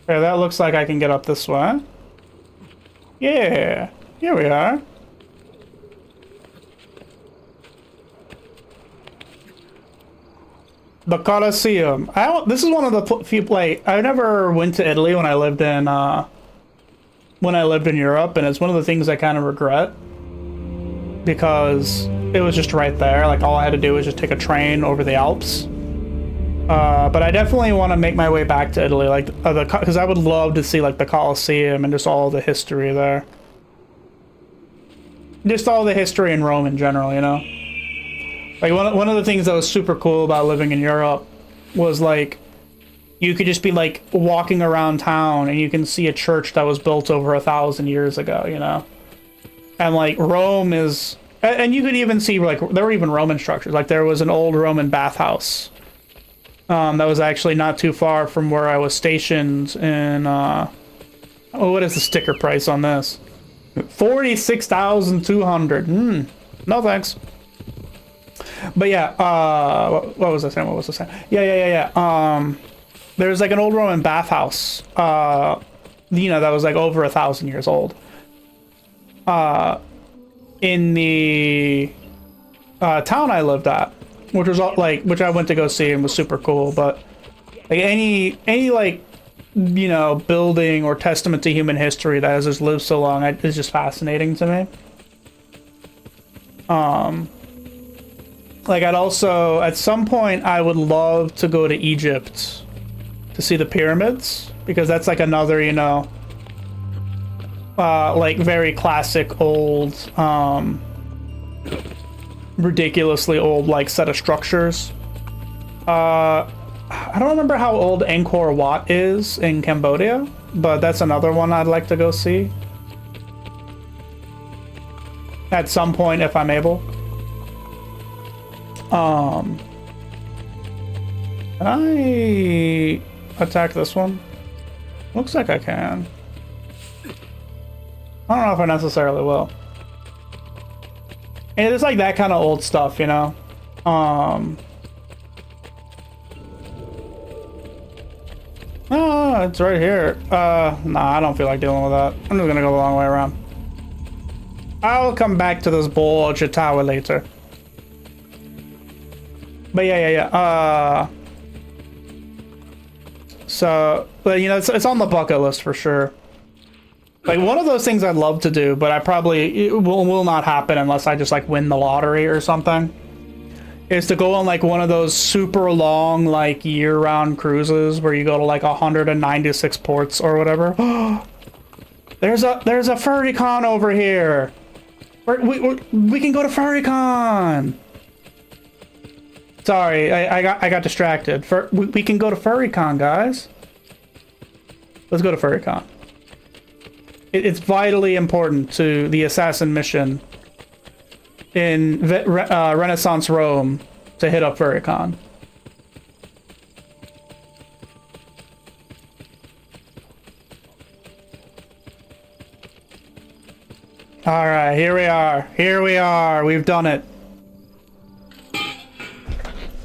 that looks like I can get up this way. Yeah, here we are. The Colosseum. This is one of the few, like, I never went to Italy when I lived in Europe, and it's one of the things I kind of regret because it was just right there. Like, all I had to do was just take a train over the Alps. But I definitely want to make my way back to Italy, like because I would love to see like the Colosseum and just all the history there. Just all the history in Rome in general, you know. Like one of the things that was super cool about living in Europe was like you could just be like walking around town and you can see a church that was built over 1,000 years ago, you know. And like Rome is, and you could even see like there were even Roman structures. Like there was an old Roman bathhouse that was actually not too far from where I was stationed in. Oh, what is the sticker price on this? 46,200. No thanks. But yeah, what was I saying? Yeah. There's like an old Roman bathhouse, you know, that was like over 1,000 years old. In the town I lived at, which was like, which I went to go see and was super cool. But like any like, you know, building or testament to human history that has just lived so long is just fascinating to me. Like I'd also, at some point, I would love to go to Egypt to see the pyramids, because that's like another, you know, like very classic old, ridiculously old like set of structures. I don't remember how old Angkor Wat is in Cambodia, but that's another one I'd like to go see at some point if I'm able. Can I attack this one? Looks like I can. I don't know if I necessarily will. And it's like that kind of old stuff, you know? Oh, it's right here. Nah, I don't feel like dealing with that. I'm just gonna go the long way around. I'll come back to this bulge tower later. But yeah. So, but you know, it's on the bucket list for sure. Like one of those things I'd love to do, but I probably it will not happen unless I just like win the lottery or something. Is to go on like one of those super long like year-round cruises where you go to like 196 ports or whatever. There's a FurryCon over here. We can go to FurryCon. Sorry, I got distracted. We can go to FurryCon, guys. Let's go to FurryCon. It's vitally important to the assassin mission in Renaissance Rome to hit up FurryCon. All right, here we are. Here we are. We've done it.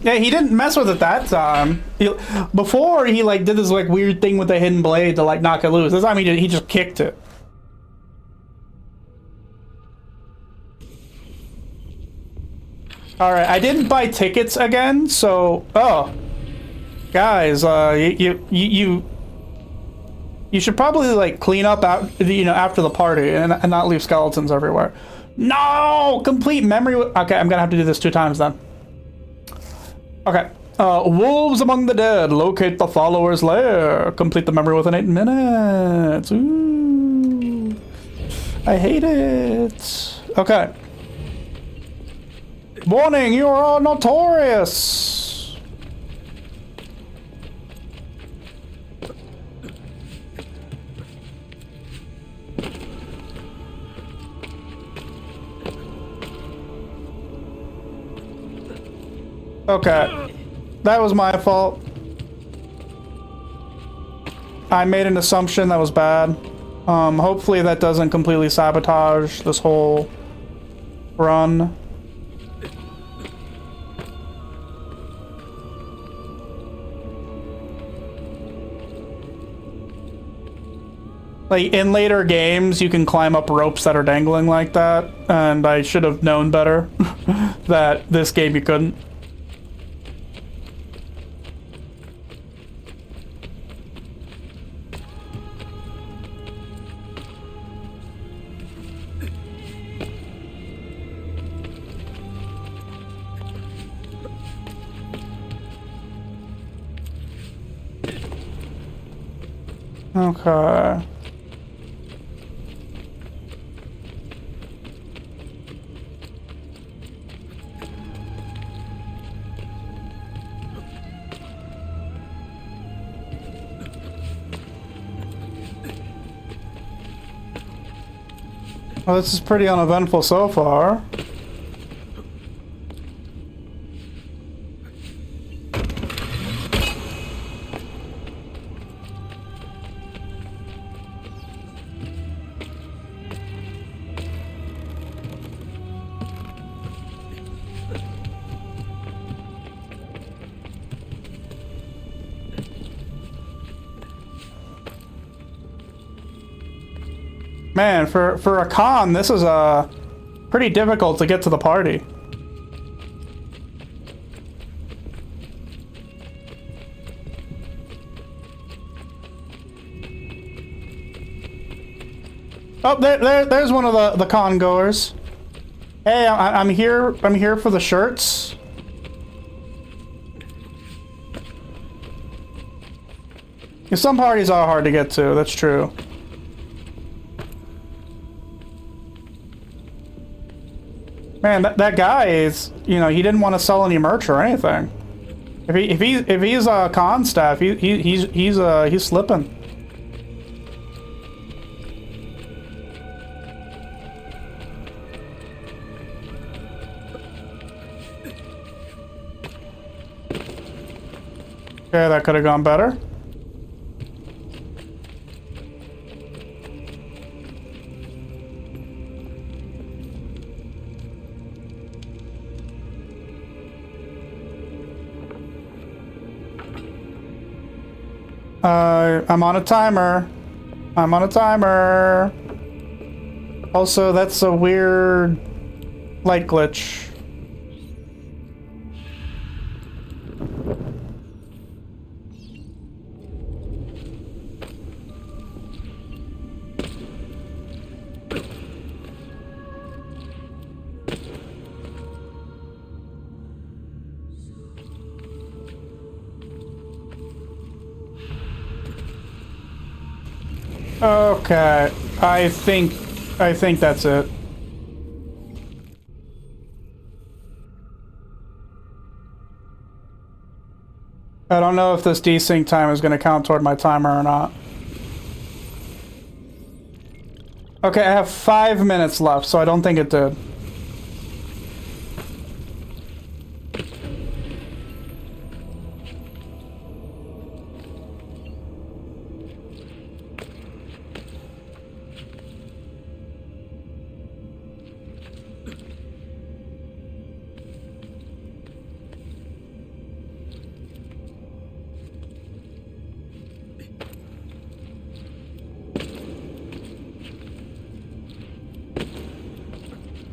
Yeah, he didn't mess with it that time. Before, he like did this like weird thing with the hidden blade to like knock it loose. This time he just kicked it. All right, I didn't buy tickets again, so guys, you should probably like clean up out, after the party and not leave skeletons everywhere. No, complete memory. Okay, I'm gonna have to do this 2 times then. Okay. Wolves among the dead. Locate the follower's lair. Complete the memory within 8 minutes. Ooh. I hate it. Okay. Warning, you are all notorious. Okay. That was my fault. I made an assumption that was bad. Hopefully that doesn't completely sabotage this whole run. Like, in later games, you can climb up ropes that are dangling like that, and I should have known better that this game you couldn't. Okay. Well, this is pretty uneventful so far. Man, for a con, this is pretty difficult to get to the party. Oh, there's one of the con goers. Hey, I'm here. I'm here for the shirts. Yeah, some parties are hard to get to. That's true. Man, that guy is, he didn't want to sell any merch or anything. If he's con staff, he's slipping. Okay, that could have gone better. I'm on a timer. I'm on a timer. Also, that's a weird light glitch. Okay, I think that's it. I don't know if this desync time is going to count toward my timer or not. Okay, I have 5 minutes left, so I don't think it did.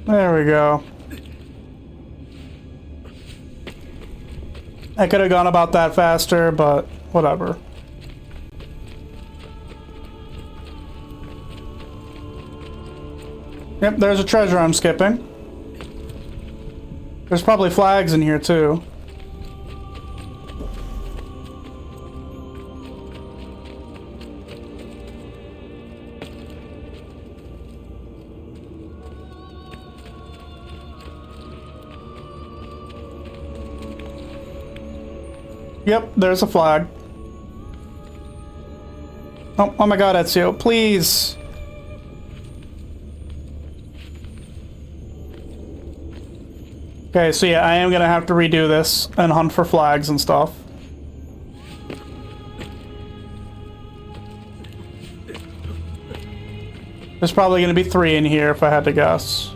There we go. I could have gone about that faster, but whatever. Yep, there's a treasure I'm skipping. There's probably flags in here too. Yep, there's a flag. Oh my god, Ezio, please! Okay, so yeah, I am gonna have to redo this and hunt for flags and stuff. There's probably gonna be 3 in here if I had to guess.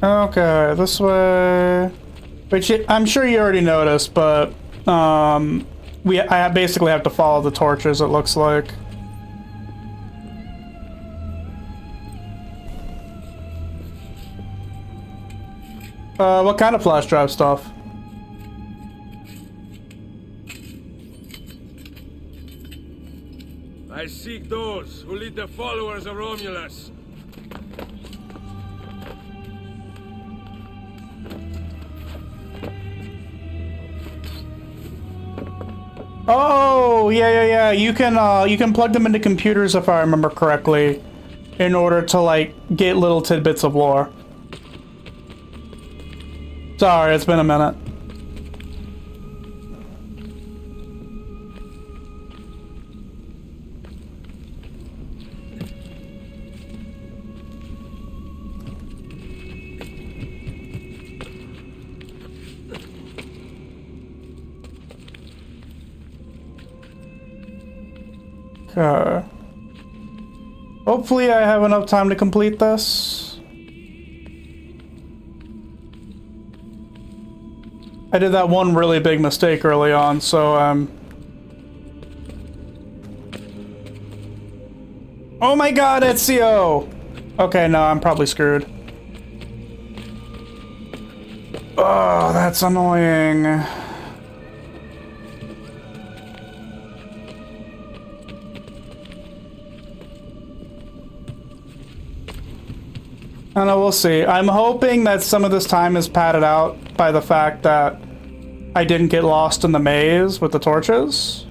Okay, this way. Which I'm sure you already noticed, but I basically have to follow the torches, it looks like. What kind of flash drive stuff? I seek those who lead the followers of Romulus. Oh, yeah. You can plug them into computers if I remember correctly, in order to like get little tidbits of lore. Sorry, it's been a minute. Okay. Hopefully I have enough time to complete this. I did that one really big mistake early on, so oh my god, Ezio! Okay, no, I'm probably screwed. Oh, that's annoying. I don't know, we'll see. I'm hoping that some of this time is padded out by the fact that I didn't get lost in the maze with the torches.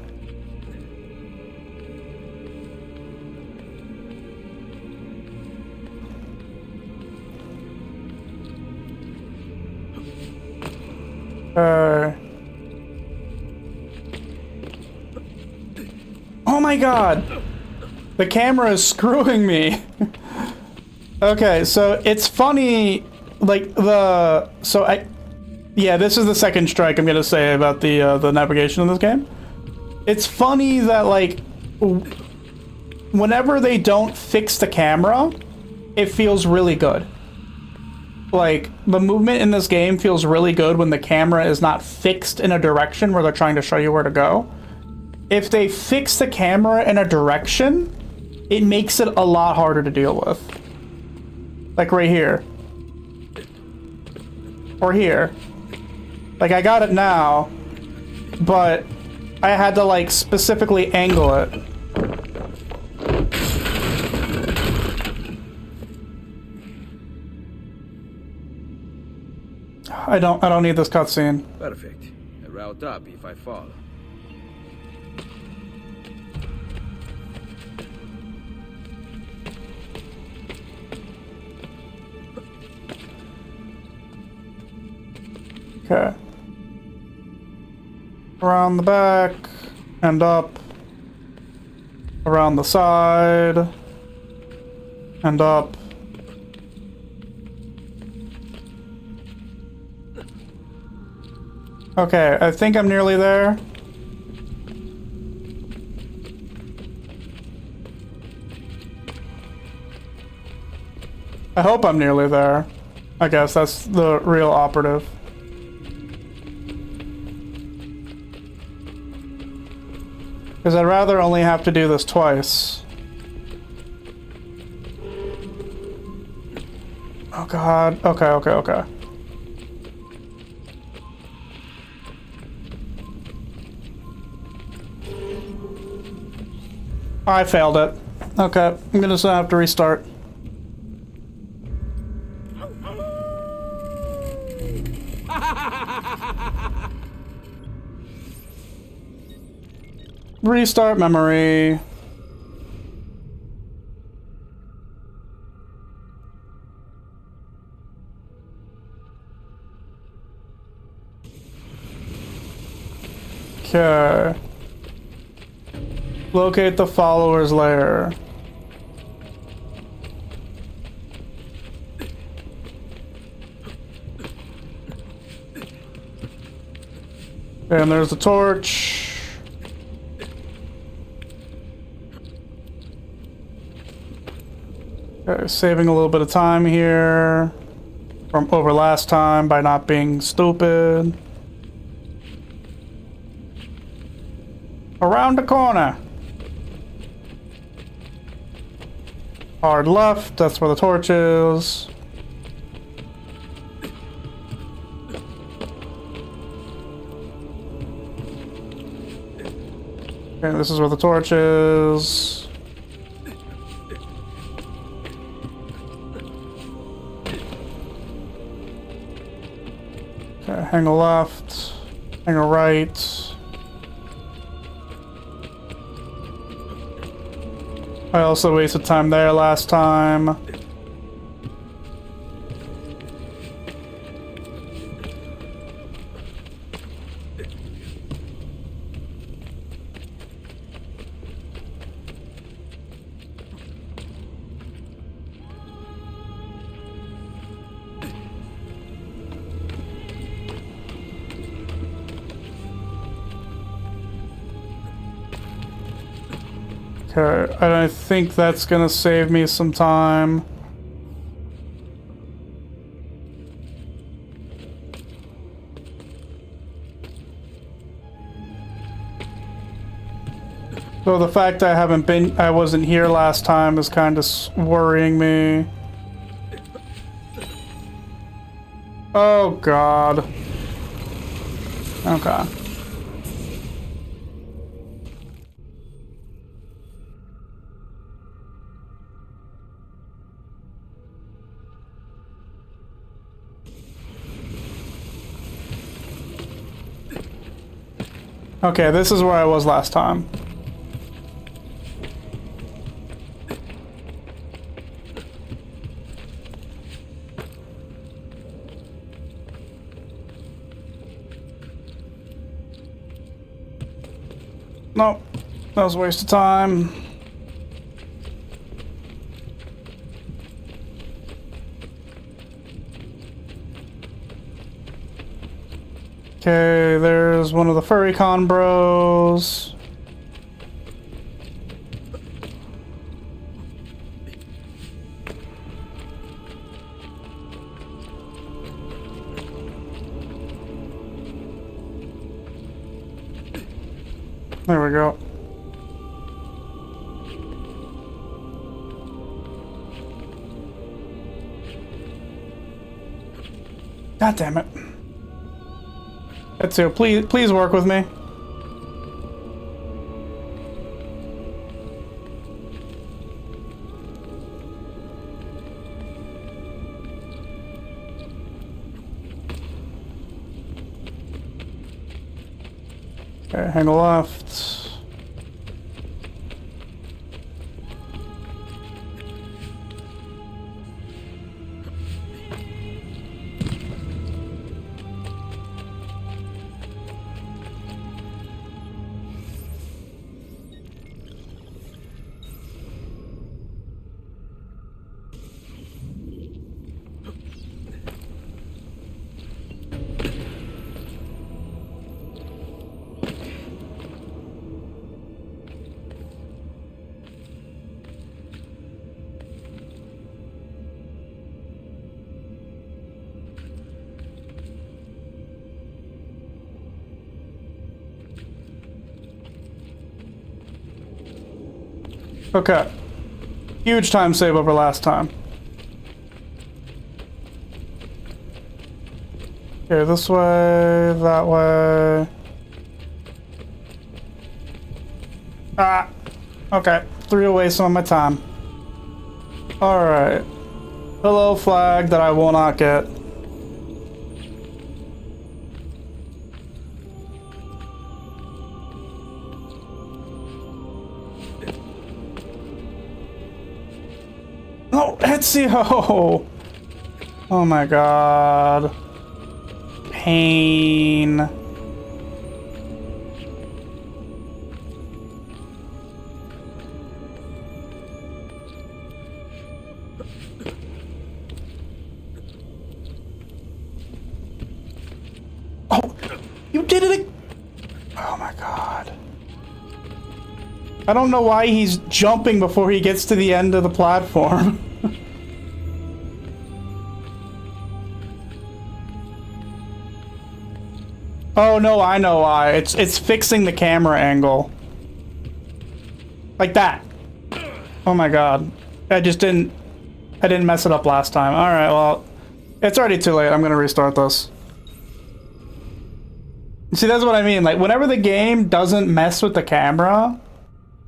Oh my god! The camera is screwing me! Okay, so it's funny, like, yeah, this is the second strike I'm gonna say about the navigation in this game. It's funny that, like, whenever they don't fix the camera, it feels really good. Like, the movement in this game feels really good when the camera is not fixed in a direction where they're trying to show you where to go. If they fix the camera in a direction, it makes it a lot harder to deal with. Like right here. Or here. Like, I got it now, but I had to, like, specifically angle it. I don't need this cutscene. Perfect. A route up if I fall. Okay. Around the back, and up. Around the side, and up. Okay, I think I'm nearly there. I hope I'm nearly there. I guess that's the real operative. Because I'd rather only have to do this twice. Oh god. Okay, okay, okay. I failed it. Okay, I'm gonna have to restart. Restart memory. Okay. Locate the follower's lair. And there's the torch. Okay, saving a little bit of time here from over last time by not being stupid. Around the corner. Hard left, that's where the torch is. Okay, this is where the torch is. Okay, hang a left, hang a right. I also wasted time there last time. Okay, and I think that's gonna save me some time. So the fact I wasn't here last time is kind of worrying me. Oh God. Okay. Okay, this is where I was last time. Nope, that was a waste of time. Okay, there's one of the Furrycon bros. There we go. God damn it. Etsu, please work with me. Okay, hang a left. Okay. Huge time save over last time. Okay, this way, that way. Ah! Okay, threw away some of my time. Alright. Hello, flag that I will not get. No, Ezio! Oh my god. Pain. Oh, you did it! Oh my god. I don't know why he's jumping before he gets to the end of the platform. Oh no, I know why. It's fixing the camera angle. Like that. Oh my god. I didn't mess it up last time. Alright, well, it's already too late. I'm gonna restart this. See, that's what I mean. Like, whenever the game doesn't mess with the camera,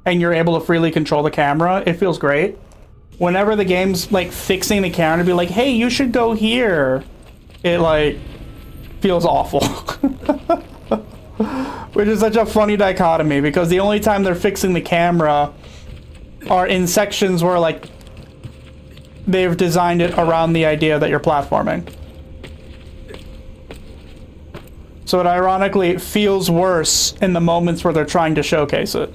and you're able to freely control the camera, it feels great. Whenever the game's, like, fixing the camera to be like, hey, you should go here, it, like, feels awful. Which is such a funny dichotomy, because the only time they're fixing the camera are in sections where, like, they've designed it around the idea that you're platforming. So it ironically feels worse in the moments where they're trying to showcase it.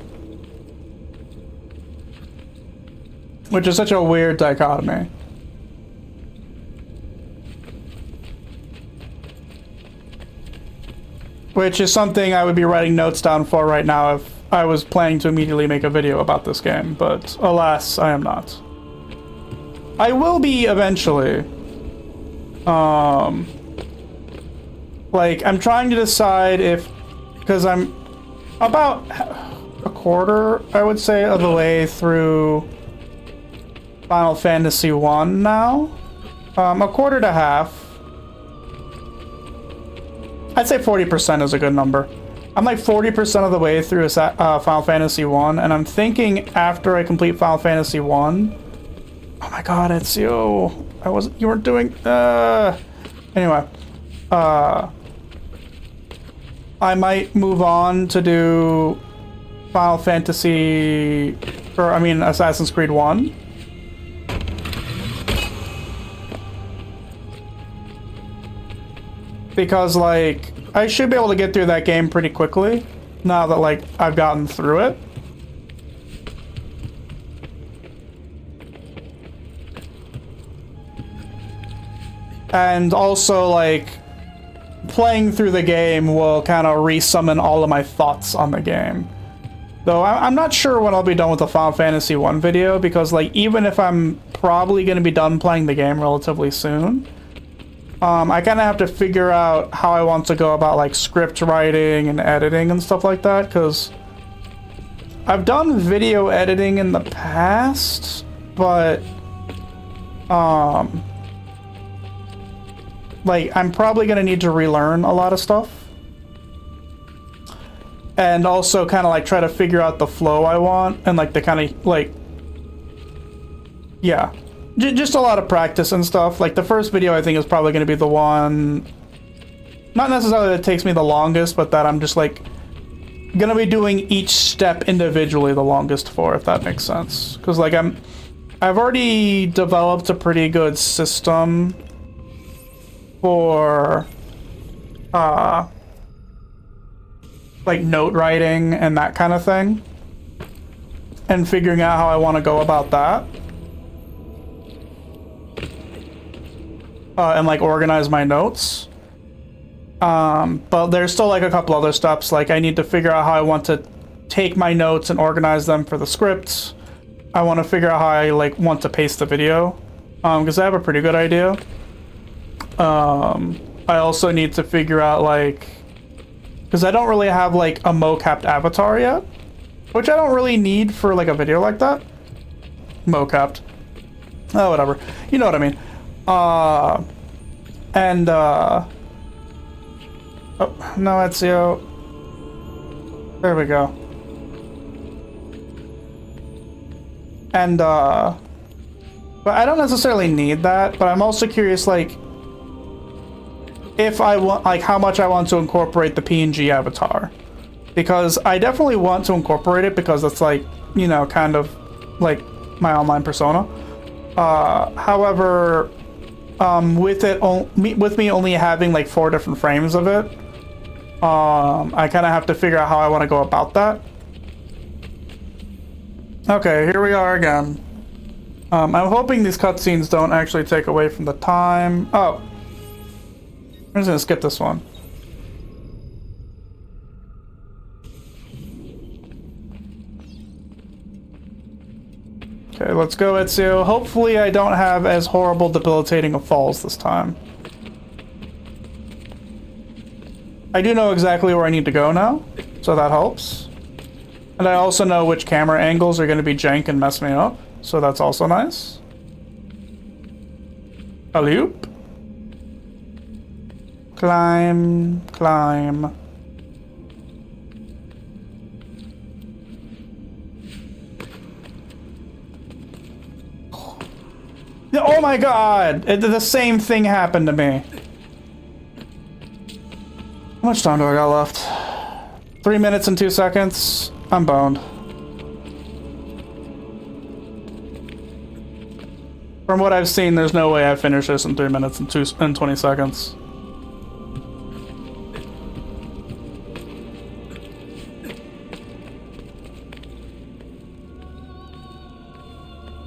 Which is such a weird dichotomy. Which is something I would be writing notes down for right now if I was planning to immediately make a video about this game, but alas, I am not. I will be eventually. Like, I'm trying to decide if, because I'm about a quarter, I would say, of the way through Final Fantasy 1 now. A quarter to half. I'd say 40% is a good number. I'm like 40% of the way through Final Fantasy 1, and I'm thinking after I complete Final Fantasy 1... Oh my god, Ezio! You weren't doing... Anyway. I might move on to do Final Fantasy... Assassin's Creed 1. Because, like, I should be able to get through that game pretty quickly, now that, like, I've gotten through it. And also, like, playing through the game will kind of resummon all of my thoughts on the game. Though I'm not sure when I'll be done with the Final Fantasy 1 video, because, like, even if I'm probably going to be done playing the game relatively soon... I kind of have to figure out how I want to go about, like, script writing and editing and stuff like that, because I've done video editing in the past, but, like, I'm probably going to need to relearn a lot of stuff. And also kind of, like, try to figure out the flow I want, and, like, the kind of, like, yeah. Just a lot of practice and stuff. Like, the first video, I think, is probably going to be the one... Not necessarily that takes me the longest, but that I'm just, like, going to be doing each step individually the longest for, if that makes sense. Because, like, I've already developed a pretty good system for, like, note writing and that kind of thing. And figuring out how I want to go about that. And, like, organize my notes. But there's still, like, a couple other steps. Like, I need to figure out how I want to take my notes and organize them for the scripts. I want to figure out how I, like, want to pace the video. Because I have a pretty good idea. I also need to figure out, like... Because I don't really have, like, a mocapped avatar yet. Which I don't really need for, like, a video like that. Mocapped. Oh, whatever. You know what I mean. Oh, no, Ezio. There we go. And, but I don't necessarily need that, but I'm also curious, like, if I want, like, how much I want to incorporate the PNG avatar. Because I definitely want to incorporate it because it's, like, you know, kind of, like, my online persona. However, with me only having, like, 4 different frames of it, I kind of have to figure out how I want to go about that. Okay, here we are again. I'm hoping these cutscenes don't actually take away from the time. Oh. I'm just gonna skip this one. Okay, let's go, Ezio. Hopefully I don't have as horrible debilitating of falls this time. I do know exactly where I need to go now, so that helps. And I also know which camera angles are going to be jank and mess me up, so that's also nice. Alley-oop. Climb, climb. Oh my god! The same thing happened to me. How much time do I got left? 3 minutes and 2 seconds. I'm boned. From what I've seen, there's no way I finish this in 3 minutes and 20 seconds.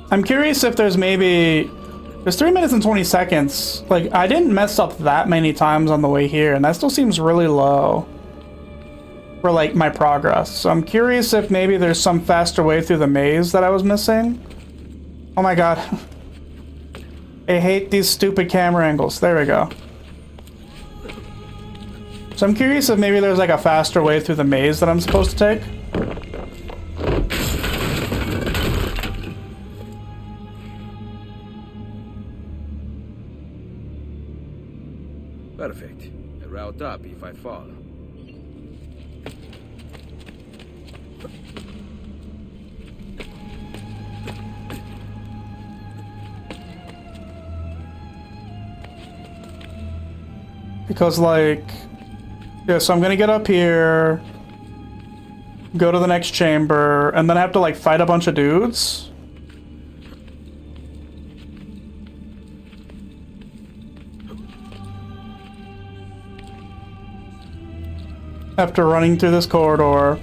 I'm curious if there's maybe... There's 3 minutes and 20 seconds. Like, I didn't mess up that many times on the way here, and that still seems really low for, like, my progress. So I'm curious if maybe there's some faster way through the maze that I was missing. Oh my god. I hate these stupid camera angles. There we go. So I'm curious if maybe there's, like, a faster way through the maze that I'm supposed to take. Perfect. A route up if I fall. Because, like... Yeah, so I'm gonna get up here, go to the next chamber, and then I have to, like, fight a bunch of dudes. After running through this corridor.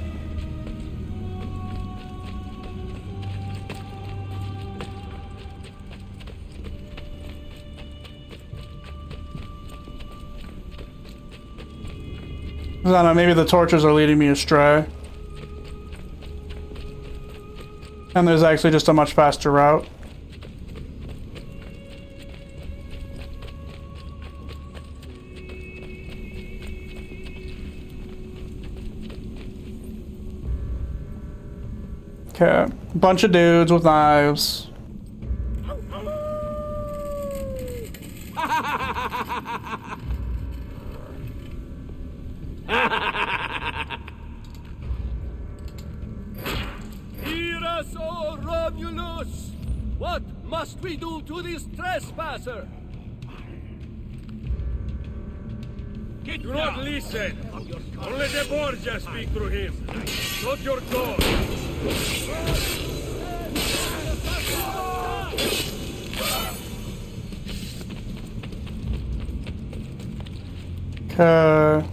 I don't know, maybe the torches are leading me astray. And there's actually just a much faster route. Okay, bunch of dudes with knives. Hear us, O Romulus! What must we do to this trespasser? Do not listen! Only the Borgia speak through him! Not your God! Okay.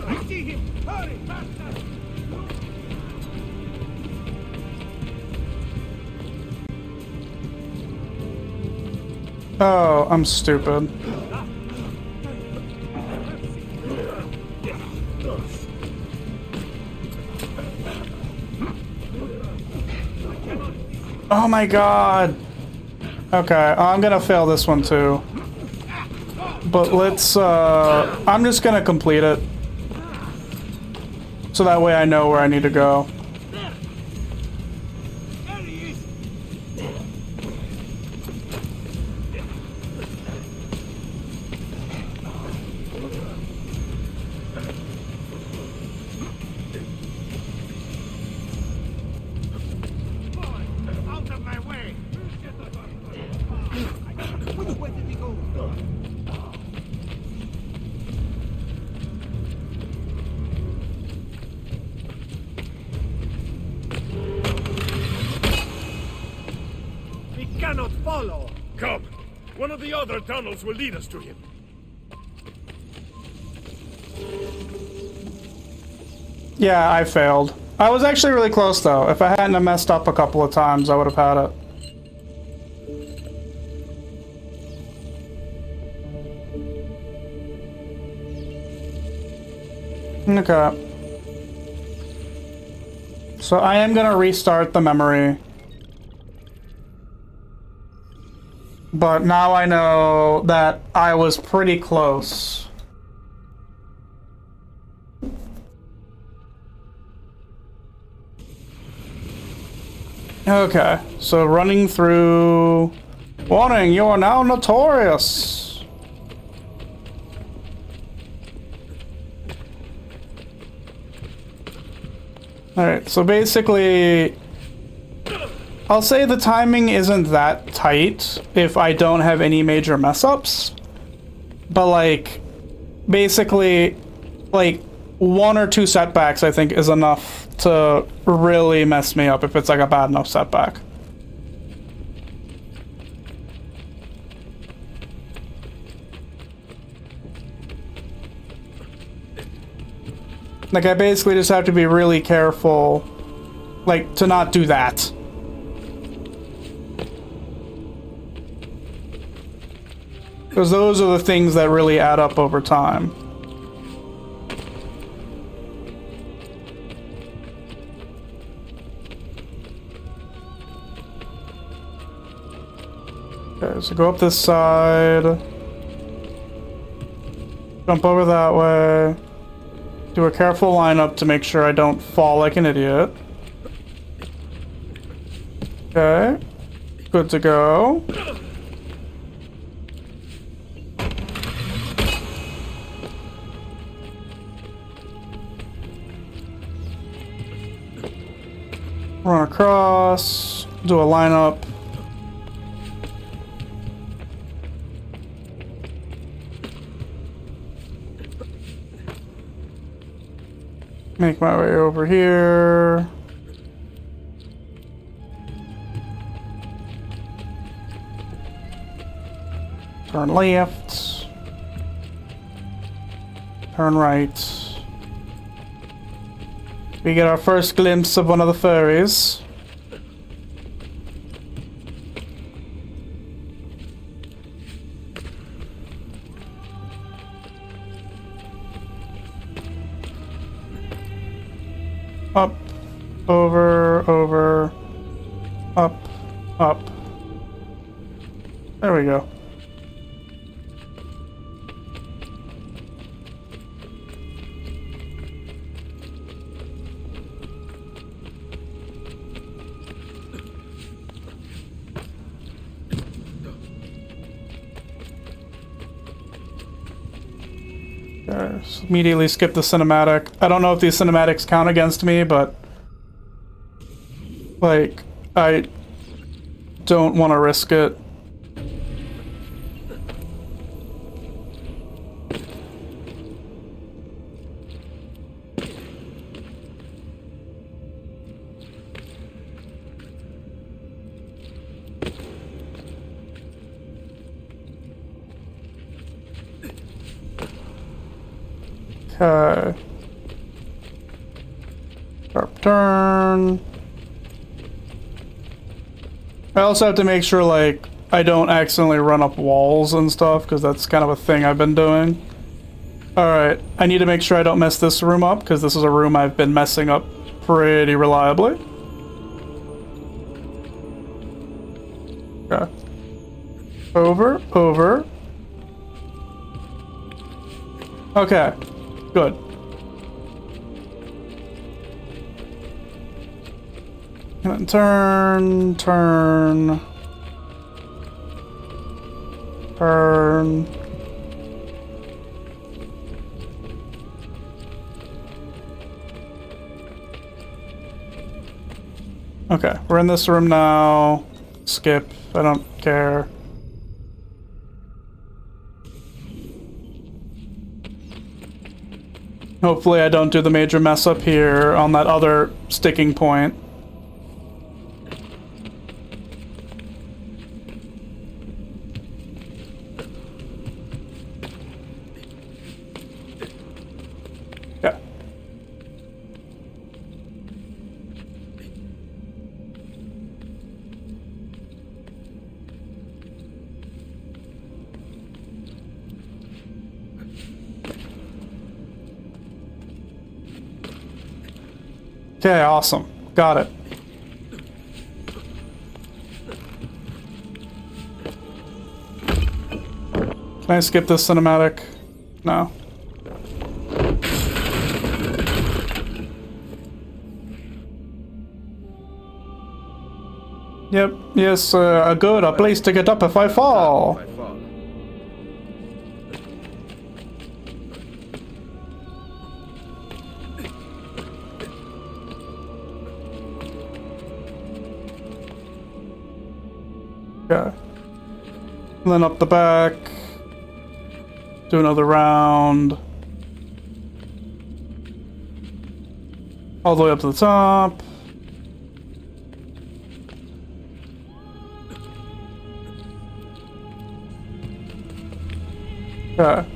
I see him! Hurry, faster! Oh, I'm stupid. Oh my god! Okay, I'm gonna fail this one too. But let's, I'm just gonna complete it. So that way I know where I need to go. Cannot follow. Come. One of the other tunnels will lead us to him. Yeah, I failed. I was actually really close though. If I hadn't have messed up a couple of times, I would have had it. Okay. So I am gonna restart the memory. But now I know that I was pretty close. Okay, so running through... Warning, you are now notorious! Alright, so basically... I'll say the timing isn't that tight if I don't have any major mess-ups. But, like, basically, like, 1 or 2 setbacks, I think, is enough to really mess me up if it's, like, a bad enough setback. Like, I basically just have to be really careful, like, to not do that. Because those are the things that really add up over time. Okay, so go up this side. Jump over that way. Do a careful lineup to make sure I don't fall like an idiot. Okay. Good to go. Run across, do a lineup. Make my way over here. Turn left. Turn right. We get our first glimpse of one of the furries. Up, over, up, up. There we go. So immediately skip the cinematic. I don't know if these cinematics count against me, but like, I don't want to risk it. Okay. Sharp turn. I also have to make sure, like, I don't accidentally run up walls and stuff, because that's kind of a thing I've been doing. Alright, I need to make sure I don't mess this room up, because this is a room I've been messing up pretty reliably. Okay. Over, over. Okay. Good. And turn, turn, turn. Okay, we're in this room now. Skip. I don't care. Hopefully I don't do the major mess up here on that other sticking point. Yeah. Okay, awesome. Got it. Can I skip this cinematic? No. Yep, yes, good. A place to get up if I fall. Okay. And then up the back. Do another round. All the way up to the top. Okay.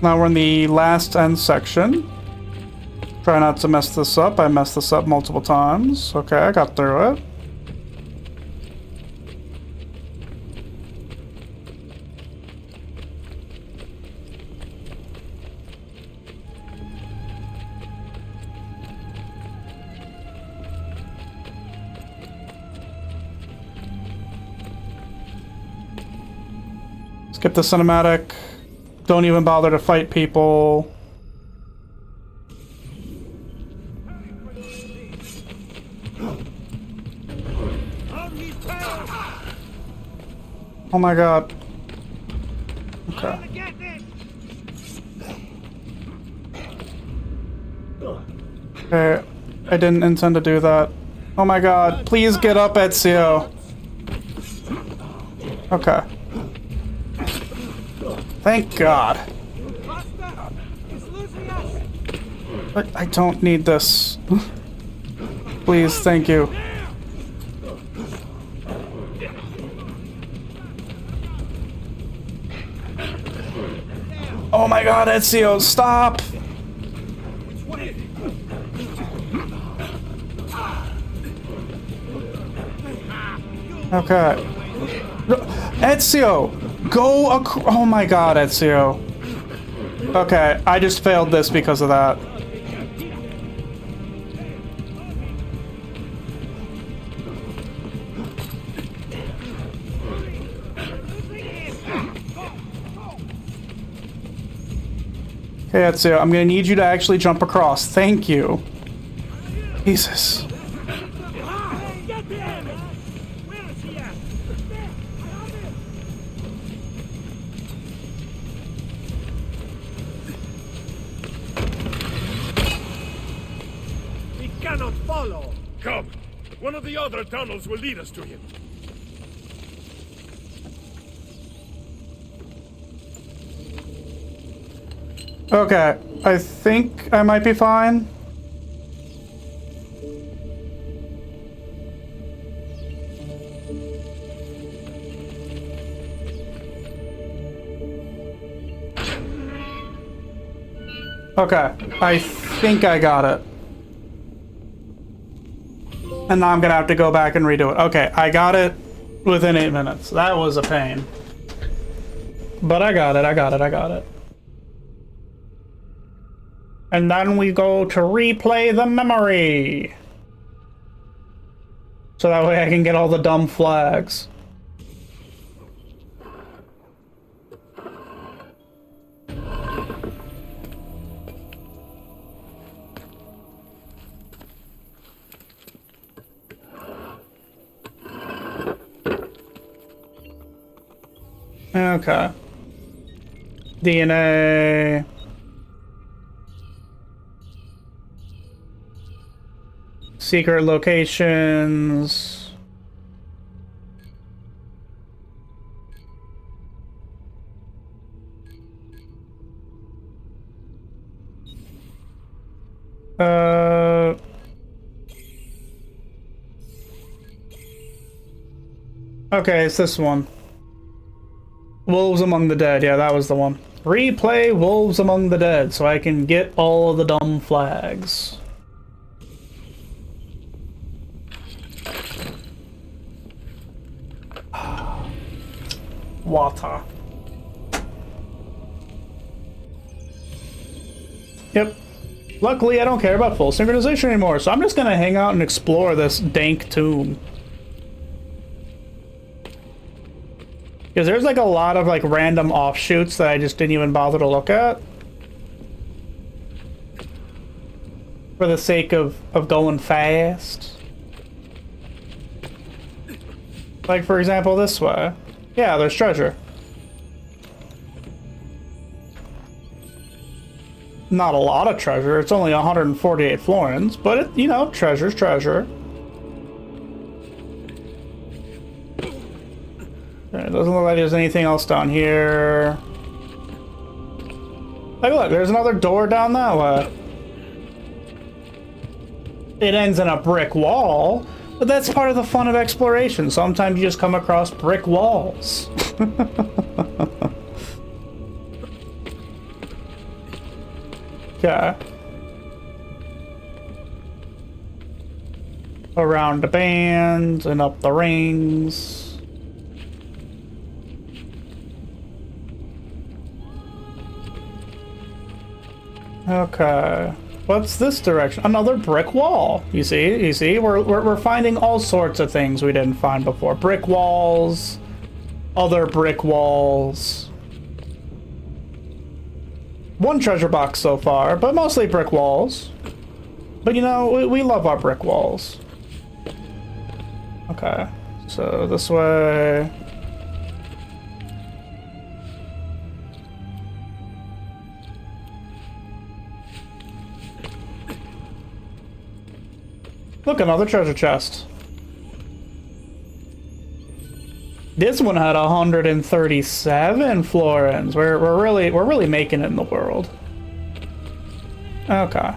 Now we're in the last end section. Try not to mess this up. I messed this up multiple times. Okay, I got through it. Skip the cinematic. Don't even bother to fight people. Oh my god. Okay. Okay, I didn't intend to do that. Oh my god, please get up, Ezio. Okay. Thank God. I don't need this. Please, thank you. Oh my god, Ezio, stop! Okay. Ezio! Go oh my god, Ezio. Okay, I just failed this because of that. Okay, Ezio, I'm gonna need you to actually jump across. Thank you. Jesus. Cannot follow. Come. One of the other tunnels will lead us to him. Okay, I think I might be fine. Okay, I think I got it. And now I'm gonna have to go back and redo it. Okay, I got it within 8 minutes. That was a pain. But I got it, I got it, I got it. And then we go to replay the memory. So that way I can get all the dumb flags. Okay. DNA. Secret locations. Okay, it's this one. Wolves Among the Dead. Yeah, that was the one. Replay Wolves Among the Dead so I can get all of the dumb flags. Water. Yep. Luckily, I don't care about full synchronization anymore, so I'm just gonna hang out and explore this dank tomb. Because there's like a lot of like random offshoots that I just didn't even bother to look at. For the sake of going fast. Like for example this way. Yeah, there's treasure. Not a lot of treasure, it's only 148 florins, but it, you know, treasure's treasure. It doesn't look like there's anything else down here. Like, look, there's another door down that way. It ends in a brick wall, but that's part of the fun of exploration. Sometimes you just come across brick walls. Okay. Around the bands and up the rings. Okay, what's this direction? Another brick wall. You see, we're finding all sorts of things we didn't find before. Brick walls, other brick walls. One treasure box so far, but mostly brick walls. But you know, we love our brick walls. Okay, so this way. Look, another treasure chest. This one had 137 florins. We're really making it in the world. Okay.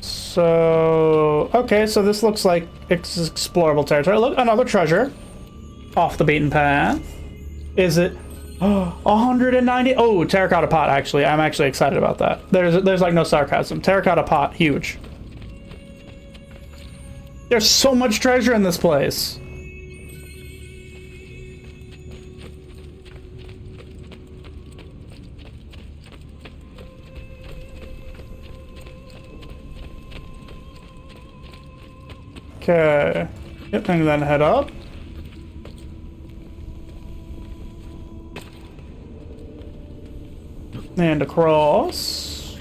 So okay, so this looks like it's explorable territory. Look, another treasure off the beaten path. Is it? 190. Oh, terracotta pot. Actually, I'm actually excited about that. There's like no sarcasm. Terracotta pot, huge. There's so much treasure in this place. Okay. Yep, and then head up. And across.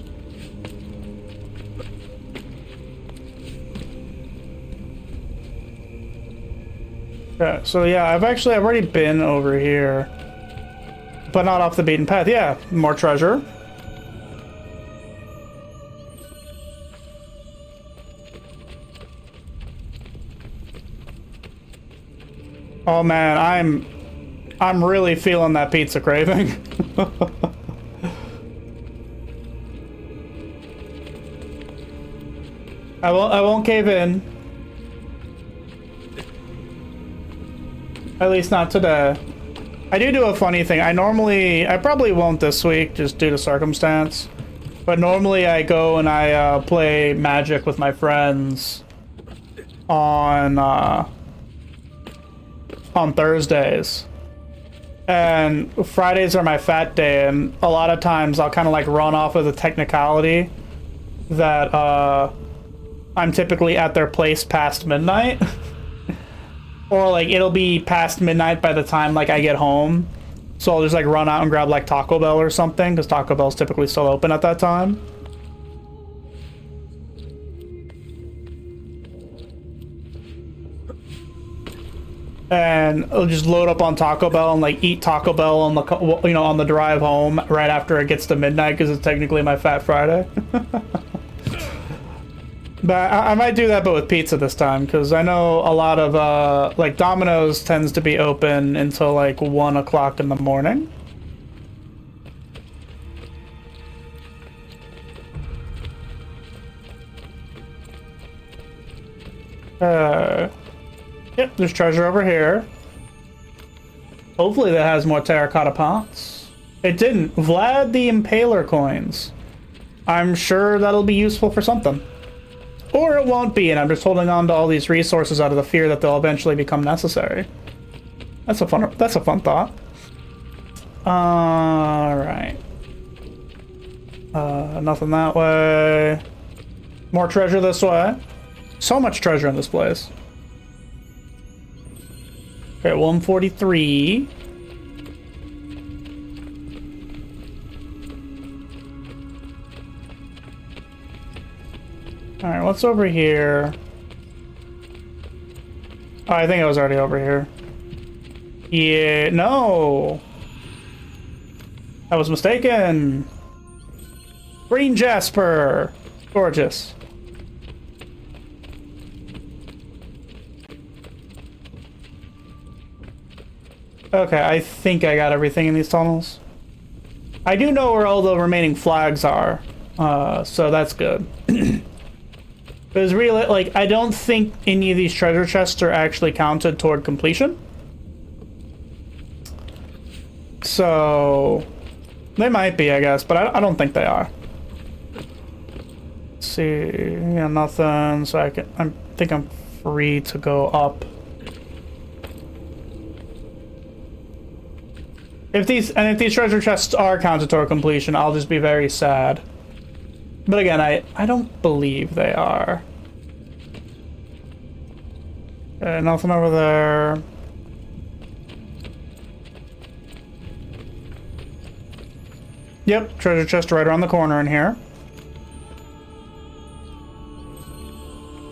Okay, so yeah, I've already been over here. But not off the beaten path. Yeah, more treasure. Oh man, I'm really feeling that pizza craving. I won't cave in. At least not today. I do a funny thing. I probably won't this week just due to circumstance. But normally I go and I play Magic with my friends on Thursdays. And Fridays are my fat day, and a lot of times I'll kind of like run off of the technicality that I'm typically at their place past midnight. Or like it'll be past midnight by the time like I get home. So I'll just like run out and grab like Taco Bell or something, because Taco Bell's typically still open at that time. and I'll just load up on Taco Bell and like eat Taco Bell on the on the drive home right after it gets to midnight because it's technically my Fat Friday. But I might do that, but with pizza this time, because I know a lot of like Domino's tends to be open until like 1 o'clock in the morning. Yep, there's treasure over here. Hopefully that has more terracotta pots. It didn't. Vlad the Impaler coins. I'm sure that'll be useful for something. Or it won't be, and I'm just holding on to all these resources out of the fear that they'll eventually become necessary. That's a fun thought. Alright. Nothing that way. More treasure this way. So much treasure in this place. Okay, 143. Alright, what's over here? Oh, I think it was already over here. Yeah, no! I was mistaken! Green Jasper! Gorgeous. Okay, I think I got everything in these tunnels. I do know where all the remaining flags are, so that's good. Because really, like, I don't think any of these treasure chests are actually counted toward completion. So, they might be, I guess, but I don't think they are. Let's see, yeah, nothing, so I think I'm free to go up. If these treasure chests are counted toward completion, I'll just be very sad. But again, I don't believe they are. Okay, nothing over there. Yep, treasure chest right around the corner in here.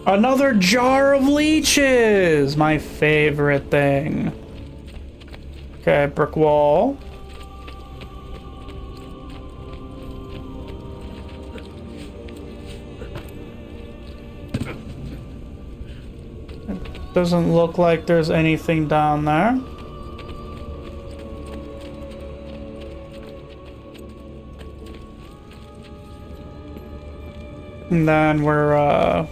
Another jar of leeches! My favorite thing. Okay, brick wall. It doesn't look like there's anything down there. And then we're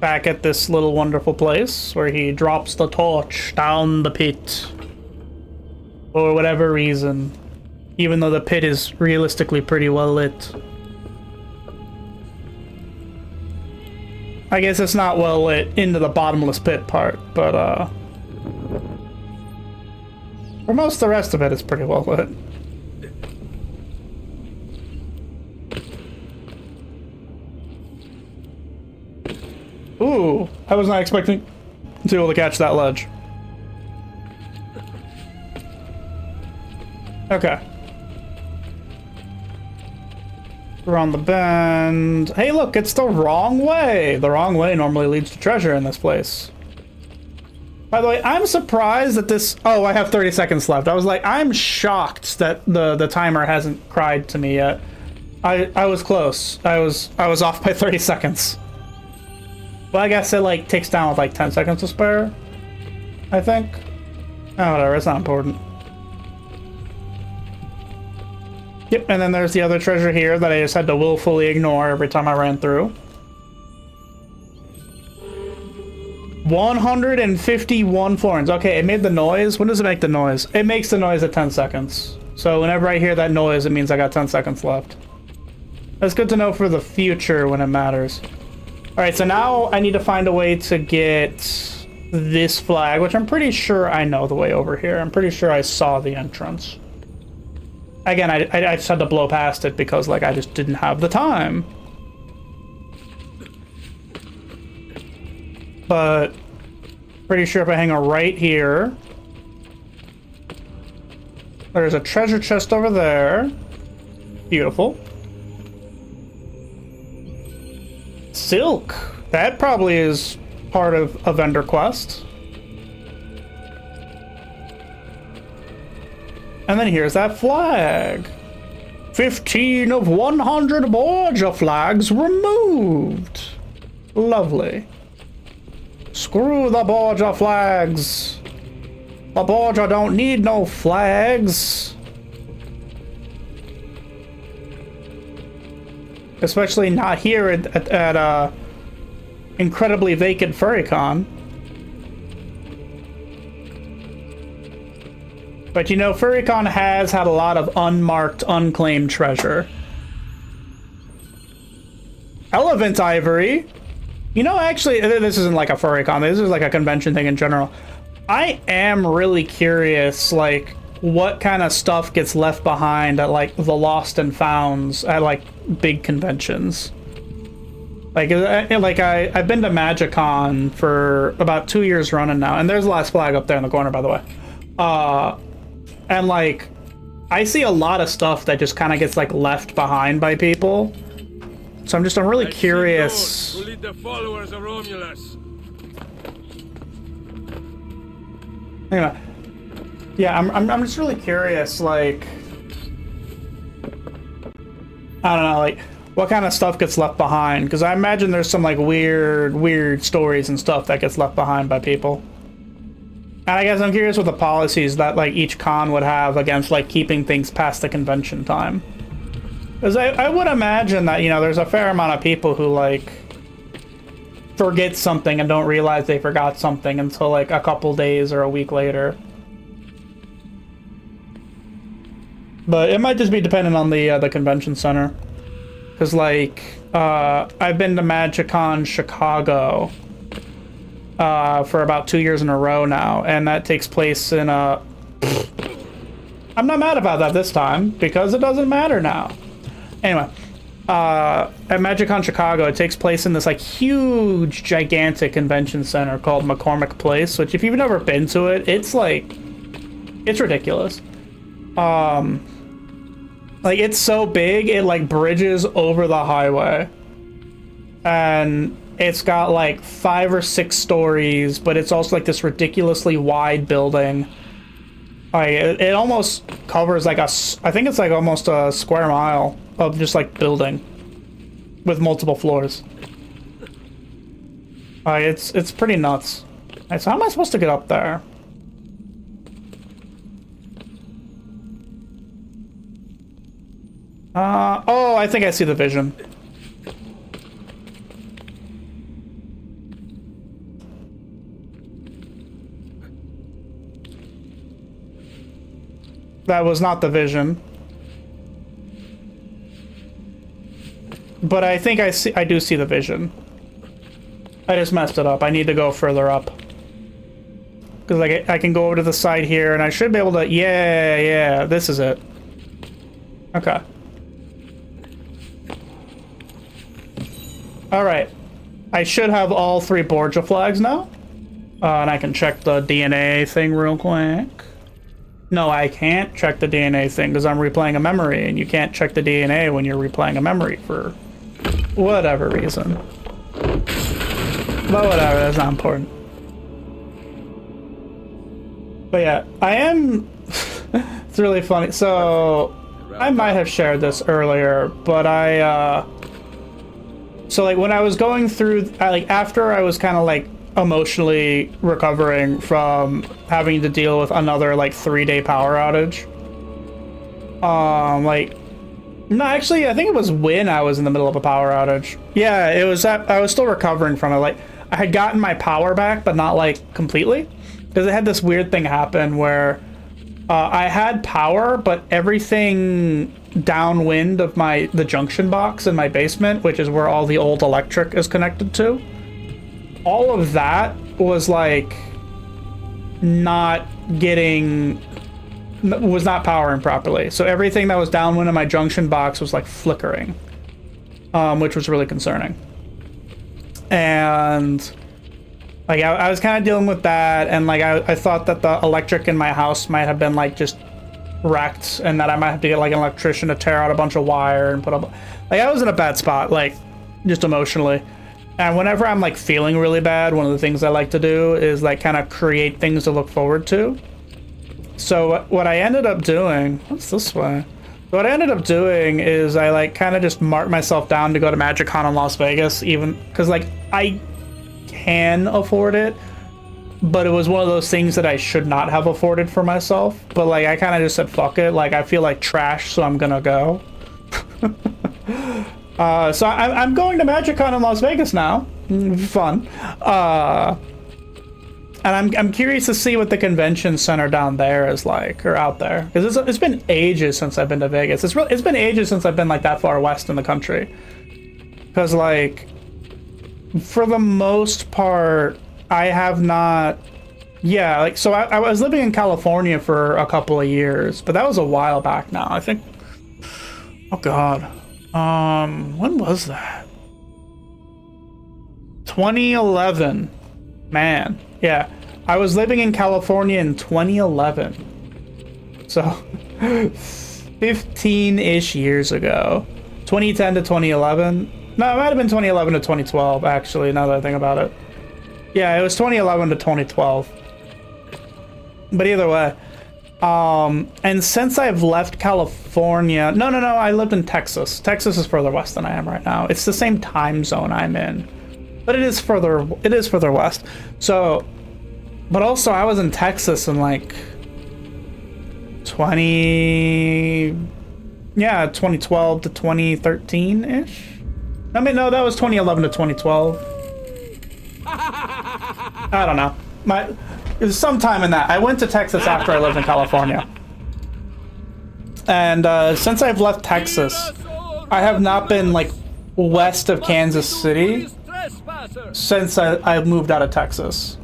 back at this little wonderful place where he drops the torch down the pit. For whatever reason. Even though the pit is realistically pretty well lit. I guess it's not well lit into the bottomless pit part, but for most of the rest of it, it's pretty well lit. Ooh, I was not expecting to be able to catch that ledge. Okay. We're on the bend. Hey, look, it's the wrong way. The wrong way normally leads to treasure in this place. By the way, I'm surprised that this... Oh, I have 30 seconds left. I was like, I'm shocked that the timer hasn't cried to me yet. I was close. I was off by 30 seconds. Well, I guess it, like, takes down with, like, 10 seconds to spare. I think. Oh, whatever. It's not important. Yep, and then there's the other treasure here that I just had to willfully ignore every time I ran through. 151 florins. Okay, it made the noise. When does it make the noise? It makes the noise at 10 seconds. So whenever I hear that noise, it means I got 10 seconds left. That's good to know for the future when it matters. Alright, so now I need to find a way to get this flag, which I'm pretty sure I know the way over here. I'm pretty sure I saw the entrance. Again, I just had to blow past it because, like, I just didn't have the time. But pretty sure if I hang a right here, there's a treasure chest over there. Beautiful. Silk. That probably is part of a vendor quest. And then here's that flag. 15 of 100 Borgia flags removed. Lovely. Screw the Borgia flags. The Borgia don't need no flags. Especially not here at incredibly vacant FurryCon. But you know, FurryCon has had a lot of unmarked, unclaimed treasure. Elephant ivory. You know, actually, this isn't like a FurryCon. This is like a convention thing in general. I am really curious, like, what kind of stuff gets left behind at, like, the Lost and Founds at, like, big conventions. Like I've been to MagicCon for about 2 years running now, and there's the last flag up there in the corner, by the way. And, like, I see a lot of stuff that just kind of gets, like, left behind by people. So I'm really curious. Who lead the followers of Romulus. Anyway, yeah, I'm just really curious, like, I don't know, like, what kind of stuff gets left behind? Because I imagine there's some, like, weird stories and stuff that gets left behind by people. And I guess I'm curious what the policies that, like, each con would have against, like, keeping things past the convention time. Because I would imagine that, you know, there's a fair amount of people who, like, forget something and don't realize they forgot something until, like, a couple days or a week later. But it might just be dependent on the convention center. Because, like, I've been to MagicCon Chicago for about 2 years in a row now, and that takes place in a... I'm not mad about that this time, because it doesn't matter now. Anyway, at MagicCon Chicago, it takes place in this, like, huge, gigantic convention center called McCormick Place, which, if you've never been to it, it's, like, it's ridiculous. Like, it's so big, it, like, bridges over the highway. And it's got, like, 5 or 6 stories, but it's also, like, this ridiculously wide building. Like, it almost covers, like, I think it's, like, almost a square mile of just, like, building with multiple floors. It's pretty nuts. Alright, so how am I supposed to get up there? Oh, I think I see the vision. That was not the vision. But I think I do see the vision. I just messed it up. I need to go further up. Because like I can go over to the side here and I should be able to... Yeah, this is it. Okay. Alright. I should have all 3 Borgia flags now. And I can check the DNA thing real quick. No, I can't check the DNA thing because I'm replaying a memory, and you can't check the DNA when you're replaying a memory for whatever reason. But whatever, that's not important. But yeah, I am... It's really funny. So, I might have shared this earlier, but so like when I was going through, like after I was kind of like emotionally recovering from having to deal with another like 3-day power outage. Like, no, actually, I think it was when I was in the middle of a power outage. Yeah, it was that I was still recovering from it. Like, I had gotten my power back, but not like completely, because it had this weird thing happen where I had power, but everything downwind of the junction box in my basement, which is where all the old electric is connected to, all of that was like not powering properly. So everything that was downwind of my junction box was like flickering, which was really concerning. And like I was kind of dealing with that, and like I thought that the electric in my house might have been like just wrecked, and that I might have to get like an electrician to tear out a bunch of wire and put up. Like I was in a bad spot, like just emotionally. And whenever I'm like feeling really bad, one of the things I like to do is like kind of create things to look forward to. So what I ended up doing, what's this way? What I ended up doing is I like kind of just marked myself down to go to MagicCon in Las Vegas, even because like I can afford it, but it was one of those things that I should not have afforded for myself. But like I kind of just said, fuck it. Like I feel like trash, so I'm gonna go. So I'm going to MagicCon in Las Vegas now. Fun. And I'm curious to see what the convention center down there is like, or out there, because it's been ages since I've been to Vegas. It's been ages since I've been like that far west in the country. Because like, for the most part, I have not. Yeah, like so I was living in California for a couple of years, but that was a while back now. I think. Oh God, when was that? 2011. Man, yeah. I was living in California in 2011. So, 15-ish years ago. 2010 to 2011. No, it might have been 2011 to 2012, actually, now that I think about it. Yeah, it was 2011 to 2012. But either way. And since I've left California... No, I lived in Texas. Texas is further west than I am right now. It's the same time zone I'm in. But it is further west. So... But also, I was in Texas in like 2012 to 2013-ish? I mean, no, that was 2011 to 2012. I don't know. It was sometime in that. I went to Texas after I lived in California. And since I've left Texas, I have not been like west of Kansas City since I moved out of Texas.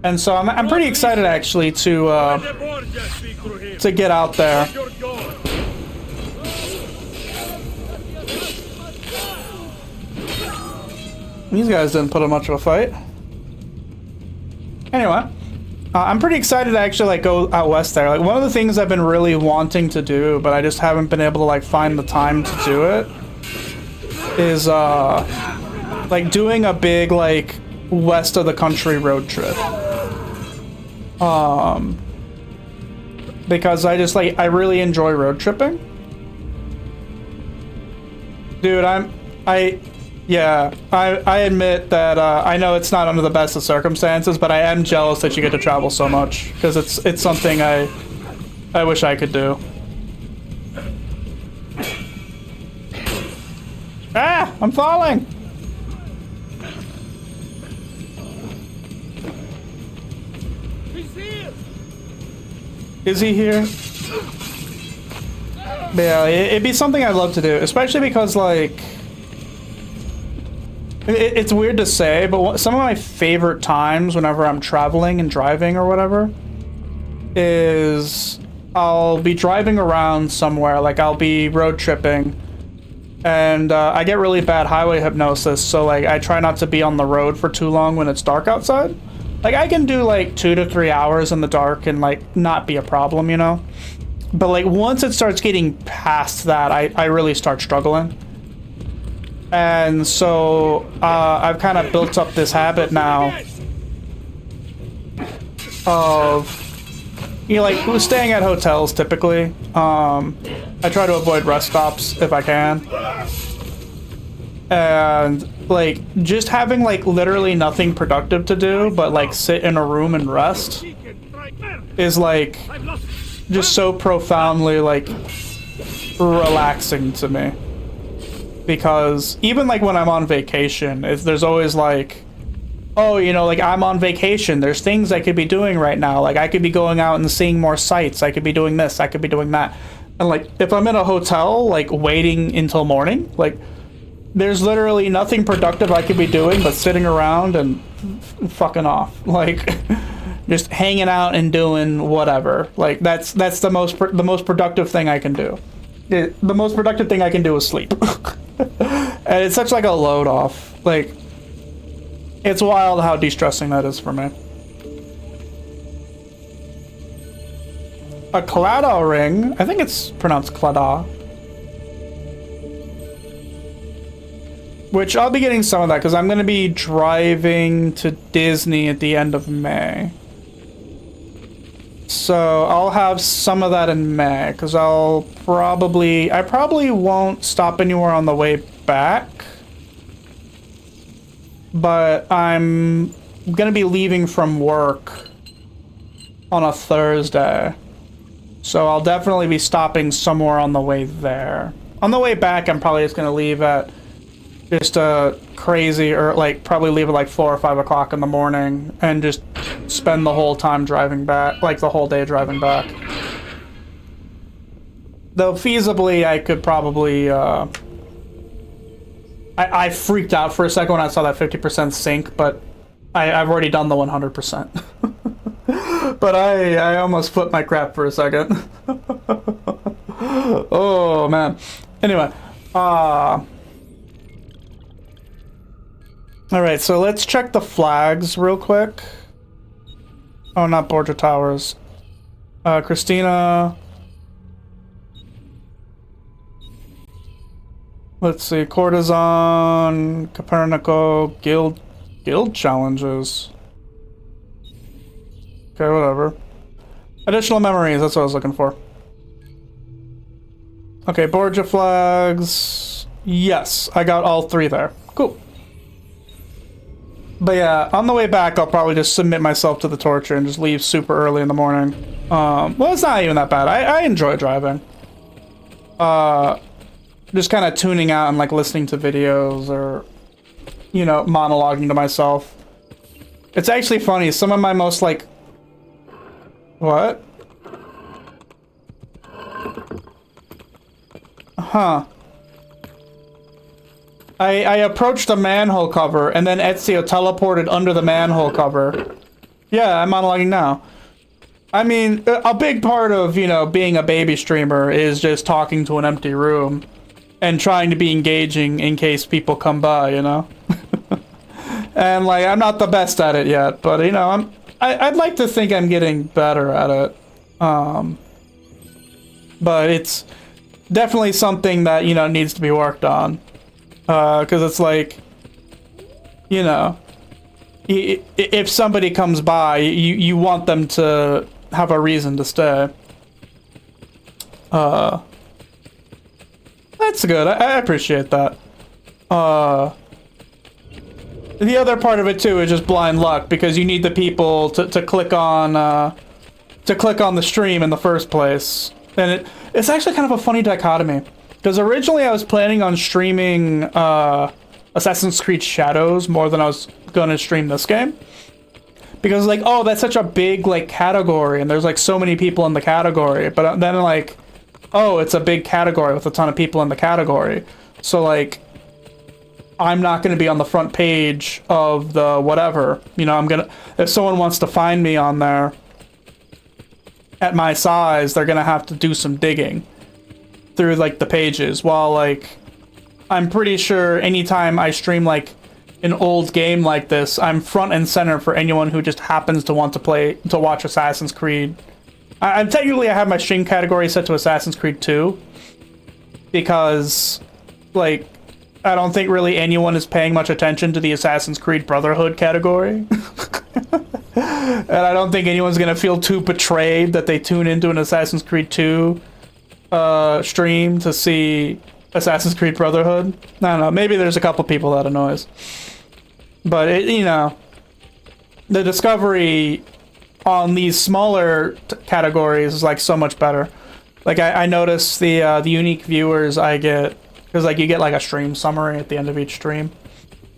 And so I'm pretty excited actually to get out there. These guys didn't put up much of a fight. Anyway, I'm pretty excited to actually like go out west there. Like one of the things I've been really wanting to do, but I just haven't been able to like find the time to do it, is like doing a big like west of the country road trip. Because I really enjoy road tripping. Dude, I admit that I know it's not under the best of circumstances, but I am jealous that you get to travel so much, because it's something I wish I could do. Ah, I'm falling. Is he here? But yeah, it'd be something I'd love to do, especially because, like, it's weird to say, but some of my favorite times whenever I'm traveling and driving or whatever is I'll be driving around somewhere, like I'll be road tripping, and I get really bad highway hypnosis, so like I try not to be on the road for too long when it's dark outside. Like, I can do, like, 2 to 3 hours in the dark and, like, not be a problem, you know? But, like, once it starts getting past that, I really start struggling. And so, I've kind of built up this habit now of, you know, like, staying at hotels, typically. I try to avoid rest stops if I can. And, like, just having, like, literally nothing productive to do but, like, sit in a room and rest is, like, just so profoundly, like, relaxing to me. Because even, like, when I'm on vacation, there's always, like, oh, you know, like, I'm on vacation. There's things I could be doing right now. Like, I could be going out and seeing more sights. I could be doing this. I could be doing that. And, like, if I'm in a hotel, like, waiting until morning, like, there's literally nothing productive I could be doing but sitting around and fucking off. Like, just hanging out and doing whatever. Like, that's the most productive thing I can do. The most productive thing I can do is sleep. And it's such like a load off. Like, it's wild how de-stressing that is for me. A Claddagh ring. I think it's pronounced Claddagh. Which I'll be getting some of that because I'm going to be driving to Disney at the end of May. So I'll have some of that in May, because I probably won't stop anywhere on the way back. But I'm gonna be leaving from work on a Thursday. So I'll definitely be stopping somewhere on the way there. On the way back, I'm probably just gonna leave at just a crazy, or like probably leave at like 4 or 5 o'clock in the morning and just spend the whole time driving back, like the whole day driving back. Though feasibly, I could probably, I freaked out for a second when I saw that 50% sync, but I've already done the 100%. But I almost flipped my crap for a second. Oh, man. Anyway, alright, so let's check the flags real quick. Oh, not Borgia Towers. Christina. Let's see, Courtesan, Copernico, Guild challenges. Okay, whatever. Additional memories, that's what I was looking for. Okay, Borgia flags. Yes, I got all 3 there. Cool. But yeah, on the way back, I'll probably just submit myself to the torture and just leave super early in the morning. Well, it's not even that bad. I enjoy driving. Just kind of tuning out and like listening to videos or, you know, monologuing to myself. It's actually funny. Some of my most like... What? Huh. I approached a manhole cover, and then Ezio teleported under the manhole cover. Yeah, I'm monologuing now. I mean, a big part of, you know, being a baby streamer is just talking to an empty room and trying to be engaging in case people come by, you know? And, like, I'm not the best at it yet, but, you know, I'd like to think I'm getting better at it. But it's definitely something that, you know, needs to be worked on. Because it's like, you know, if somebody comes by, you want them to have a reason to stay. That's good. I appreciate that. The other part of it too is just blind luck, because you need the people to click on the stream in the first place, and it's actually kind of a funny dichotomy. Because originally I was planning on streaming Assassin's Creed Shadows more than I was going to stream this game. Because, like, oh, that's such a big, like, category, and there's, like, so many people in the category. But then, like, oh, it's a big category with a ton of people in the category. So, like, I'm not going to be on the front page of the whatever. You know, I'm going to... If someone wants to find me on there at my size, they're going to have to do some digging through, like, the pages, while, like, I'm pretty sure anytime I stream, like, an old game like this, I'm front and center for anyone who just happens to want to watch Assassin's Creed. I have my stream category set to Assassin's Creed 2, because, like, I don't think really anyone is paying much attention to the Assassin's Creed Brotherhood category. And I don't think anyone's gonna feel too betrayed that they tune into an Assassin's Creed 2 stream to see Assassin's Creed Brotherhood. I don't know, maybe there's a couple people that annoys. But, it, you know, the discovery on these smaller categories is, like, so much better. Like, I notice the unique viewers I get, because, like, you get, like, a stream summary at the end of each stream.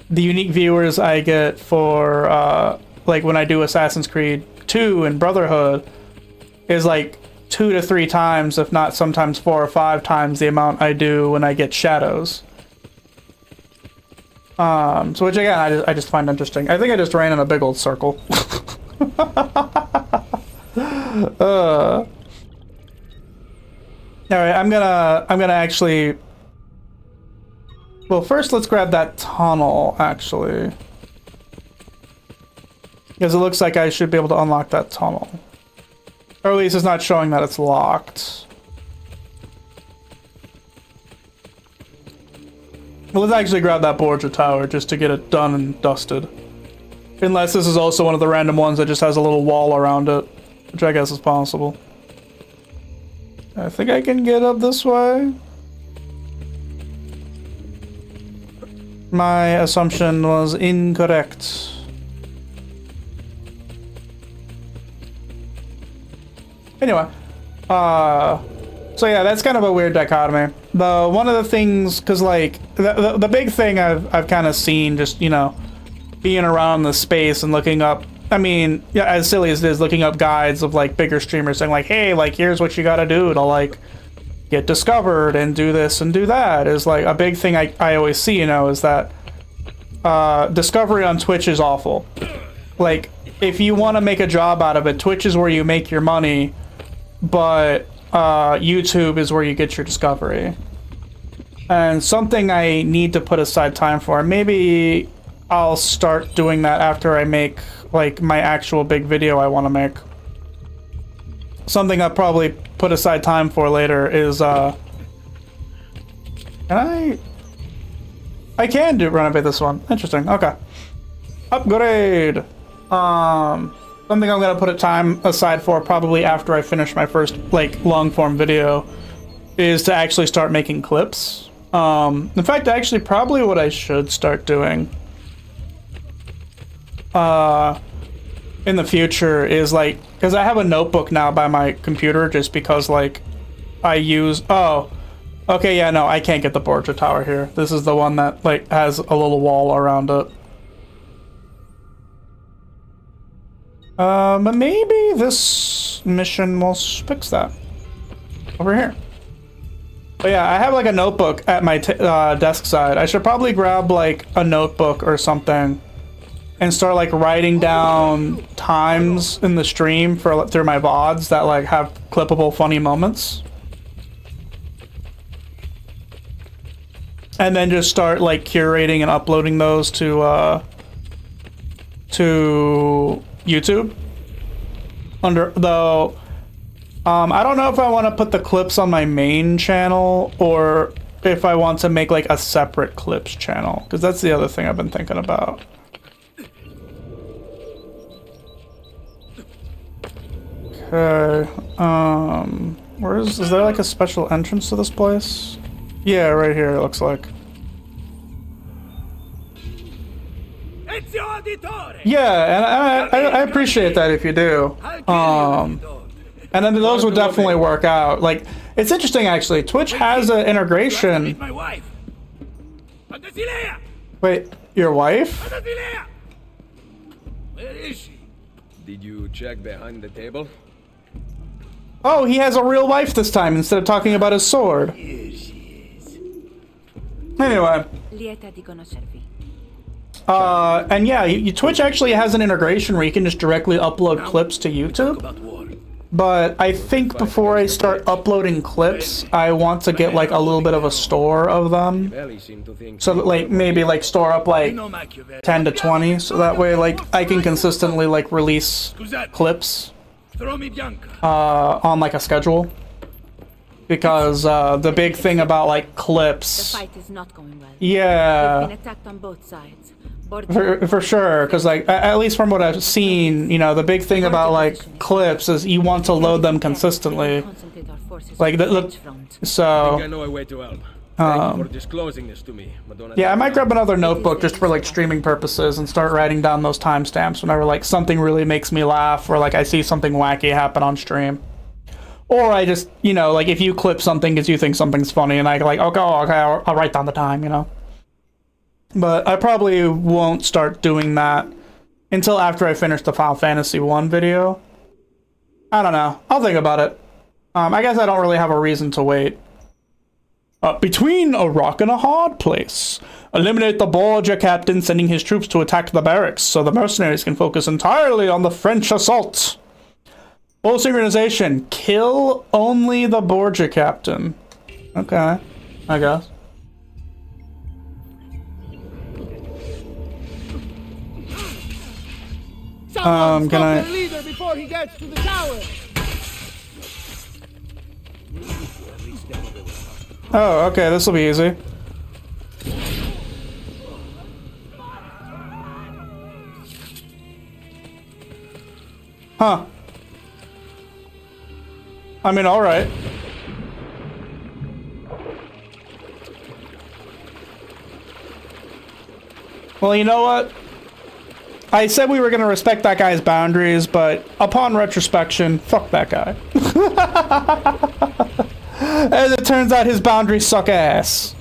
The unique viewers I get for, like, when I do Assassin's Creed 2 and Brotherhood is, like, 2 to 3 times, if not sometimes 4 or 5 times the amount I do when I get Shadows. So which again, I just find interesting. I think I just ran in a big old circle. Alright, I'm gonna actually... Well, first let's grab that tunnel, actually. Because it looks like I should be able to unlock that tunnel. Or at least it's not showing that it's locked. Well, let's actually grab that Borgia Tower just to get it done and dusted. Unless this is also one of the random ones that just has a little wall around it. which I guess is possible. I think I can get up this way. My assumption was incorrect. Anyway, so yeah, that's kind of a weird dichotomy. One of the things, cause like the big thing I've kind of seen, just you know, being around the space and looking up. I mean, yeah, as silly as it is, looking up guides of like bigger streamers saying like, hey, like here's what you gotta do to like get discovered and do this and do that is like a big thing I always see, you know, is that discovery on Twitch is awful. Like, if you want to make a job out of it, Twitch is where you make your money, but YouTube is where you get your discovery. And something I need to put aside time for, maybe I'll start doing that after I make like my actual big video I want to make. Something I'll probably put aside time for later is can I can do renovate this one. Interesting. Okay. Upgrade. Something I'm gonna put a time aside for probably after I finish my first like long form video is to actually start making clips. In fact, actually probably what I should start doing in the future is like, because I have a notebook now by my computer just because like I use okay, yeah, no, I can't get the Borgia Tower here. This is the one that like has a little wall around it. But maybe this mission will fix that over here. But yeah, I have like a notebook at my desk side. I should probably grab like a notebook or something and start like writing down times in the stream for through my VODs that like have clippable funny moments. And then just start like curating and uploading those to YouTube. I don't know if I want to put the clips on my main channel or if I want to make like a separate clips channel, because that's the other thing I've been thinking about. Okay, is there like a special entrance to this place? Yeah, right here it looks like. Yeah, and I appreciate that if you do. And then those would definitely work out. Like, it's interesting actually. Twitch has an integration. Wait, your wife? Where is she? Did you check behind the table? Oh, he has a real wife this time instead of talking about his sword. Here she is. Anyway. Lieta di conoscervi. And yeah, Twitch actually has an integration where you can just directly upload clips to YouTube. But I think before I start uploading clips, I want to get like a little bit of a store of them. So that like maybe like store up like 10 to 20, so that way like I can consistently like release clips on like a schedule. Because the big thing about like clips, The fight is not going well. yeah, We've been attacked on both sides. for sure, because like at least from what I've seen, you know, the big thing about like clips is you want to load them consistently. Like so. I think I know a way to help. Thank you for disclosing this to me, Madonna. Yeah, I might grab another notebook just for like streaming purposes and start writing down those timestamps whenever like something really makes me laugh or like I see something wacky happen on stream. Or I just, you know, like if you clip something because you think something's funny and I like, okay, I'll write down the time, you know. But I probably won't start doing that until after I finish the Final Fantasy 1 video. I don't know. I'll think about it. I guess I don't really have a reason to wait. Between a rock and a hard place. Eliminate the Borgia captain sending his troops to attack the barracks so the mercenaries can focus entirely on the French assault. Full synchronization. Kill only the Borgia captain. Okay, I guess. Someone can I... stop the leader before he gets to the tower. Oh, okay, this will be easy. Huh. I mean, alright. Well, you know what? I said we were going to respect that guy's boundaries, but upon retrospection, fuck that guy. As it turns out, his boundaries suck ass.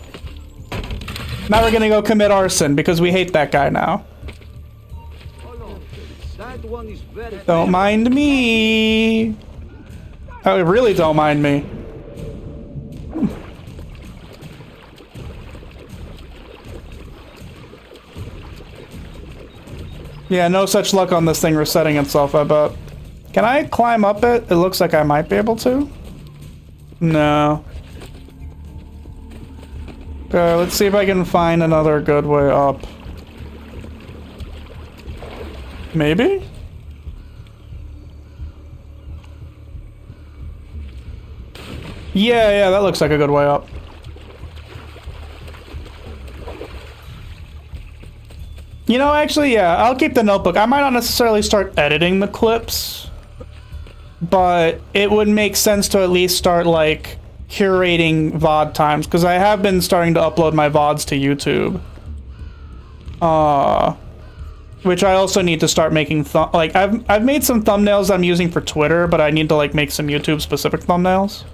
Now we're going to go commit arson because we hate that guy now. Don't mind me. Oh, really don't mind me. Yeah, no such luck on this thing resetting itself, I bet. Can I climb up it? It looks like I might be able to. No. Okay, let's see if I can find another good way up. Maybe? Yeah, that looks like a good way up. You know, actually, yeah, I'll keep the notebook. I might not necessarily start editing the clips, but it would make sense to at least start, like, curating VOD times, because I have been starting to upload my VODs to YouTube. Which I also need to start making, like, I've made some thumbnails I'm using for Twitter, but I need to, like, make some YouTube-specific thumbnails.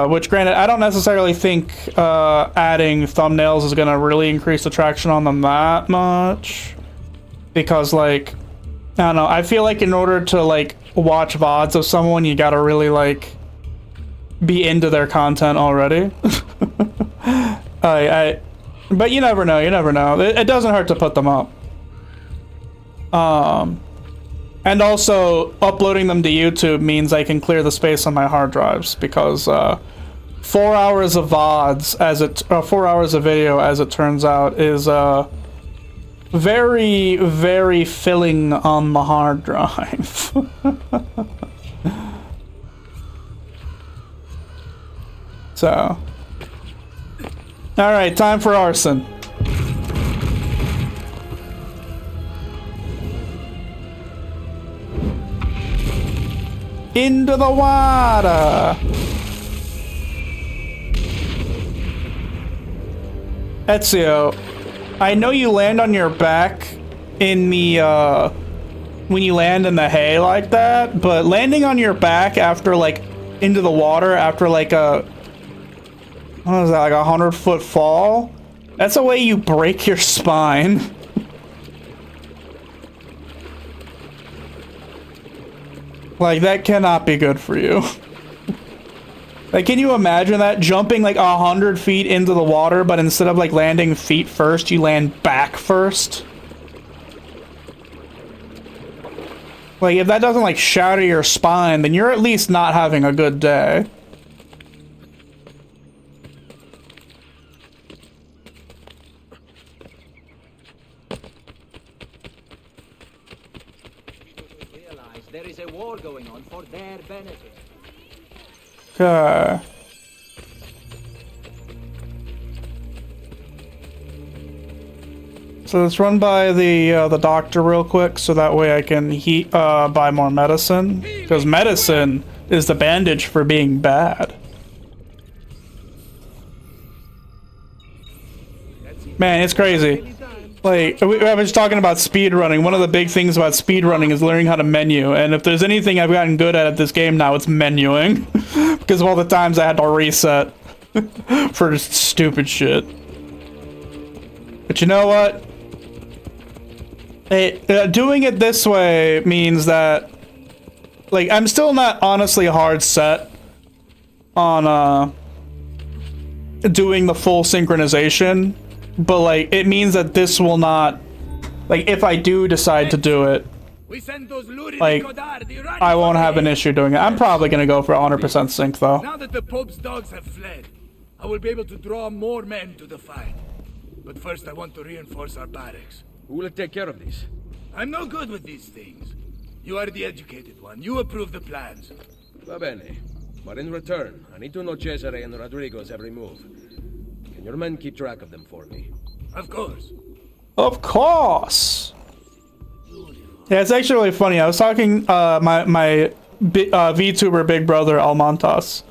Which, granted, I don't necessarily think adding thumbnails is gonna really increase the traction on them that much. Because, like, I don't know, I feel like in order to, like, watch VODs of someone, you gotta really, like, be into their content already. But you never know, It doesn't hurt to put them up. And also, uploading them to YouTube means I can clear the space on my hard drives, because 4 hours of VODs, 4 hours of video, as it turns out, is very, very filling on the hard drive. So, alright, time for arson. Into the water! Ezio, I know you land on your back in the, when you land in the hay like that, but landing on your back after, like, into the water after, like, what is that, like a 100-foot fall? That's a way you break your spine. Like, that cannot be good for you. Like, can you imagine that? Jumping, like, 100 feet into the water, but instead of, like, landing feet first, you land back first? Like, if that doesn't, like, shatter your spine, then you're at least not having a good day. There is a war going on for their benefit. Okay. So let's run by the doctor real quick, so that way I can buy more medicine, because medicine is the bandage for being bad. Man, it's crazy. Like, I was talking about speedrunning. One of the big things about speedrunning is learning how to menu, and if there's anything I've gotten good at this game now, it's menuing. Because of all the times I had to reset for just stupid shit. But you know what? Doing it this way means that, like, I'm still not honestly hard set on doing the full synchronization. But, like, it means that this will not, like, if I do decide to do it, like, I won't have an issue doing it. I'm probably gonna go for 100% sync, though. Now that the Pope's dogs have fled, I will be able to draw more men to the fight. But first I want to reinforce our barracks. Who will take care of this? I'm no good with these things. You are the educated one. You approve the plans. Va bene. But in return, I need to know Cesare and Rodrigo's every move. Can your men keep track of them for me? Of course. Of course! Beautiful. Yeah, it's actually really funny. I was talking my VTuber big brother Almontas.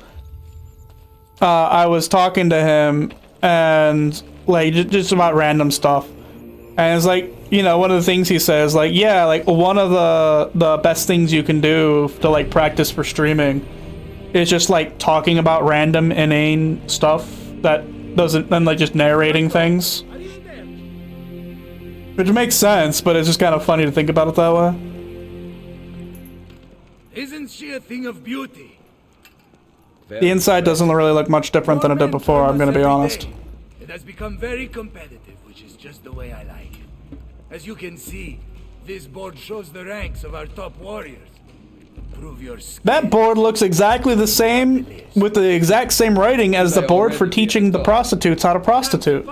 I was talking to him and like just about random stuff, and it's like, you know, one of the things he says, like, yeah, like one of the best things you can do to like practice for streaming is just like talking about random inane stuff that doesn't, then like just narrating things. Which makes sense, but it's just kind of funny to think about it that way. Isn't she a thing of beauty? The inside doesn't really look much different than it did before, I'm gonna be honest. It has become very competitive, which is just the way I like it. As you can see, this board shows the ranks of our top warriors. Prove your skill. That board looks exactly the same, with the exact same writing as the board for teaching the prostitutes how to prostitute.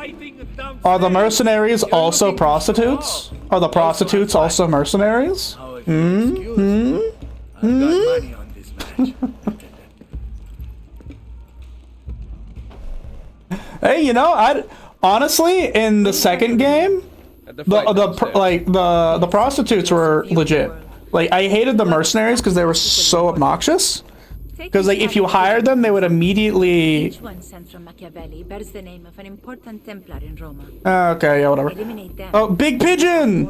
Are the mercenaries also prostitutes? Are the prostitutes also mercenaries? Hey, you know, I honestly in the second game, the prostitutes were legit. Like, I hated the mercenaries because they were so obnoxious. Because like if you hired them, they would immediately. Each one sent from Machiavelli bears the name of an important Templar in Roma. Okay, yeah, whatever. Oh, Big Pigeon!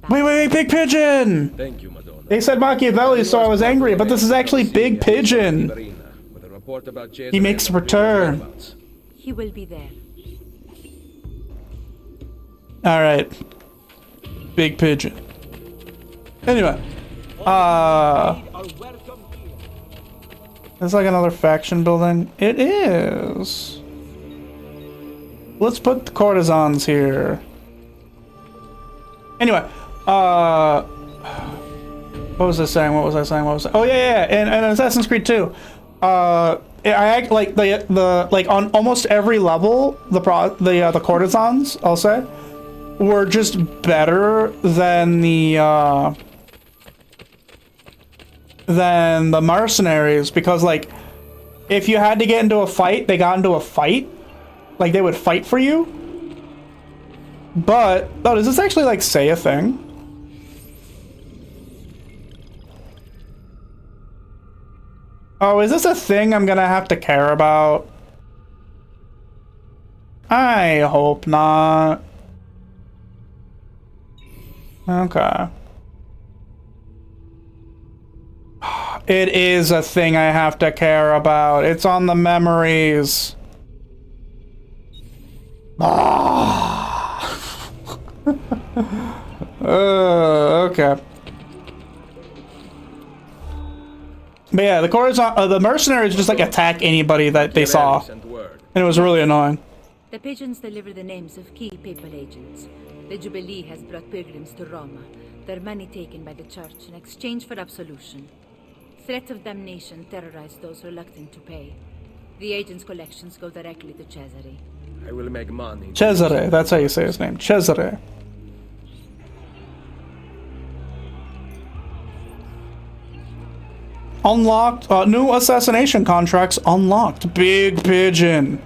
Wait, Big Pigeon! Thank you, Madonna. They said Machiavelli, so I was angry, but this is actually Big Pigeon. He makes a return. He will be there. All right, Big Pigeon. Anyway, it's like another faction building. It is. Let's put the courtesans here. Anyway, what was I saying? Oh yeah. And Assassin's Creed 2. I act like the like on almost every level, the courtesans, I'll say, were just better than the mercenaries, because like if you had to get into a fight, they got into a fight. Like they would fight for you. But oh, does this actually like say a thing? Oh, is this a thing I'm gonna have to care about? I hope not. Okay. It is a thing I have to care about. It's on the memories. Okay. But yeah, the mercenaries just like attack anybody that they saw, and it was really annoying. The pigeons deliver the names of key papal agents. The Jubilee has brought pilgrims to Roma, their money taken by the church in exchange for absolution. Threat of damnation terrorized those reluctant to pay. The agents' collections go directly to Cesare. I will make money. Cesare, that's how you say his name. Cesare. Unlocked. New assassination contracts unlocked. Big Pigeon.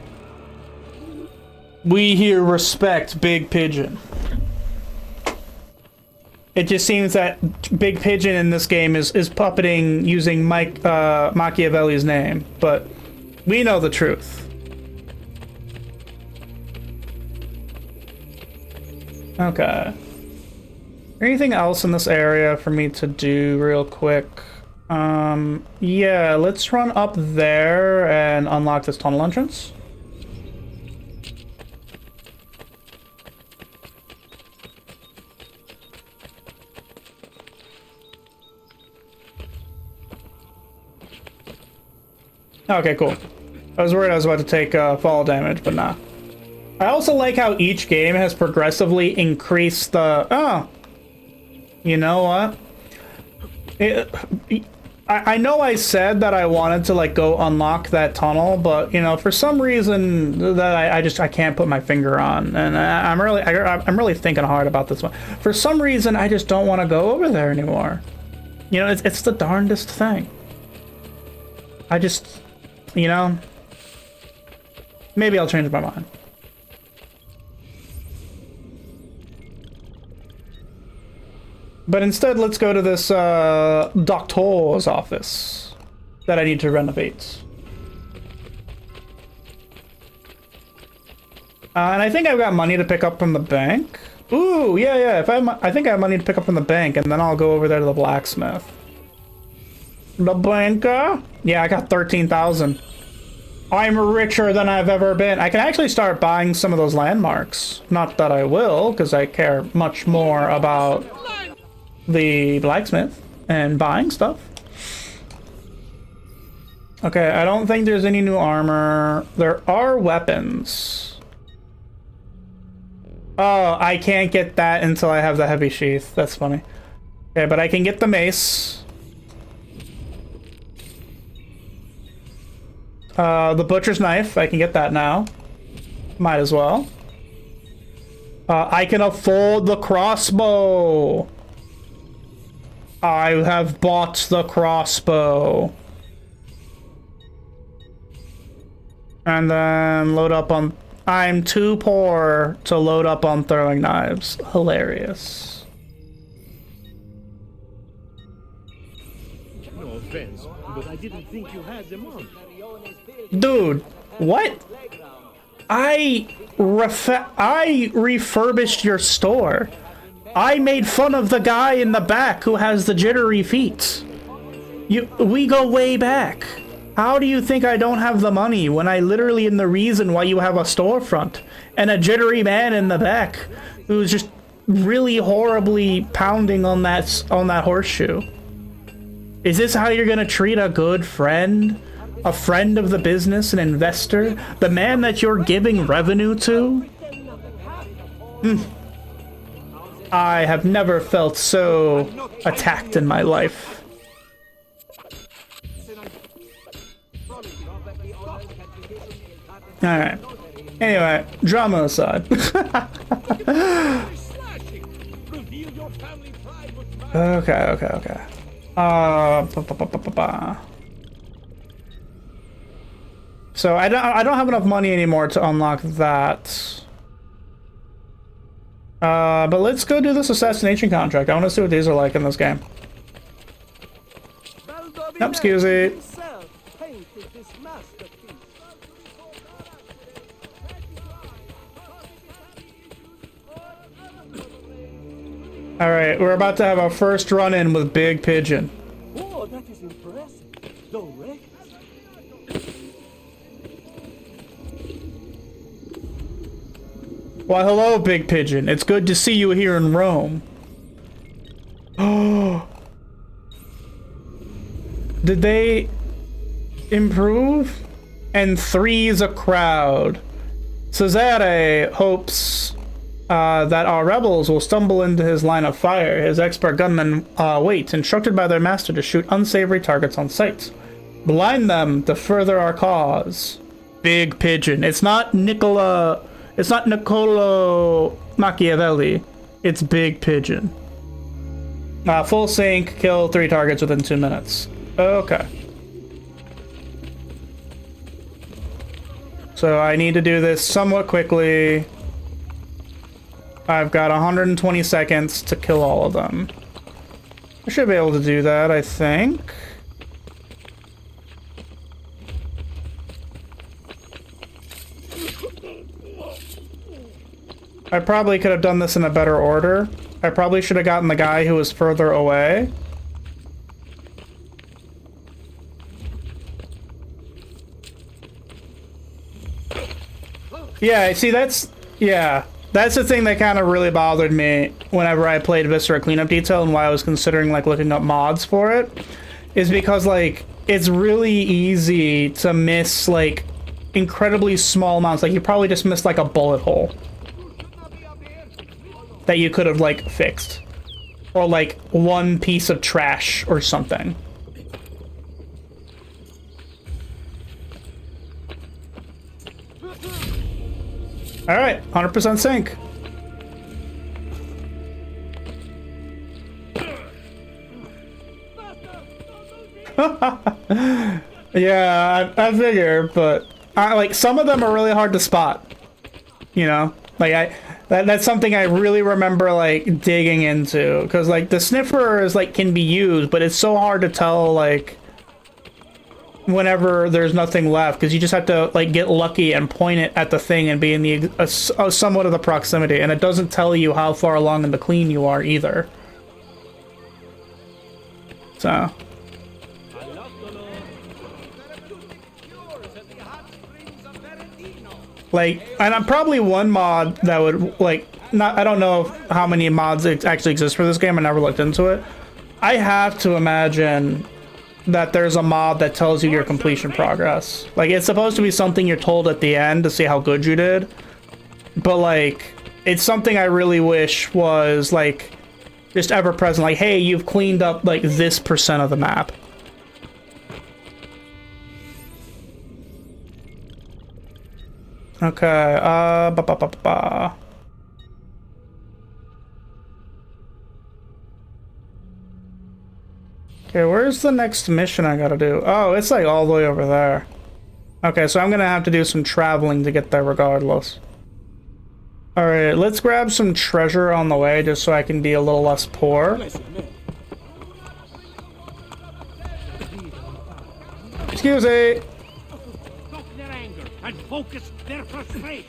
We here respect Big Pigeon. It just seems that Big Pigeon in this game is puppeting using Machiavelli's name, but we know the truth. Okay. Anything else in this area for me to do real quick? Yeah, let's run up there and unlock this tunnel entrance. Okay, cool. I was worried I was about to take fall damage, but nah. I also like how each game has progressively increased the... Oh! You know what? I know I said that I wanted to like go unlock that tunnel, but you know, for some reason that I can't put my finger on, and I'm really thinking hard about this one. For some reason, I just don't want to go over there anymore. You know, it's the darndest thing. I just, you know, maybe I'll change my mind. But instead, let's go to this doctor's office that I need to renovate. And I think I've got money to pick up from the bank. Ooh, yeah. I think I have money to pick up from the bank, and then I'll go over there to the blacksmith. The banker? Yeah, I got 13,000. I'm richer than I've ever been. I can actually start buying some of those landmarks. Not that I will, because I care much more about the blacksmith and buying stuff. Okay, I don't think there's any new armor. There are weapons. Oh, I can't get that until I have the heavy sheath. That's funny. Okay, but I can get the mace. The butcher's knife, I can get that now. Might as well. I can afford the crossbow. I have bought the crossbow. And then load up on... I'm too poor to load up on throwing knives. Hilarious. No offense, but I didn't think you had them on. Dude, what? I refurbished your store. I made fun of the guy in the back who has the jittery feet. We go way back. How do you think I don't have the money when I literally am the reason why you have a storefront and a jittery man in the back who's just really horribly pounding on that horseshoe? Is this how you're gonna treat a good friend? A friend of the business, an investor? The man that you're giving revenue to? I have never felt so attacked in my life. Alright. Anyway, drama aside. Okay. So I don't have enough money anymore to unlock that. But let's go do this assassination contract. I want to see what these are like in this game. Nope, excuse me. Alright, we're about to have our first run-in with Big Pigeon. Oh, that is impressive. Don't wreck. Why, hello, Big Pigeon. It's good to see you here in Rome. Oh. Did they improve? And 3's a crowd. Cesare hopes that our rebels will stumble into his line of fire. His expert gunmen wait, instructed by their master to shoot unsavory targets on sight. Blind them to further our cause. Big Pigeon. It's not Niccolo Machiavelli. It's Big Pigeon. Full sync, kill 3 targets within 2 minutes. Okay. So I need to do this somewhat quickly. I've got 120 seconds to kill all of them. I should be able to do that, I think. I probably could have done this in a better order. I probably should have gotten the guy who was further away. Yeah, see, that's the thing that kind of really bothered me whenever I played Viscera Cleanup Detail and why I was considering, like, looking up mods for it, is because, like, it's really easy to miss, like, incredibly small amounts. Like, you probably just missed, like, a bullet hole that you could have, like, fixed. Or, like, one piece of trash or something. Alright, 100% sync. Yeah, I figure, but like some of them are really hard to spot. You know? Like That's something I really remember like digging into, because like the sniffer is like can be used, but it's so hard to tell like whenever there's nothing left, because you just have to like get lucky and point it at the thing and be in the somewhat of the proximity, and it doesn't tell you how far along in the clean you are either. So like, and I'm probably one mod that would like not, I don't know how many mods actually exist for this game. I never looked into it. I have to imagine that there's a mod that tells you your completion progress. Like, it's supposed to be something you're told at the end to see how good you did. But, like, it's something I really wish was, like, just ever present. Like, hey, you've cleaned up, like, this % of the map. Okay, Okay, where's the next mission I gotta do? Oh, it's like all the way over there. Okay, so I'm gonna have to do some traveling to get there regardless. Alright, let's grab some treasure on the way just so I can be a little less poor. Excuse me! Stop their anger and focus their frustration.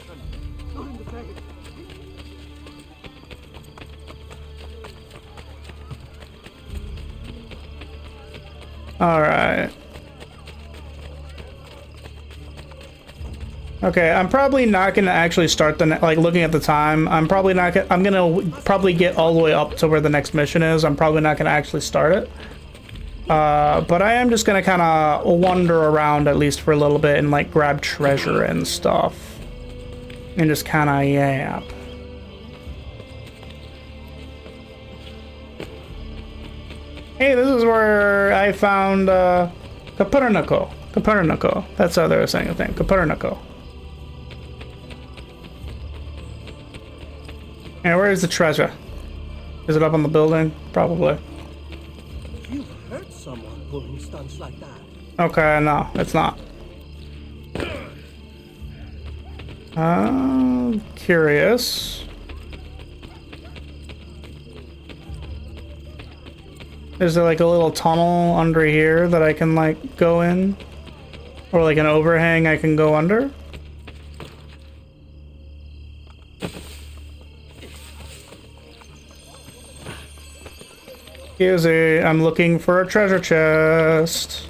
Alright. Okay, I'm probably not gonna actually start the like looking at the time. I'm probably not gonna. I'm gonna probably get all the way up to where the next mission is. I'm probably not gonna actually start it. But I am just gonna kind of wander around at least for a little bit and like grab treasure and stuff, and just kind of yap. Hey, this is where I found Copernico. Copernico. That's how they were saying the thing. Copernico. And where is the treasure? Is it up on the building? Probably. You've hurt someone pulling stunts like that. Okay, no, it's not. Curious. Is there like a little tunnel under here that I can like go in? Or like an overhang I can go under? Excuse me, I'm looking for a treasure chest.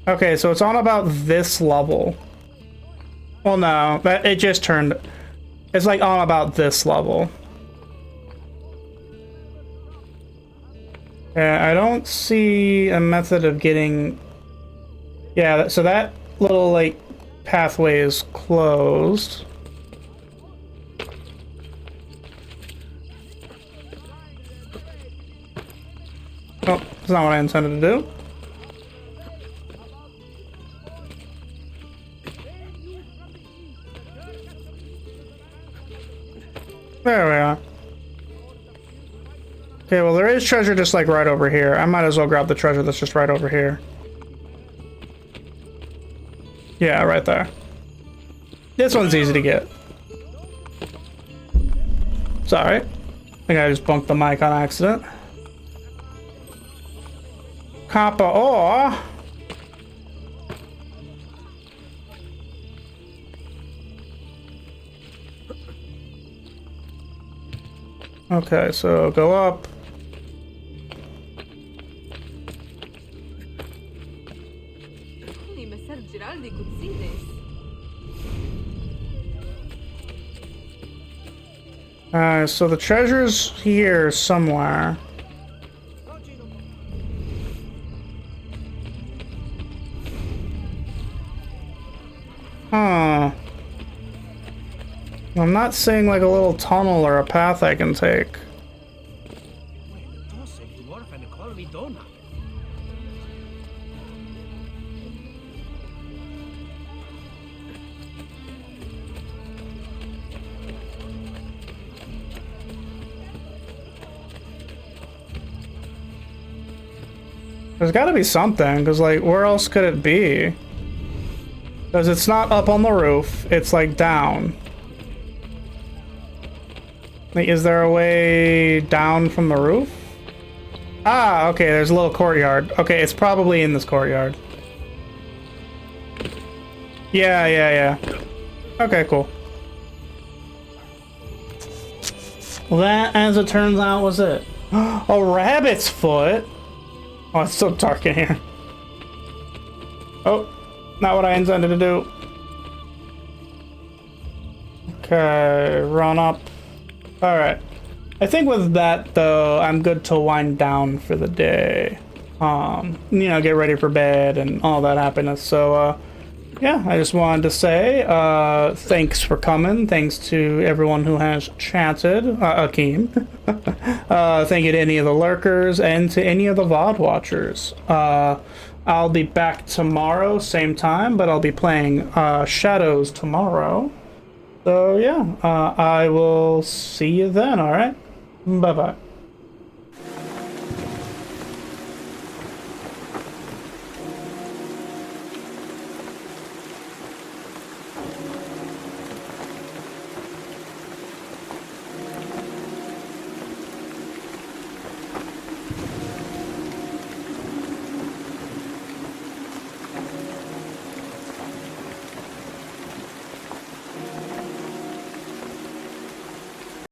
Okay, so it's on about this level. Well, no, it just turned. It's like on about this level. Yeah, I don't see a method of getting... Yeah, so that little, like, pathway is closed. Oh, that's not what I intended to do. There we are. Okay, well there is treasure just like right over here. I might as well grab the treasure that's just right over here. Yeah, right there. This one's easy to get. Sorry. I think I just bumped the mic on accident. Copper ore. Okay, so go up. Only Messer Giraldi could see this. So the treasure's here somewhere. Huh. I'm not seeing like a little tunnel or a path I can take. There's gotta be something, because like, where else could it be? Because it's not up on the roof, it's like down. Like, is there a way down from the roof? Ah, okay, there's a little courtyard. Okay, it's probably in this courtyard. Yeah. Okay, cool. Well, that, as it turns out, was it. A rabbit's foot? Oh, it's so dark in here. Oh, not what I intended to do. Okay, run up. Alright. I think with that, though, I'm good to wind down for the day. You know, get ready for bed and all that happiness. So, yeah, I just wanted to say, thanks for coming. Thanks to everyone who has chatted. Akeem. Thank you to any of the lurkers and to any of the VOD watchers. I'll be back tomorrow, same time, but I'll be playing Shadows tomorrow. So, yeah, I will see you then, alright? Bye-bye.